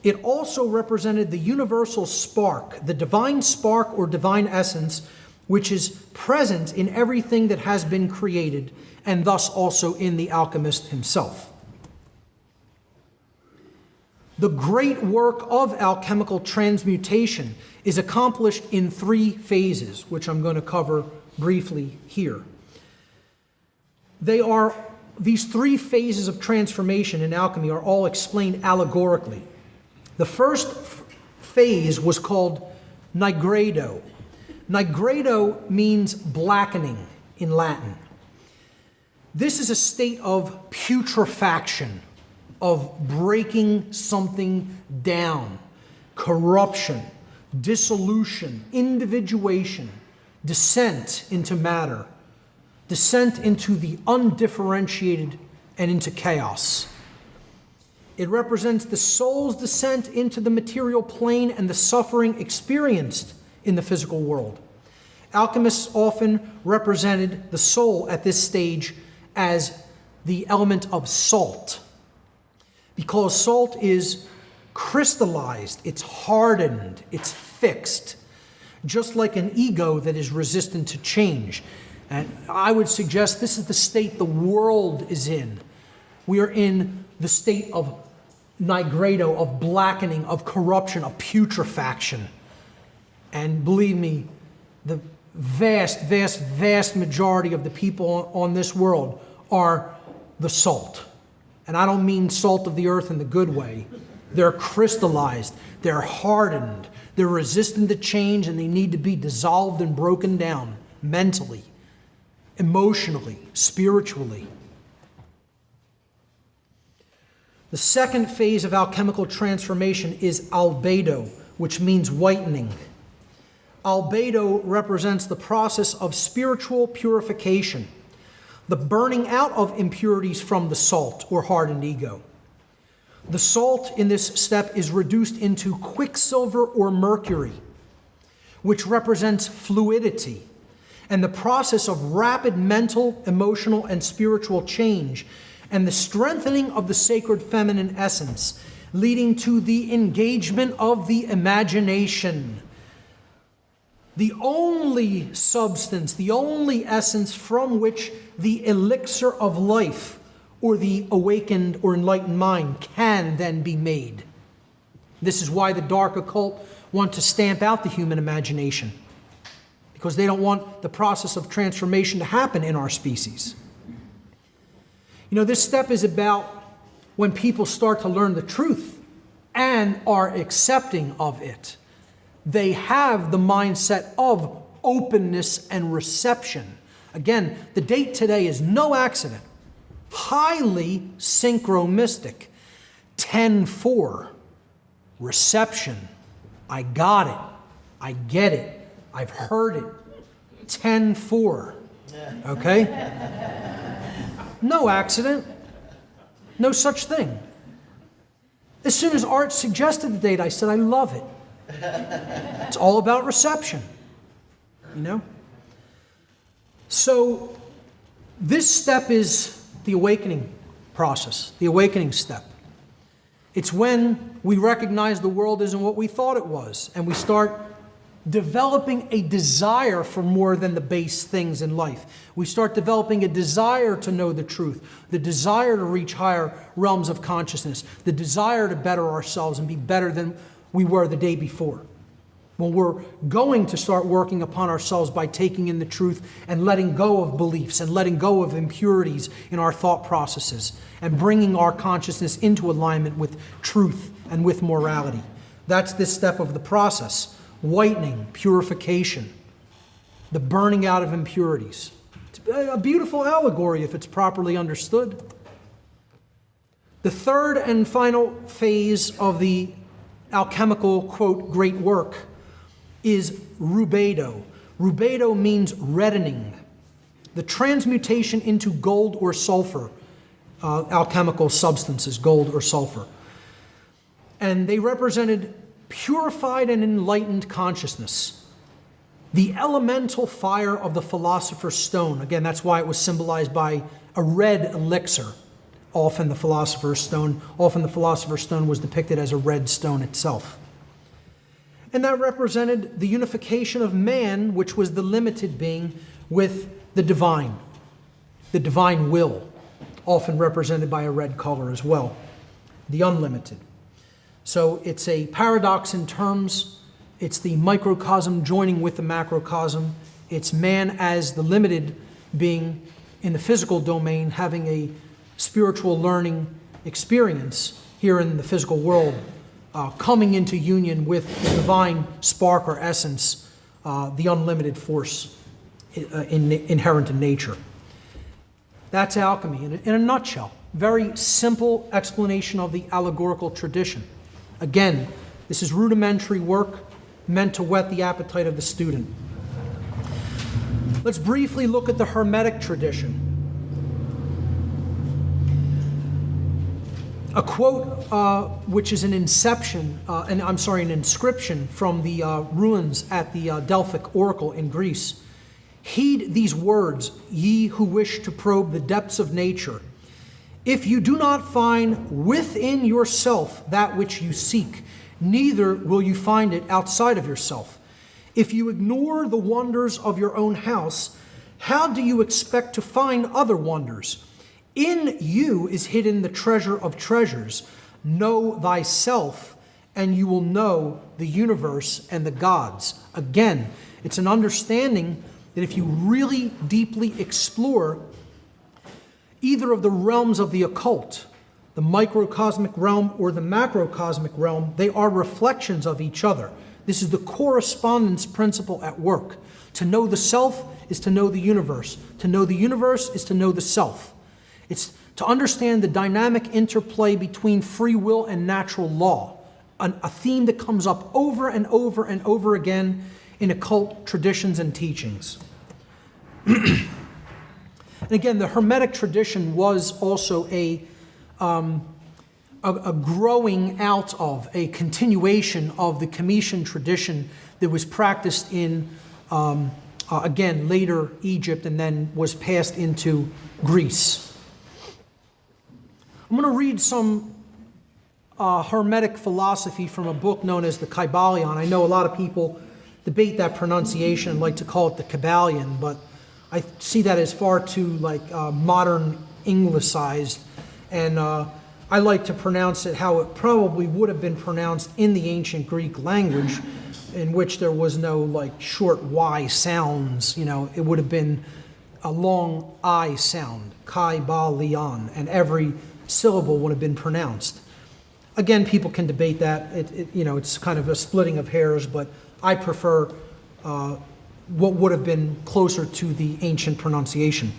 It also represented the universal spark, the divine spark or divine essence, which is present in everything that has been created, and thus also in the alchemist himself. The great work of alchemical transmutation is accomplished in 3 phases, which I'm going to cover briefly here. These 3 phases of transformation in alchemy are all explained allegorically. The first phase was called nigredo. Nigredo means blackening in Latin. This is a state of putrefaction, of breaking something down, corruption, dissolution, individuation, descent into matter, descent into the undifferentiated and into chaos. It represents the soul's descent into the material plane and the suffering experienced in the physical world. Alchemists often represented the soul at this stage as the element of salt, because salt is crystallized, it's hardened, it's fixed, just like an ego that is resistant to change. And I would suggest this is the state the world is in. We are in the state of nigredo, of blackening, of corruption, of putrefaction. And believe me, the vast majority of the people on this world are the salt. And I don't mean salt of the earth in the good way. They're crystallized, they're hardened, they're resistant to change, and they need to be dissolved and broken down mentally, emotionally, spiritually. The second phase of alchemical transformation is albedo, which means whitening. Albedo represents the process of spiritual purification, the burning out of impurities from the salt or hardened ego. The salt in this step is reduced into quicksilver or mercury, which represents fluidity, and the process of rapid mental, emotional, and spiritual change, and the strengthening of the sacred feminine essence, leading to the engagement of the imagination. The only substance, the only essence from which the elixir of life or the awakened or enlightened mind can then be made. This is why the dark occult want to stamp out the human imagination, because they don't want the process of transformation to happen in our species. You know, this step is about when people start to learn the truth and are accepting of it. They have the mindset of openness and reception. Again, the date today is no accident. Highly synchromistic. 10-4. Reception. I got it. I get it. I've heard it. 10-4. Okay? No accident. No such thing. As soon as Art suggested the date, I said, I love it. It's all about reception. You know? So, this step is the awakening process, the awakening step. It's when we recognize the world isn't what we thought it was, and we start developing a desire for more than the base things in life. We start developing a desire to know the truth, the desire to reach higher realms of consciousness, the desire to better ourselves and be better than we were the day before. Well, we're going to start working upon ourselves by taking in the truth and letting go of beliefs and letting go of impurities in our thought processes and bringing our consciousness into alignment with truth and with morality. That's this step of the process. Whitening, purification. the burning out of impurities. It's a beautiful allegory if it's properly understood. The third and final phase of the alchemical, quote, great work is rubedo. Rubedo means reddening, the transmutation into gold or sulfur, alchemical substances, gold or sulfur. And they represented purified and enlightened consciousness. The elemental fire of the philosopher's stone. Again, that's why it was symbolized by a red elixir. Often the philosopher's stone was depicted as a red stone itself. And that represented the unification of man, which was the limited being, with the divine will, often represented by a red color as well, the unlimited. So it's a paradox in terms. It's the microcosm joining with the macrocosm. It's man as the limited being in the physical domain having a spiritual learning experience here in the physical world, coming into union with the divine spark or essence, the unlimited force inherent in nature. That's alchemy in a nutshell. Very simple explanation of the allegorical tradition. Again, this is rudimentary work meant to whet the appetite of the student. Let's briefly look at the Hermetic tradition. A quote, which is an inscription from the ruins at the Delphic Oracle in Greece. Heed these words, ye who wish to probe the depths of nature. If you do not find within yourself that which you seek, neither will you find it outside of yourself. If you ignore the wonders of your own house, how do you expect to find other wonders? In you is hidden the treasure of treasures. Know thyself, and you will know the universe and the gods. Again, it's an understanding that if you really deeply explore either of the realms of the occult, the microcosmic realm or the macrocosmic realm, they are reflections of each other. This is the correspondence principle at work. To know the self is to know the universe. To know the universe is to know the self. It's to understand the dynamic interplay between free will and natural law, a theme that comes up over and over and over again in occult traditions and teachings. And again, the Hermetic tradition was also a growing out of, a continuation of the Cometian tradition that was practiced in, again, later Egypt and then was passed into Greece. I'm going to read some Hermetic philosophy from a book known as the Kybalion. I know a lot of people debate that pronunciation and like to call it the Kabbalion, but I see that as far too modern Anglicized, and I like to pronounce it how it probably would have been pronounced in the ancient Greek language, in which there was no short Y sounds. It would have been a long I sound, Kybalion, and every syllable would have been pronounced. Again, people can debate that. It's kind of a splitting of hairs, but I prefer what would have been closer to the ancient pronunciation.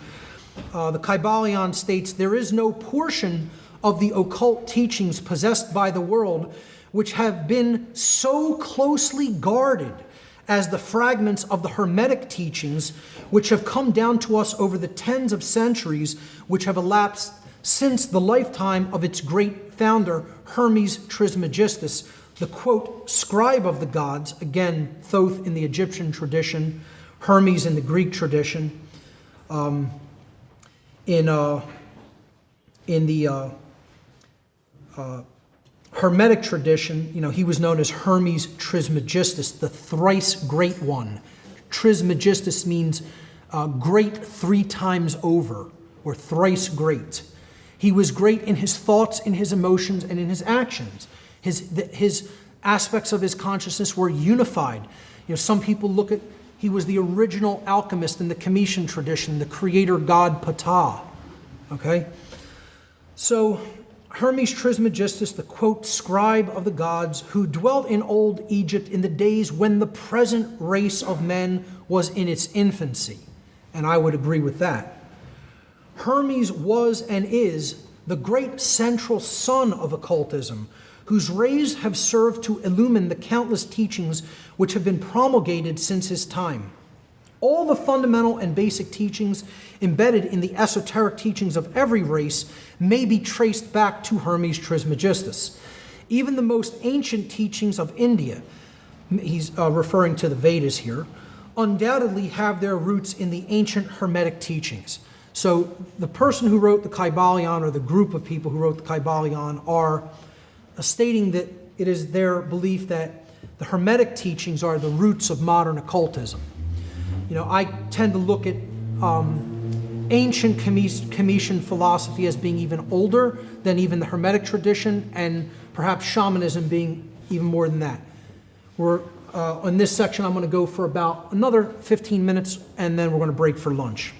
The Kybalion states, there is no portion of the occult teachings possessed by the world which have been so closely guarded as the fragments of the Hermetic teachings which have come down to us over the tens of centuries which have elapsed since the lifetime of its great founder, Hermes Trismegistus, the, quote, scribe of the gods, again, Thoth in the Egyptian tradition, Hermes in the Greek tradition. In the Hermetic tradition, he was known as Hermes Trismegistus, the thrice great one. Trismegistus means great 3 times over, or thrice great. He was great in his thoughts, in his emotions, and in his actions. His aspects of his consciousness were unified. Some people look at, he was the original alchemist in the Cometian tradition, the creator god Ptah. Okay? So, Hermes Trismegistus, the, quote, scribe of the gods, who dwelt in old Egypt in the days when the present race of men was in its infancy, and I would agree with that. Hermes was and is the great central sun of occultism, whose rays have served to illumine the countless teachings which have been promulgated since his time. All the fundamental and basic teachings embedded in the esoteric teachings of every race may be traced back to Hermes Trismegistus. Even the most ancient teachings of India, he's referring to the Vedas here, undoubtedly have their roots in the ancient Hermetic teachings. So the person who wrote the Kybalion, or the group of people who wrote the Kybalion, are stating that it is their belief that the Hermetic teachings are the roots of modern occultism. You know, I tend to look at ancient Cometian philosophy as being even older than even the Hermetic tradition, and perhaps shamanism being even more than that. In this section, I'm going to go for about another 15 minutes, and then we're going to break for lunch.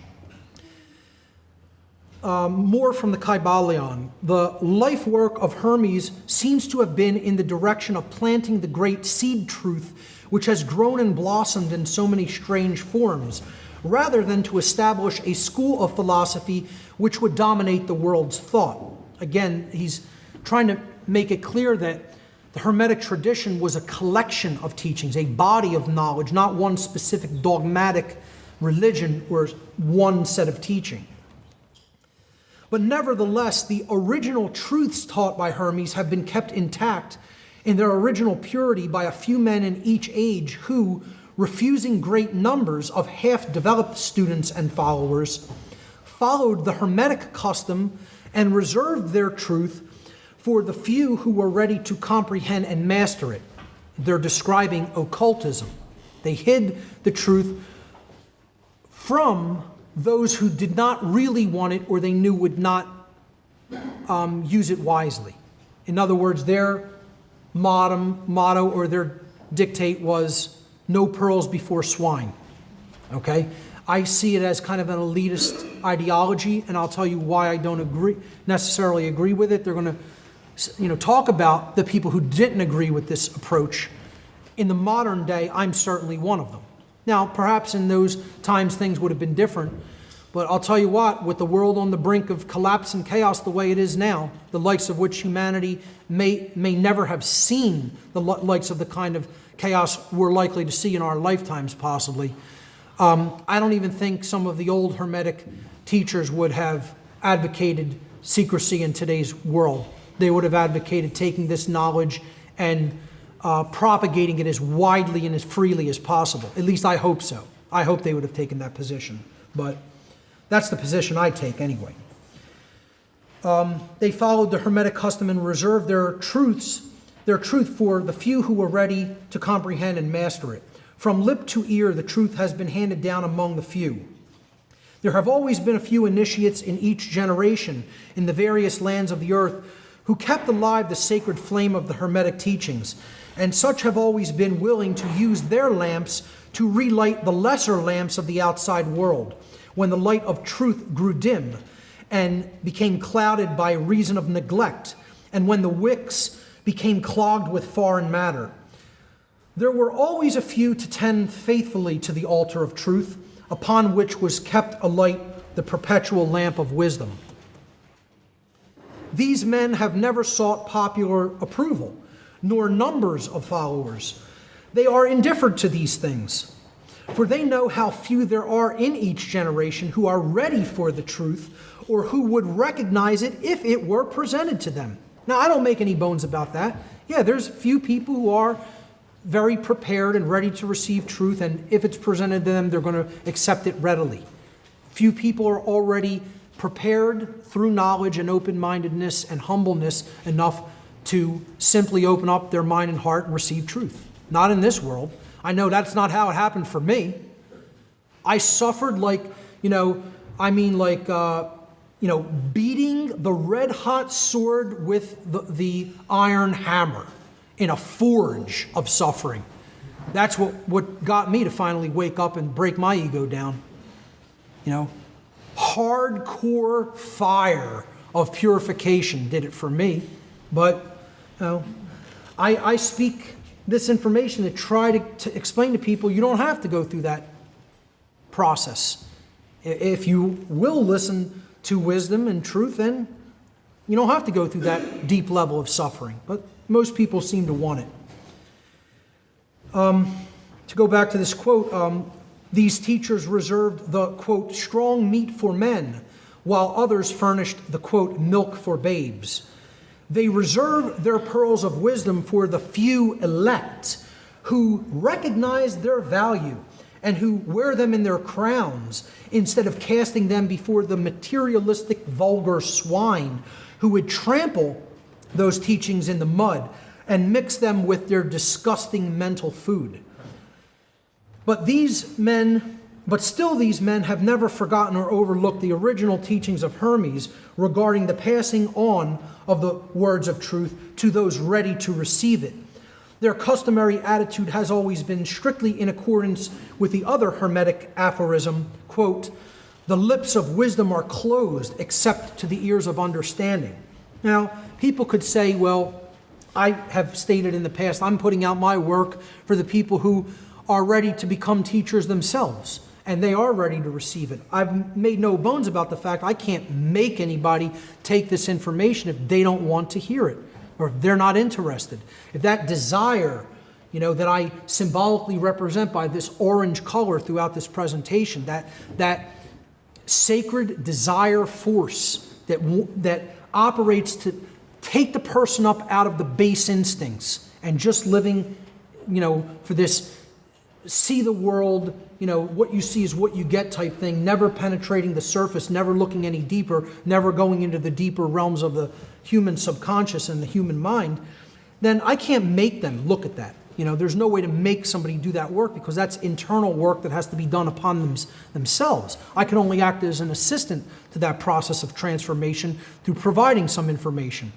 More from the Kybalion. The life work of Hermes seems to have been in the direction of planting the great seed truth, which has grown and blossomed in so many strange forms, rather than to establish a school of philosophy which would dominate the world's thought. Again, he's trying to make it clear that the Hermetic tradition was a collection of teachings, a body of knowledge, not one specific dogmatic religion or one set of teaching. But nevertheless, the original truths taught by Hermes have been kept intact in their original purity by a few men in each age who, refusing great numbers of half-developed students and followers, followed the Hermetic custom and reserved their truth for the few who were ready to comprehend and master it. They're describing occultism. They hid the truth from those who did not really want it, or they knew would not use it wisely. In other words, their motto or their dictate was no pearls before swine. Okay? I see it as kind of an elitist ideology, and I'll tell you why I don't necessarily agree with it. They're going to talk about the people who didn't agree with this approach. In the modern day, I'm certainly one of them. Now, perhaps in those times things would have been different, but I'll tell you what, with the world on the brink of collapse and chaos the way it is now, the likes of which humanity may never have seen, the likes of the kind of chaos we're likely to see in our lifetimes possibly, I don't even think some of the old Hermetic teachers would have advocated secrecy in today's world. They would have advocated taking this knowledge and propagating it as widely and as freely as possible. At least I hope so. I hope they would have taken that position. But that's the position I take anyway. They followed the Hermetic custom and reserved their truth for the few who were ready to comprehend and master it. From lip to ear, the truth has been handed down among the few. There have always been a few initiates in each generation in the various lands of the earth who kept alive the sacred flame of the Hermetic teachings, and such have always been willing to use their lamps to relight the lesser lamps of the outside world, when the light of truth grew dim and became clouded by reason of neglect, and when the wicks became clogged with foreign matter. There were always a few to tend faithfully to the altar of truth, upon which was kept alight the perpetual lamp of wisdom. These men have never sought popular approval, nor numbers of followers. They are indifferent to these things, for they know how few there are in each generation who are ready for the truth, or who would recognize it if it were presented to them. Now, I don't make any bones about that. Yeah, there's few people who are very prepared and ready to receive truth, and if it's presented to them, they're going to accept it readily. Few people are already prepared through knowledge and open-mindedness and humbleness enough to simply open up their mind and heart and receive truth. Not in this world. I know that's not how it happened for me. I suffered beating the red-hot sword with the iron hammer in a forge of suffering. That's what got me to finally wake up and break my ego down. Hardcore fire of purification did it for me. But I speak this information to try to explain to people you don't have to go through that process. If you will listen to wisdom and truth, then you don't have to go through that deep level of suffering. But most people seem to want it. To go back to this quote, these teachers reserved the, quote, strong meat for men, while others furnished the, quote, milk for babes. They reserve their pearls of wisdom for the few elect who recognize their value and who wear them in their crowns instead of casting them before the materialistic, vulgar swine who would trample those teachings in the mud and mix them with their disgusting mental food. But still these men have never forgotten or overlooked the original teachings of Hermes regarding the passing on of the words of truth to those ready to receive it. Their customary attitude has always been strictly in accordance with the other Hermetic aphorism, quote, the lips of wisdom are closed except to the ears of understanding. Now, people could say, well, I have stated in the past, I'm putting out my work for the people who are ready to become teachers themselves, and they are ready to receive it. I've made no bones about the fact I can't make anybody take this information if they don't want to hear it, or if they're not interested. If that desire, that I symbolically represent by this orange color throughout this presentation, that sacred desire force that operates to take the person up out of the base instincts and just living, for this see the world, what you see is what you get type thing, never penetrating the surface, never looking any deeper, never going into the deeper realms of the human subconscious and the human mind, then I can't make them look at that. There's no way to make somebody do that work because that's internal work that has to be done upon themselves. I can only act as an assistant to that process of transformation through providing some information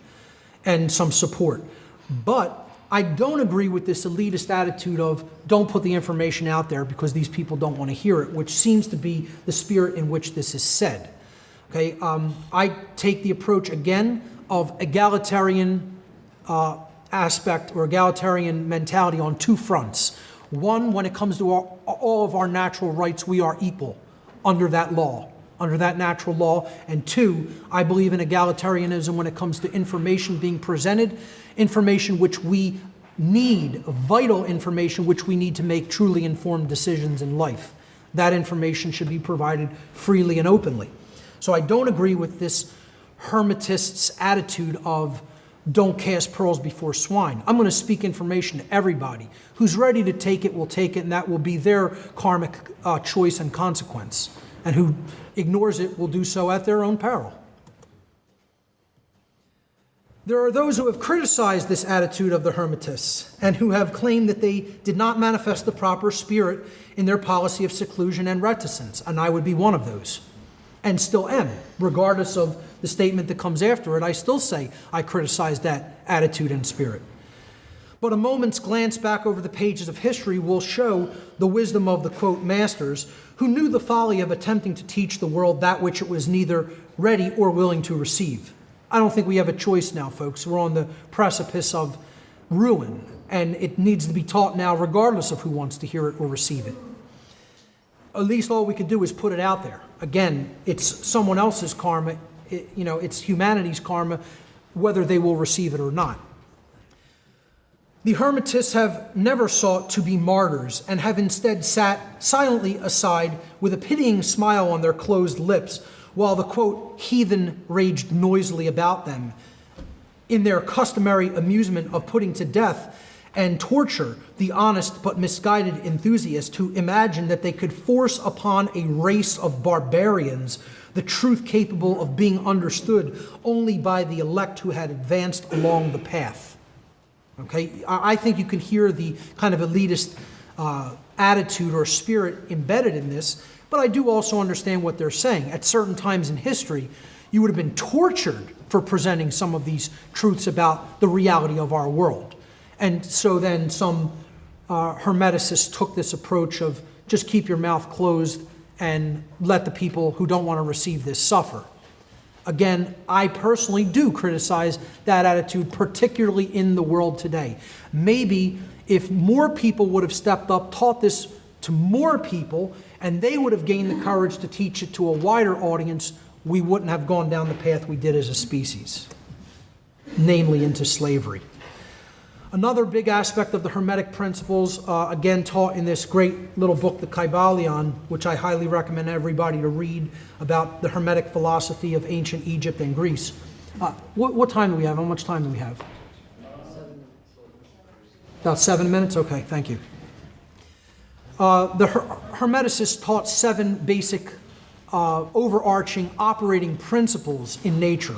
and some support. But I don't agree with this elitist attitude of don't put the information out there because these people don't want to hear it, which seems to be the spirit in which this is said. Okay, I take the approach again of egalitarian aspect or egalitarian mentality on two fronts. One, when it comes to all of our natural rights, we are equal under that law, under that natural law. And two, I believe in egalitarianism when it comes to information being presented, information which we need, vital information which we need to make truly informed decisions in life. That information should be provided freely and openly. So I don't agree with this Hermetist's attitude of don't cast pearls before swine. I'm going to speak information to everybody. Who's ready to take it will take it, and that will be their karmic choice and consequence. And who ignores it will do so at their own peril. There are those who have criticized this attitude of the Hermetists and who have claimed that they did not manifest the proper spirit in their policy of seclusion and reticence, and I would be one of those, and still am. Regardless of the statement that comes after it, I still say I criticize that attitude and spirit. But a moment's glance back over the pages of history will show the wisdom of the, quote, masters who knew the folly of attempting to teach the world that which it was neither ready or willing to receive. I don't think we have a choice now, folks. We're on the precipice of ruin, and it needs to be taught now regardless of who wants to hear it or receive it. At least all we could do is put it out there. Again, it's someone else's karma, it's humanity's karma, whether they will receive it or not. The Hermetists have never sought to be martyrs and have instead sat silently aside with a pitying smile on their closed lips while the, quote, heathen raged noisily about them in their customary amusement of putting to death and torture the honest but misguided enthusiast who imagined that they could force upon a race of barbarians the truth capable of being understood only by the elect who had advanced along the path. Okay, I think you can hear the kind of elitist attitude or spirit embedded in this, but I do also understand what they're saying. At certain times in history, you would have been tortured for presenting some of these truths about the reality of our world. And so then some Hermeticists took this approach of just keep your mouth closed and let the people who don't want to receive this suffer. Again, I personally do criticize that attitude, particularly in the world today. Maybe if more people would have stepped up, taught this to more people, and they would have gained the courage to teach it to a wider audience, we wouldn't have gone down the path we did as a species, namely into slavery. Another big aspect of the Hermetic principles, again taught in this great little book, the Kybalion, which I highly recommend everybody to read, about the Hermetic philosophy of ancient Egypt and Greece. What time do we have? How much time do we have? About 7 minutes? Okay, thank you. The Hermeticists taught 7 basic overarching operating principles in nature.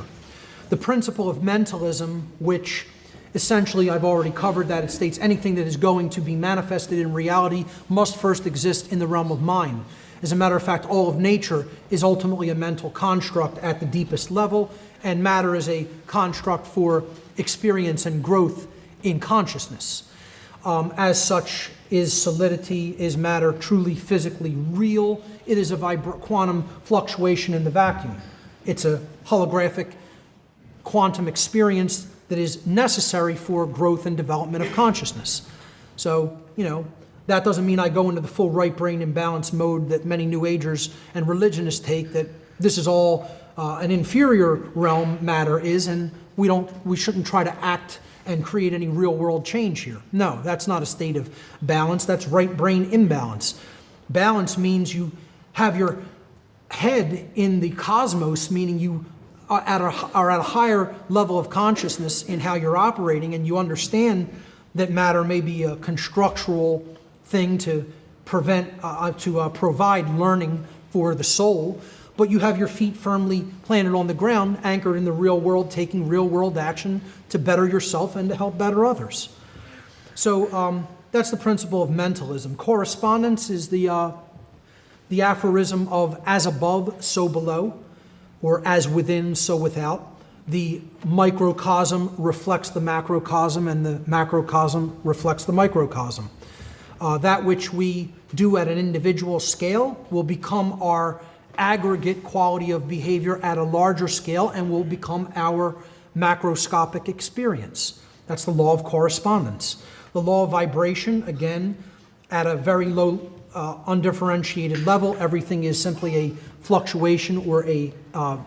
The principle of mentalism, which essentially I've already covered that. It states anything that is going to be manifested in reality must first exist in the realm of mind. As a matter of fact, all of nature is ultimately a mental construct at the deepest level, and matter is a construct for experience and growth in consciousness. As such, is solidity, is matter truly physically real? It is a quantum fluctuation in the vacuum. It's a holographic quantum experience that is necessary for growth and development of consciousness. So, that doesn't mean I go into the full right brain imbalance mode that many New Agers and religionists take, that this is all an inferior realm matter is, and we shouldn't try to act and create any real world change here. No, that's not a state of balance, that's right brain imbalance. Balance means you have your head in the cosmos, meaning you are at a higher level of consciousness in how you're operating, and you understand that matter may be a constructural thing to provide learning for the soul, but you have your feet firmly planted on the ground, anchored in the real world, taking real world action to better yourself and to help better others. So that's the principle of mentalism. Correspondence is the aphorism of as above, so below, or as within, so without. The microcosm reflects the macrocosm, and the macrocosm reflects the microcosm. That which we do at an individual scale will become our aggregate quality of behavior at a larger scale and will become our macroscopic experience. That's the law of correspondence. The law of vibration, again, at a very low undifferentiated level, everything is simply a fluctuation or a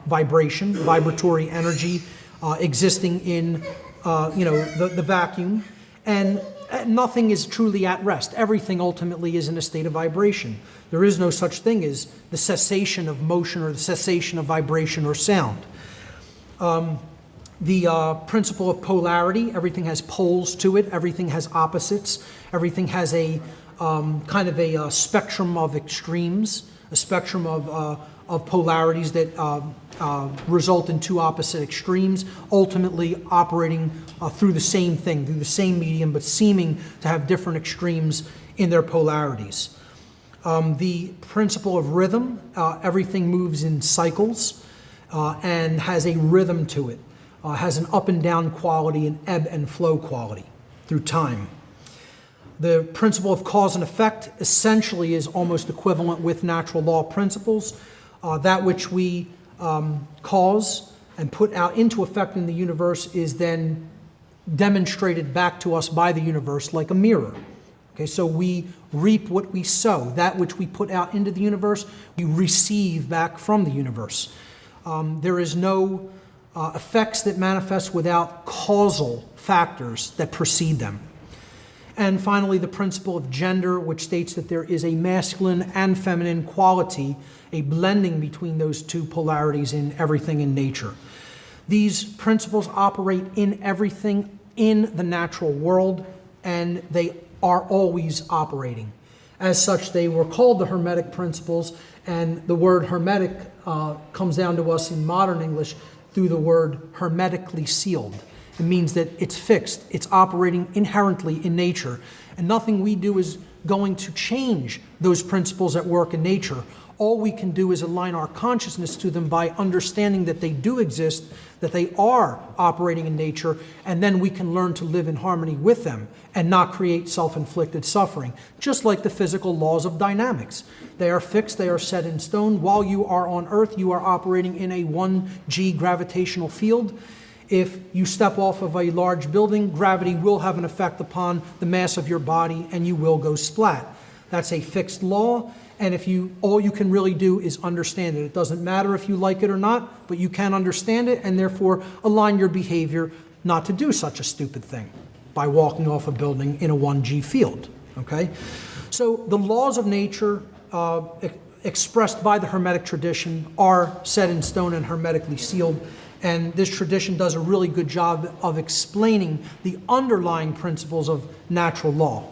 vibration, vibratory energy existing in the vacuum, and nothing is truly at rest. Everything ultimately is in a state of vibration. There is no such thing as the cessation of motion or the cessation of vibration or sound. The principle of polarity, everything has poles to it, everything has opposites, everything has a kind of a spectrum of extremes, a spectrum of polarities that result in two opposite extremes, ultimately operating through the same thing, through the same medium, but seeming to have different extremes in their polarities. The principle of rhythm, everything moves in cycles and has a rhythm to it, has an up and down quality, an ebb and flow quality through time. The principle of cause and effect essentially is almost equivalent with natural law principles. That which we cause and put out into effect in the universe is then demonstrated back to us by the universe like a mirror. Okay, so we reap what we sow. That which we put out into the universe, we receive back from the universe. There is no effects that manifest without causal factors that precede them. And finally, the principle of gender, which states that there is a masculine and feminine quality, a blending between those two polarities in everything in nature. These principles operate in everything in the natural world, and they are always operating. As such, they were called the Hermetic principles, and the word Hermetic comes down to us in modern English through the word hermetically sealed. It means that it's fixed, it's operating inherently in nature, and nothing we do is going to change those principles at work in nature. All we can do is align our consciousness to them by understanding that they do exist, that they are operating in nature, and then we can learn to live in harmony with them and not create self-inflicted suffering, just like the physical laws of dynamics. They are fixed, they are set in stone. While you are on Earth, you are operating in a 1G gravitational field. If you step off of a large building, gravity will have an effect upon the mass of your body and you will go splat. That's a fixed law, And all you can really do is understand it. It doesn't matter if you like it or not, but you can understand it and therefore align your behavior not to do such a stupid thing by walking off a building in a 1G field, okay? So the laws of nature expressed by the Hermetic tradition are set in stone and hermetically sealed, and this tradition does a really good job of explaining the underlying principles of natural law.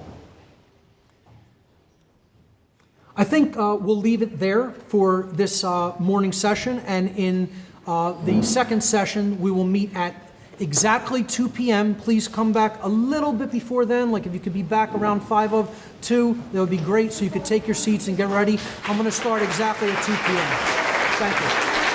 I think we'll leave it there for this morning session, and in the second session we will meet at exactly 2 p.m. Please come back a little bit before then, like if you could be back around 5:02, that would be great, so you could take your seats and get ready. I'm going to start exactly at 2 p.m. Thank you.